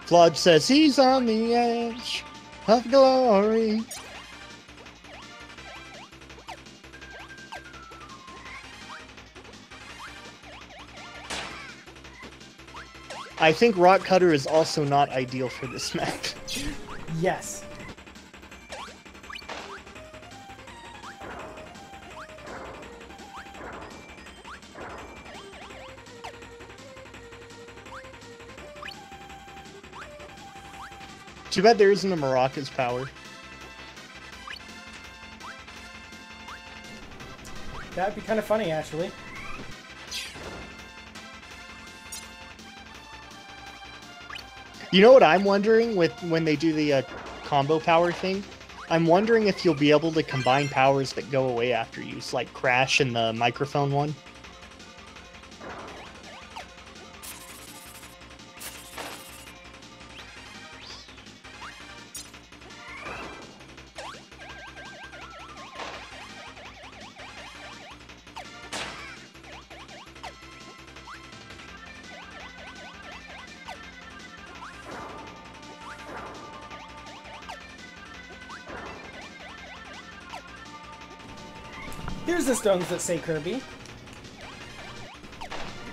B: Flood says he's on the edge of glory. I think Rock Cutter is also not ideal for this map.
A: Yes.
B: Too bad there isn't a Maracas power.
A: That'd be kind of funny, actually.
B: You know what I'm wondering with when they do the combo power thing? I'm wondering if you'll be able to combine powers that go away after use, like Crash and the microphone one.
A: Here's the stones that say Kirby.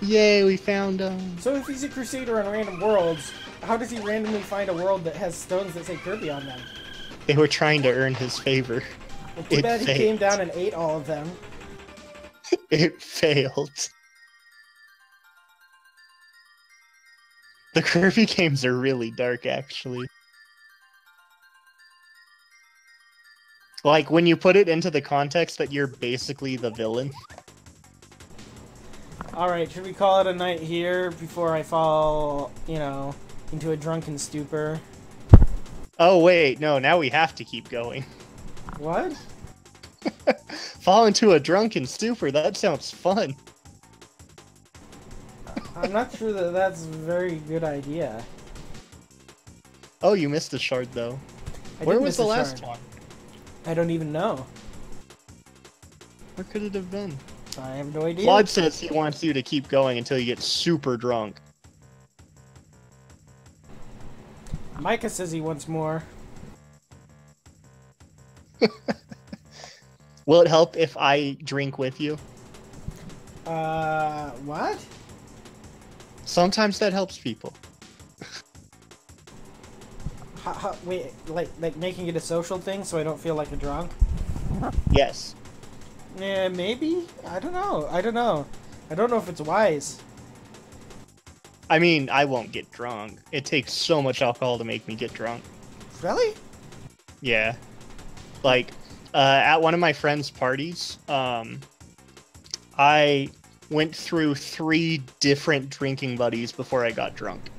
B: Yay, we found them.
A: So if he's a crusader on random worlds, how does he randomly find a world that has stones that say Kirby on them?
B: They were trying to earn his favor.
A: Well, too bad he came down and ate all of them.
B: It failed. The Kirby games are really dark, actually. Like, when you put it into the context that you're basically the villain.
A: Alright, should we call it a night here before I fall, you know, into a drunken stupor?
B: Oh, wait, no, now we have to keep going.
A: What?
B: Fall into a drunken stupor, that sounds fun.
A: I'm not sure that that's a very good idea.
B: Oh, you missed a shard, though. Where was the last one?
A: I don't even know.
B: Where could it have been?
A: I have no idea.
B: Claude says he wants you to keep going until you get super drunk.
A: Micah says he wants more.
B: Will it help if I drink with you?
A: What?
B: Sometimes that helps people.
A: Wait, like making it a social thing so I don't feel like a drunk?
B: Yes.
A: Yeah, maybe? I don't know. I don't know if it's wise.
B: I mean, I won't get drunk. It takes so much alcohol to make me get drunk.
A: Really?
B: Yeah. Like, at one of my friend's parties, I went through 3 different drinking buddies before I got drunk.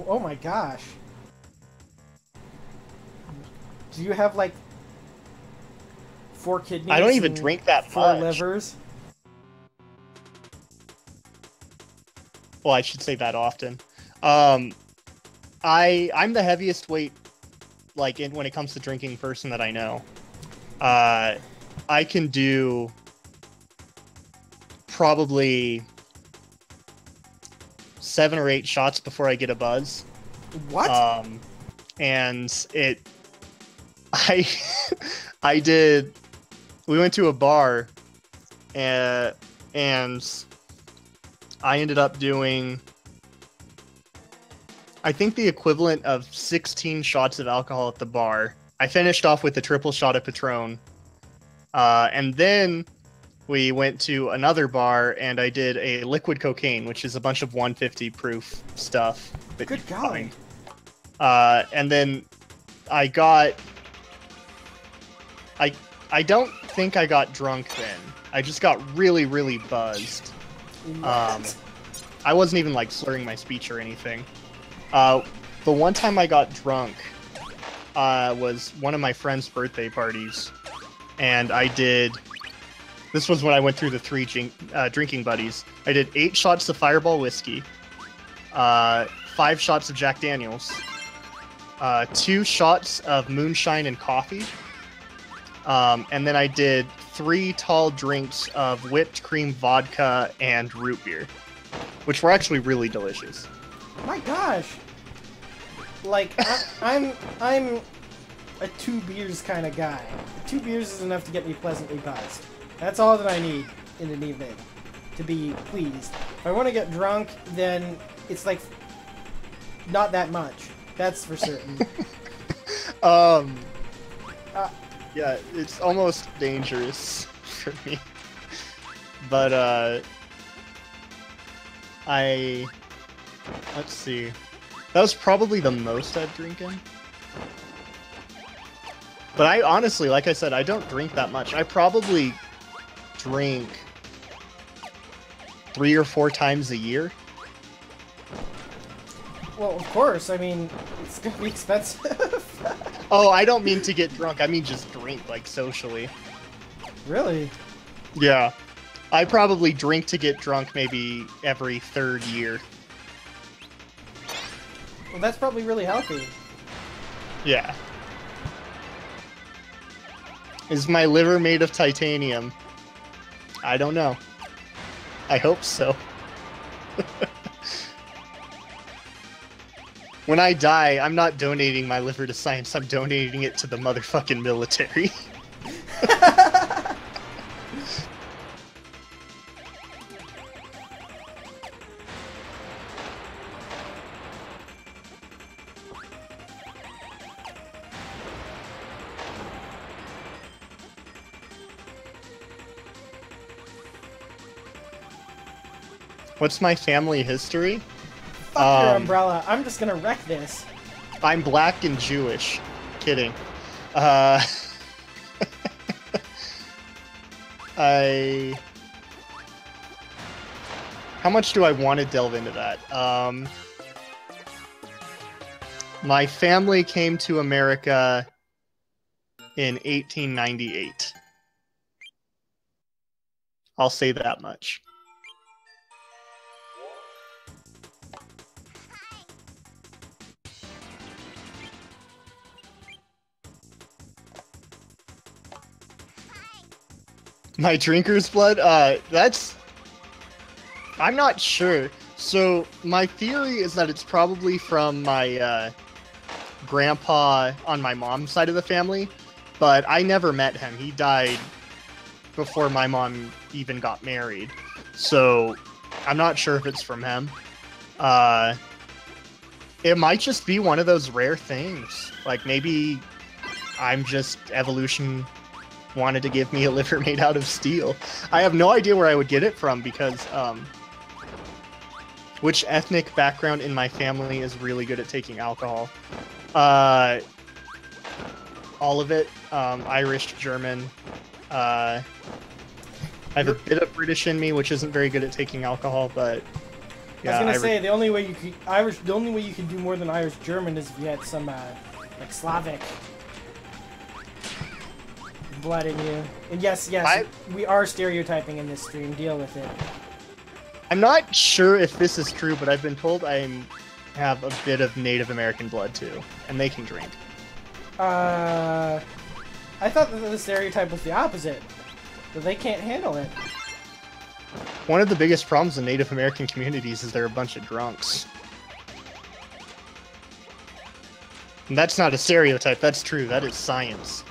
A: Oh my gosh. Do you have, like, 4 kidneys?
B: I don't even drink that
A: 4
B: much.
A: livers?
B: Well, I should say that often. I'm the heaviest weight, like, when it comes to drinking person that I know. I can do probably 7 or 8 shots before I get a buzz.
A: What?
B: And I did. We went to a bar, and I ended up doing I think the equivalent of 16 shots of alcohol at the bar. I finished off with a triple shot of Patron. And then we went to another bar and I did a liquid cocaine, which is a bunch of 150 proof stuff.
A: Good golly.
B: And then I got... I don't think I got drunk then. I just got really, really buzzed. I wasn't even like slurring my speech or anything. The one time I got drunk was one of my friend's birthday parties, and I did. This was when I went through the 3 drinking buddies. I did 8 shots of Fireball whiskey, 5 shots of Jack Daniels, 2 shots of moonshine and coffee, and then I did 3 tall drinks of whipped cream vodka and root beer, which were actually really delicious.
A: My gosh! Like, I'm a 2 beers kind of guy. 2 beers is enough to get me pleasantly buzzed. That's all that I need in an evening to be pleased. If I want to get drunk, then it's like not that much. That's for certain.
B: Yeah, it's almost dangerous for me. But, let's see. That was probably the most I've drinking. But I honestly, like I said, I don't drink that much. I probably drink 3 or 4 times a year.
A: Well, of course. I mean, it's gonna be expensive.
B: Oh, I don't mean to get drunk. I mean just drink, like, socially.
A: Really?
B: Yeah. I probably drink to get drunk maybe every 3rd year.
A: Well, that's probably really healthy.
B: Yeah. Is my liver made of titanium? I don't know. I hope so. When I die, I'm not donating my liver to science, I'm donating it to the motherfucking military. What's my family history?
A: Fuck your umbrella. I'm just gonna wreck this.
B: I'm black and Jewish. Kidding. How much do I want to delve into that? My family came to America in 1898. I'll say that much. My drinker's blood? That's... I'm not sure. So, my theory is that it's probably from my, grandpa on my mom's side of the family, but I never met him. He died before my mom even got married. So, I'm not sure if it's from him. It might just be one of those rare things. Like, maybe I'm just evolution wanted to give me a liver made out of steel. I have no idea where I would get it from because which ethnic background in my family is really good at taking alcohol? All of it. Irish, German. I have a bit of British in me, which isn't very good at taking alcohol, but yeah,
A: I was gonna say the only way you could do more than Irish German is if you had some like Slavic blood in you. And yes, we are stereotyping in this stream. Deal with it.
B: I'm not sure if this is true, but I've been told I have a bit of Native American blood too, and they can drink.
A: I thought that the stereotype was the opposite. That they can't handle it.
B: One of the biggest problems in Native American communities is they're a bunch of drunks. And that's not a stereotype, that's true, that is science.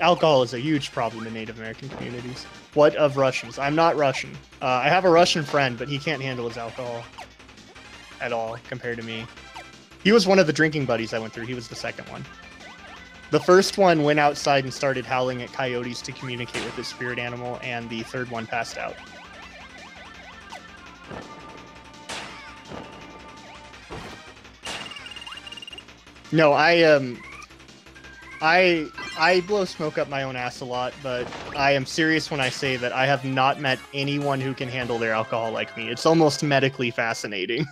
B: Alcohol is a huge problem in Native American communities. What of Russians? I'm not Russian. I have a Russian friend, but he can't handle his alcohol at all compared to me. He was one of the drinking buddies I went through. He was the second one. The first one went outside and started howling at coyotes to communicate with his spirit animal, and the third one passed out. No, I blow smoke up my own ass a lot, but I am serious when I say that I have not met anyone who can handle their alcohol like me. It's almost medically fascinating.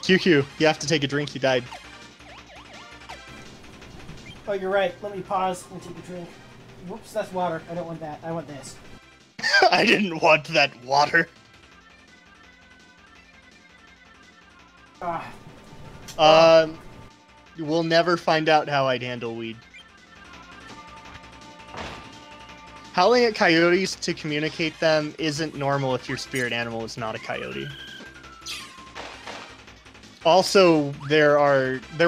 B: QQ, you have to take a drink, you died.
A: Oh, you're right. Let me pause and take a drink. Whoops, that's water. I don't want that. I want this.
B: I didn't want that water. We'll never find out how I'd handle weed. Howling at coyotes to communicate them isn't normal if your spirit animal is not a coyote. Also, there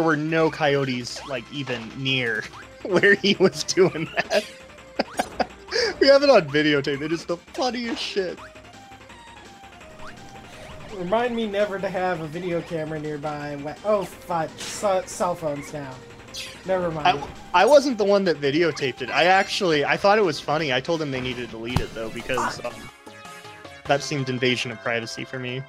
B: were no coyotes, like, even near where he was doing that. We have it on videotape. It is the funniest shit.
A: Remind me never to have a video camera nearby. Oh, fuck. Cell phones now. Never mind.
B: I wasn't the one that videotaped it. I thought it was funny. I told him they needed to delete it, though, because that seemed invasion of privacy for me.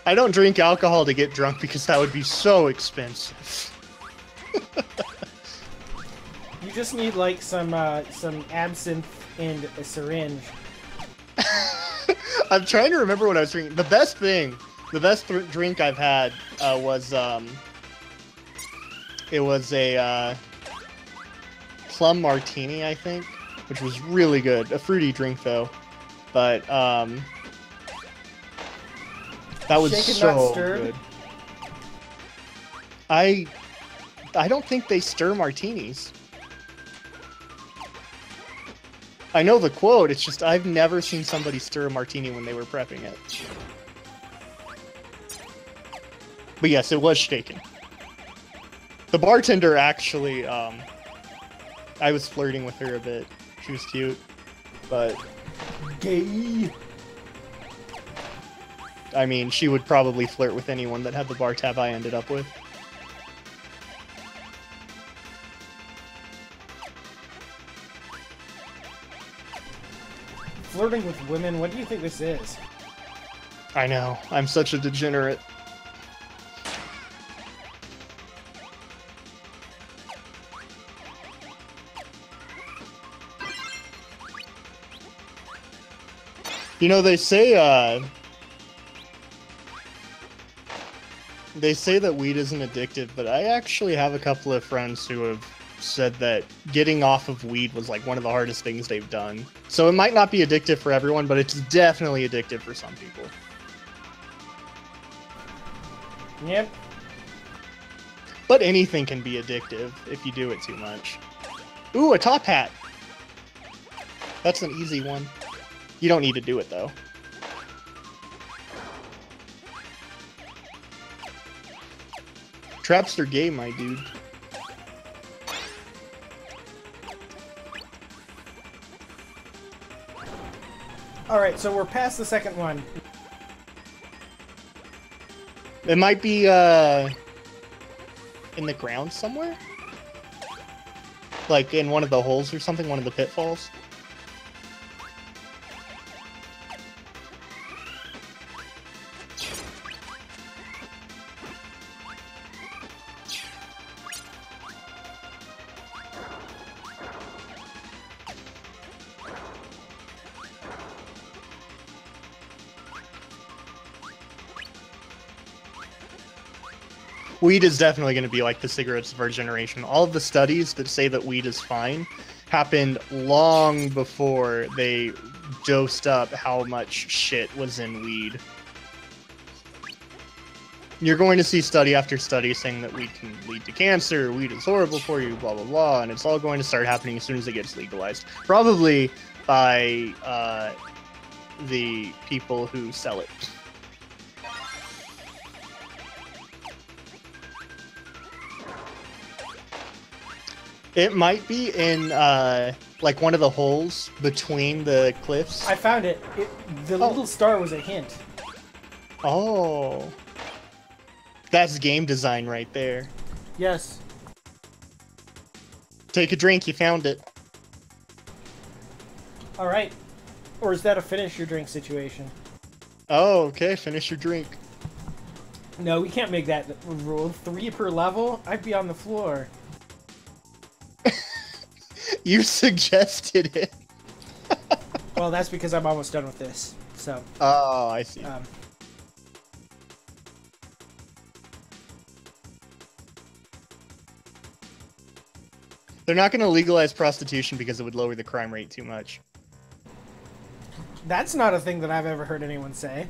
B: I don't drink alcohol to get drunk because that would be so expensive.
A: You just need like some absinthe and a syringe.
B: I'm trying to remember what I was drinking. The best drink I've had was it was a plum martini, I think, which was really good. A fruity drink though, but that was
A: Shaken,
B: so
A: not stirred.
B: good. I don't think they stir martinis. I know the quote, it's just I've never seen somebody stir a martini when they were prepping it. But yes, it was shaken. The bartender actually, I was flirting with her a bit. She was cute, but...
A: Gay!
B: I mean, she would probably flirt with anyone that had the bar tab I ended up with.
A: Flirting with women? What do you think this is?
B: I know. I'm such a degenerate. You know, they say that weed isn't addictive, but I actually have a couple of friends who have said that getting off of weed was like one of the hardest things they've done. So it might not be addictive for everyone, but it's definitely addictive for some people.
A: Yep.
B: But anything can be addictive if you do it too much. Ooh, a top hat! That's an easy one. You don't need to do it, though. Trapster gay, my dude.
A: Alright, so we're past the second one.
B: It might be, in the ground somewhere? Like, in one of the holes or something? One of the pitfalls? Weed is definitely going to be like the cigarettes of our generation. All of the studies that say that weed is fine happened long before they dosed up how much shit was in weed. You're going to see study after study saying that weed can lead to cancer, weed is horrible for you, blah, blah, blah, and it's all going to start happening as soon as it gets legalized. Probably by the people who sell it. It might be in, like, one of the holes between the cliffs.
A: I found it. The little star was a hint.
B: Oh. That's game design right there.
A: Yes.
B: Take a drink, you found it.
A: Alright. Or is that a finish your drink situation?
B: Oh, okay, finish your drink.
A: No, we can't make that rule. 3 per level? I'd be on the floor.
B: You suggested it.
A: Well, that's because I'm almost done with this. So.
B: Oh, I see. They're not going to legalize prostitution because it would lower the crime rate too much.
A: That's not a thing that I've ever heard anyone say.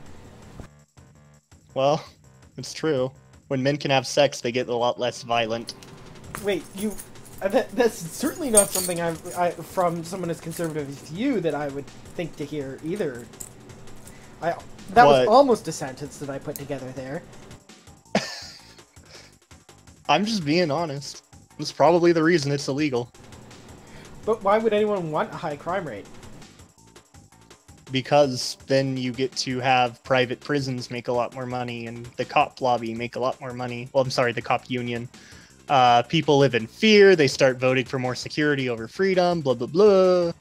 B: Well, it's true. When men can have sex, they get a lot less violent.
A: Wait, you... that's certainly not something from someone as conservative as you that I would think to hear either. That was almost a sentence that I put together there.
B: I'm just being honest. It's probably the reason it's illegal.
A: But why would anyone want a high crime rate?
B: Because then you get to have private prisons make a lot more money, and the cop lobby make a lot more money. Well, I'm sorry, the cop union. People live in fear, they start voting for more security over freedom, blah, blah, blah.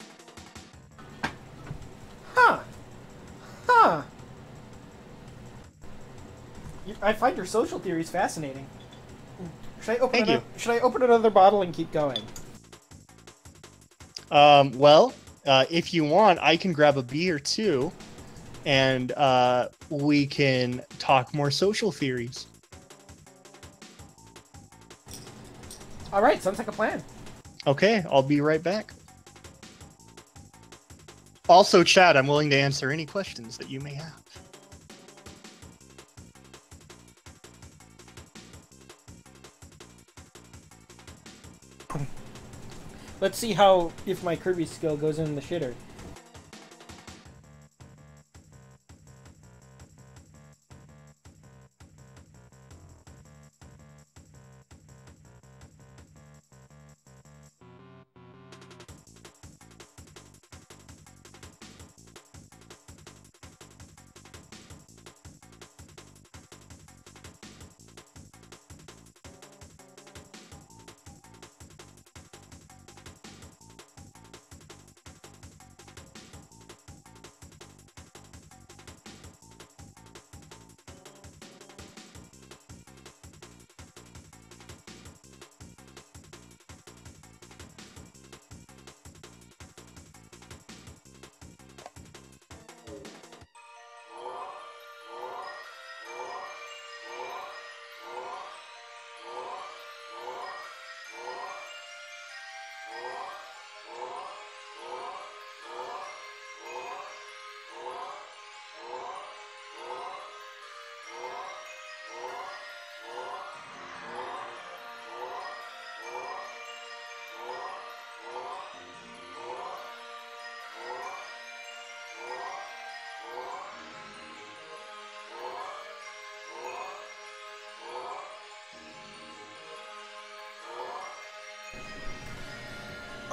A: Huh. Huh. I find your social theories fascinating. Should I open another bottle and keep going?
B: Well, if you want, I can grab a beer too, and we can talk more social theories.
A: Alright, sounds like a plan.
B: Okay, I'll be right back. Also, chat, I'm willing to answer any questions that you may have.
A: Let's see how, if my Kirby skill goes in the shitter.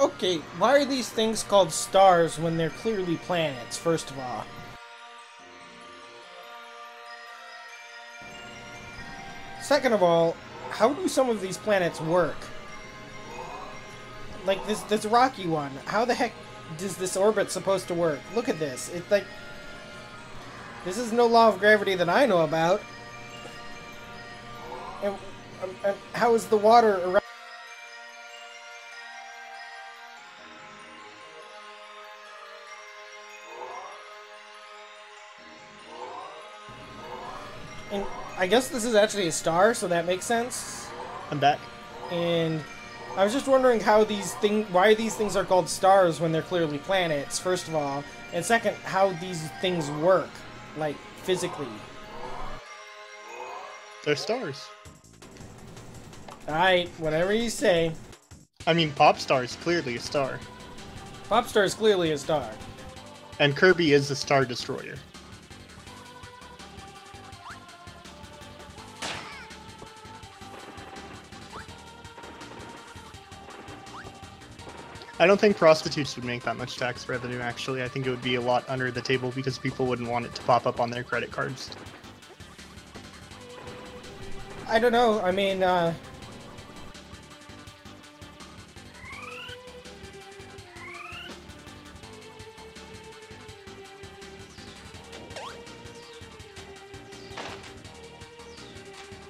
A: Okay, why are these things called stars when they're clearly planets, first of all? Second of all, how do some of these planets work? Like this rocky one, how the heck is this orbit supposed to work? Look at this, it's like... This is no law of gravity that I know about. And how is the water around... And I guess this is actually a star, so that makes sense.
B: I'm back.
A: And I was just wondering how why these things are called stars when they're clearly planets, first of all. And second, how these things work, like, physically.
B: They're stars.
A: Alright, whatever you say.
B: I mean, Popstar is clearly a star.
A: Popstar is clearly a star.
B: And Kirby is a star destroyer. I don't think prostitutes would make that much tax revenue, actually. I think it would be a lot under the table because people wouldn't want it to pop up on their credit cards.
A: I don't know. I mean,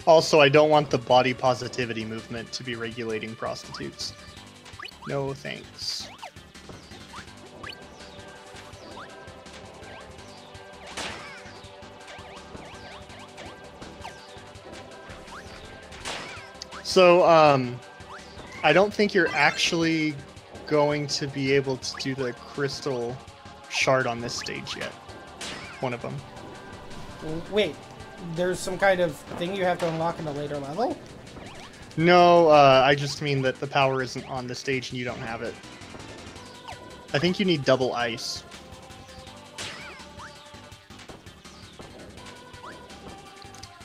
B: Also, I don't want the body positivity movement to be regulating prostitutes. No thanks. So, I don't think you're actually going to be able to do the crystal shard on this stage yet. One of them.
A: wait. There's some kind of thing you have to unlock in a later level?
B: No, I just mean that the power isn't on the stage and you don't have it. I think you need double ice.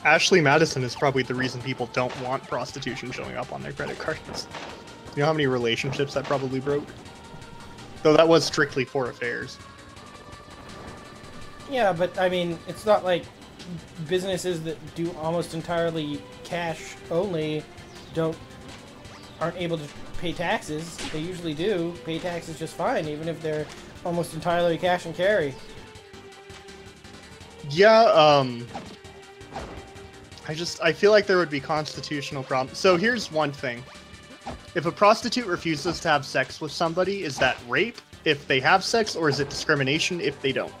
B: Ashley Madison is probably the reason people don't want prostitution showing up on their credit cards. You know how many relationships that probably broke? Though that was strictly for affairs.
A: Yeah, but I mean, it's not like businesses that do almost entirely cash only aren't able to pay taxes. They usually do pay taxes just fine, even if they're almost entirely cash and carry.
B: Yeah, I feel like there would be constitutional problems. So here's one thing. If a prostitute refuses to have sex with somebody, is that rape if they have sex, or is it discrimination if they don't?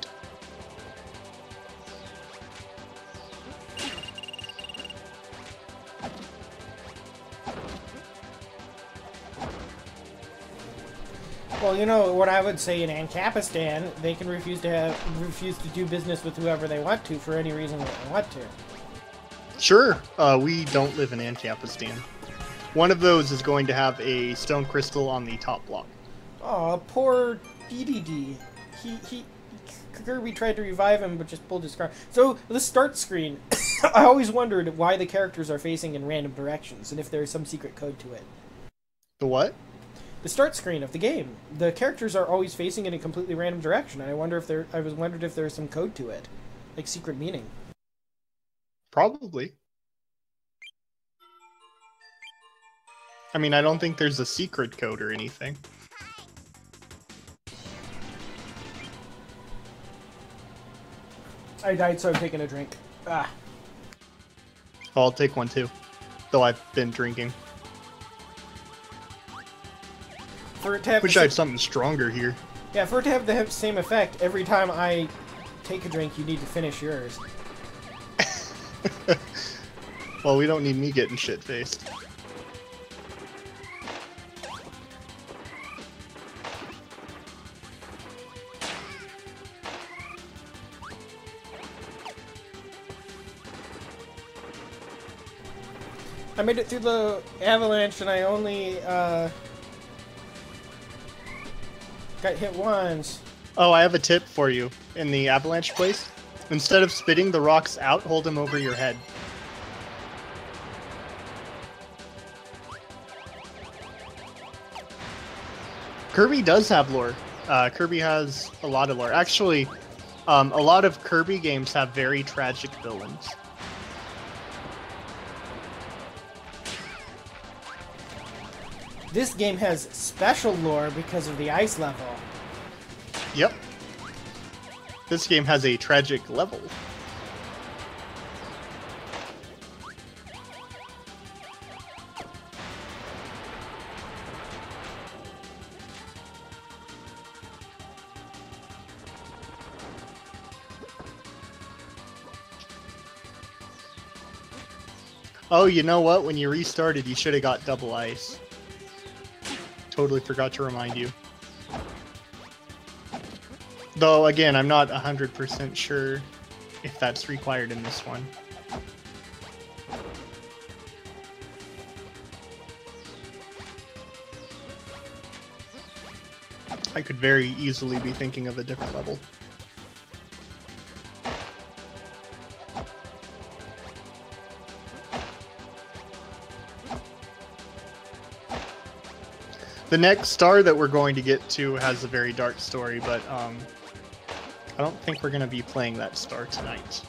A: Well, you know what I would say in Ancapistan, they can refuse to do business with whoever they want to for any reason that they want to.
B: Sure, we don't live in Ancapistan. One of those is going to have a stone crystal on the top block.
A: Aw, poor DDD. Kirby tried to revive him, but just pulled his card. So, the start screen, I always wondered why the characters are facing in random directions, and if there's some secret code to it.
B: The what?
A: The start screen of the game. The characters are always facing in a completely random direction, and I wondered if there's some code to it. Like secret meaning.
B: Probably. I mean, I don't think there's a secret code or anything.
A: I died, so I'm taking a drink. Ah.
B: I'll take one too. Though I've been drinking.
A: For it to have
B: Wish I had something stronger here.
A: Yeah, for it to have the same effect, every time I take a drink, you need to finish yours.
B: Well, we don't need me getting shit-faced.
A: I made it through the avalanche and I only got hit once.
B: Oh, I have a tip for you. In the avalanche place, instead of spitting the rocks out, hold them over your head. Kirby does have lore. Kirby has a lot of lore. Actually, a lot of Kirby games have very tragic villains.
A: This game has special lore because of the ice level.
B: Yep. This game has a tragic level. Oh, you know what? When you restarted, you should have got double ice. Totally forgot to remind you. Though, again, I'm not 100% sure if that's required in this one. I could very easily be thinking of a different level. The next star that we're going to get to has a very dark story, but I don't think we're going to be playing that star tonight.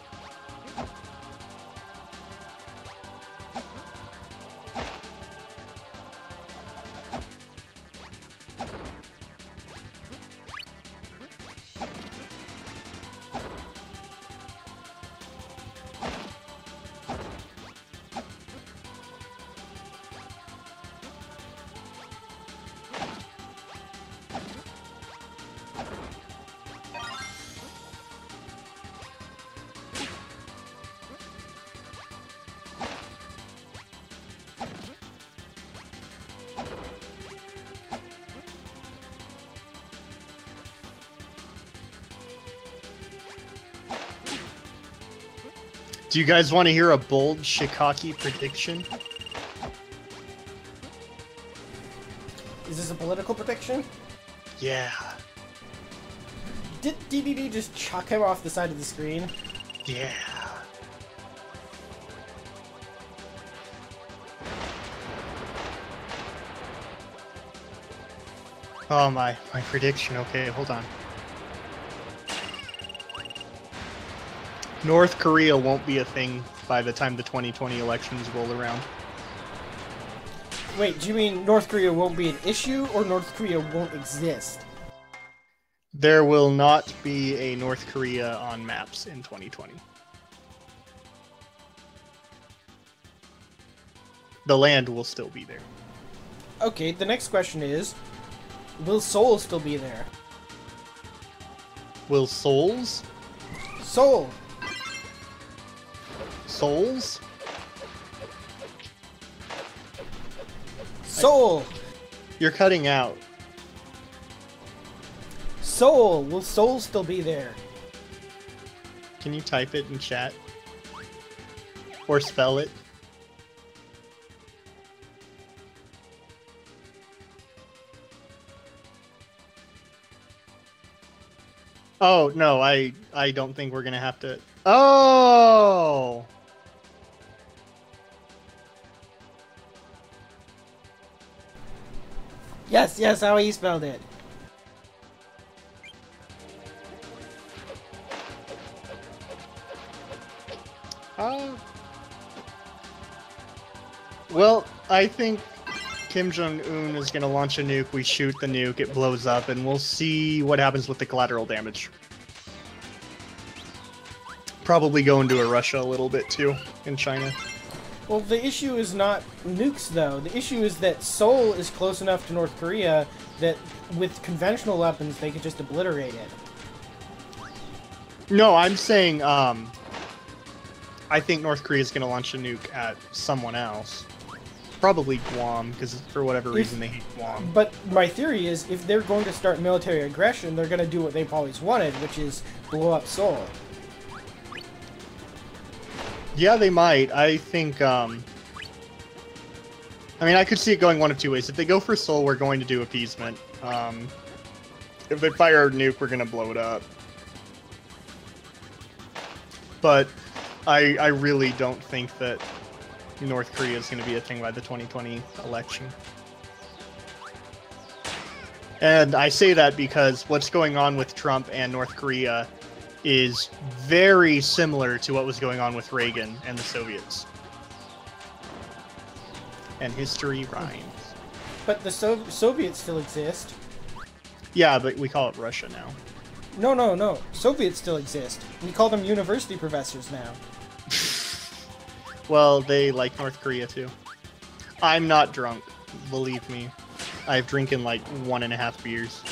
B: Do you guys want to hear a bold Shikaki prediction?
A: Is this a political prediction?
B: Yeah.
A: Did DDD just chuck him off the side of the screen?
B: Yeah. Oh, my prediction. Okay, hold on. North Korea won't be a thing by the time the 2020 elections roll around.
A: Wait, do you mean North Korea won't be an issue, or North Korea won't exist?
B: There will not be a North Korea on maps in 2020. The land will still be there.
A: Okay, the next question is, will Seoul still be there?
B: Will Souls?
A: Seoul!
B: Souls?
A: Seoul!
B: You're cutting out.
A: Seoul! Will Seoul still be there?
B: Can you type it in chat? Or spell it? Oh, no, I don't think we're gonna have to... Oh!
A: Yes, how he spelled it.
B: Well, I think Kim Jong-un is going to launch a nuke, we shoot the nuke, it blows up, and we'll see what happens with the collateral damage. Probably go into Russia a little bit, too, in China.
A: Well, the issue is not nukes, though. The issue is that Seoul is close enough to North Korea that with conventional weapons, they could just obliterate it.
B: No, I'm saying, I think North Korea is going to launch a nuke at someone else. Probably Guam, because for whatever reason they hate Guam.
A: But my theory is, if they're going to start military aggression, they're going to do what they've always wanted, which is blow up Seoul.
B: Yeah, they might. I think, I mean, I could see it going one of two ways. If they go for Seoul, we're going to do appeasement. If they fire a nuke, we're going to blow it up. But I really don't think that North Korea is going to be a thing by the 2020 election. And I say that because what's going on with Trump and North Korea is very similar to what was going on with Reagan and the Soviets. And history rhymes.
A: But the Soviets still exist.
B: Yeah, but we call it Russia now.
A: No. Soviets still exist. We call them university professors now.
B: Well, they like North Korea too. I'm not drunk, believe me. I've drinking like 1.5 beers.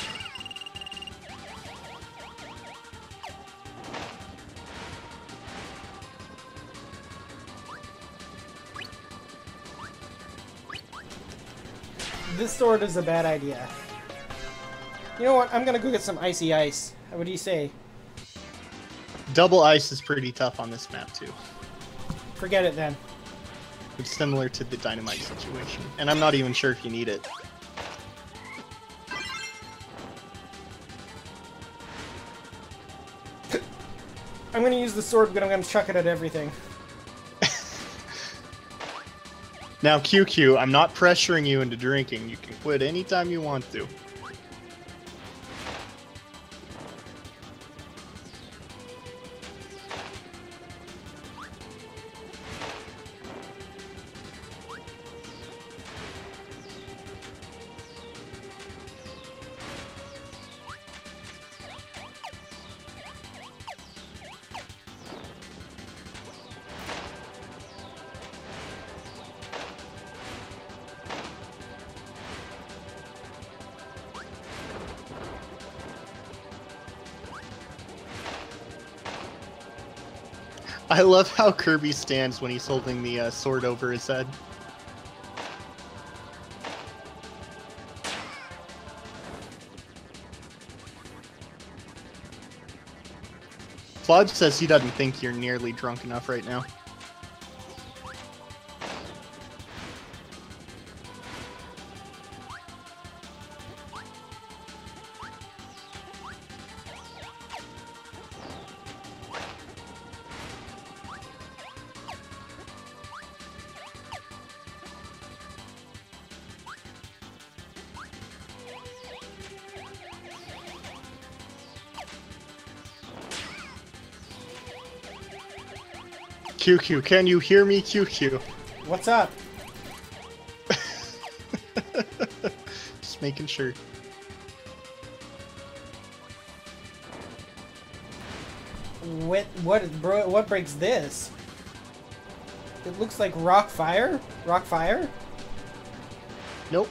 A: This sword is a bad idea. You know what? I'm gonna go get some icy ice. What do you say?
B: Double ice is pretty tough on this map too.
A: Forget it then.
B: It's similar to the dynamite situation, and I'm not even sure if you need it.
A: I'm gonna use the sword, but I'm gonna chuck it at everything.
B: Now, QQ, I'm not pressuring you into drinking. You can quit anytime you want to. I love how Kirby stands when he's holding the sword over his head. Flodge says he doesn't think you're nearly drunk enough right now. QQ, can you hear me, QQ?
A: What's up?
B: Just making sure.
A: What breaks this? It looks like rock fire? Rock fire?
B: Nope.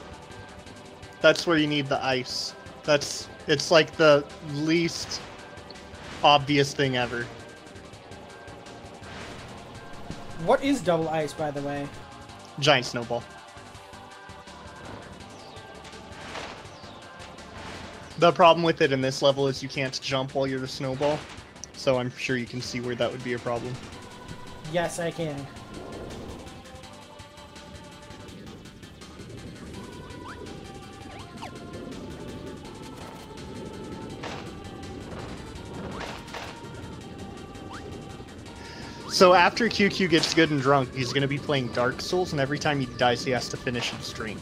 B: That's where you need the ice. It's like the least obvious thing ever.
A: What is double ice, by the way?
B: Giant snowball. The problem with it in this level is you can't jump while you're the snowball, so I'm sure you can see where that would be a problem.
A: Yes, I can.
B: So after QQ gets good and drunk, he's going to be playing Dark Souls, and every time he dies, he has to finish his drink.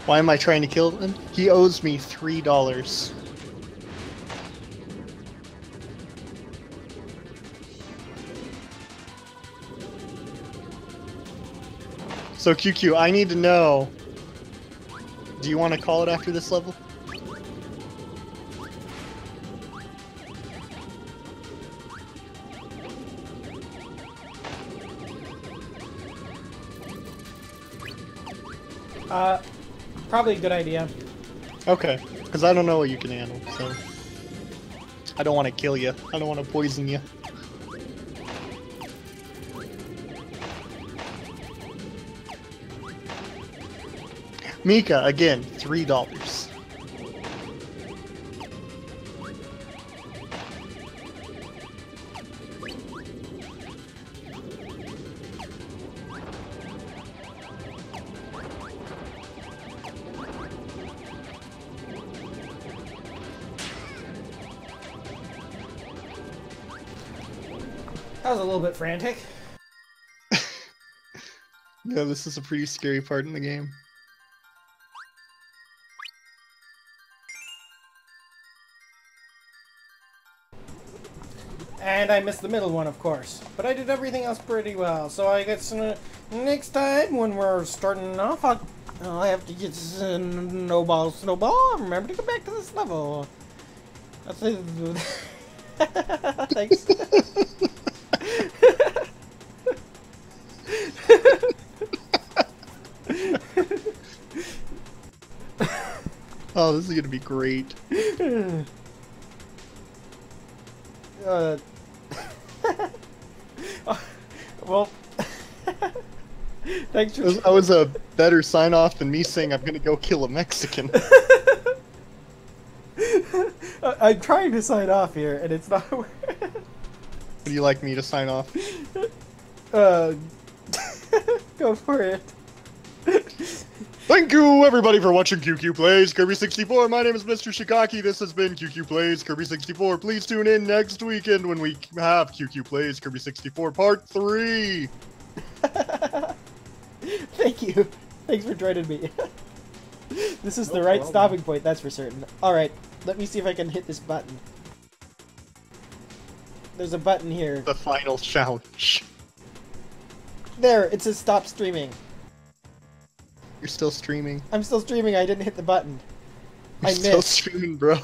B: Why am I trying to kill him? He owes me $3. So QQ, I need to know, do you want to call it after this level?
A: Probably a good idea.
B: Okay, because I don't know what you can handle, so... I don't want to kill you. I don't want to poison you. Mika, again, $3.
A: That was a little bit frantic.
B: Yeah, this is a pretty scary part in the game.
A: And I missed the middle one, of course. But I did everything else pretty well. So I guess next time when we're starting off, I'll have to get snowball. Remember to go back to this level. That's it. Thanks.
B: Oh, this is gonna be great.
A: Well, thanks for.
B: That was a better sign off than me saying I'm gonna go kill a Mexican.
A: I'm trying to sign off here, and it's not.
B: Would you like me to sign off?
A: Go for it.
B: Thank you, everybody, for watching QQ Plays Kirby64. My name is Mr. Shikaki. This has been QQ Plays Kirby64. Please tune in next weekend when we have QQ Plays Kirby64 Part 3.
A: Thank you. Thanks for joining me. This is the right stopping point, that's for certain. Alright, let me see if I can hit this button. There's a button here.
B: The final challenge.
A: There, it says stop streaming.
B: You're still streaming.
A: I'm still streaming, I didn't hit the button.
B: You're still streaming, bro.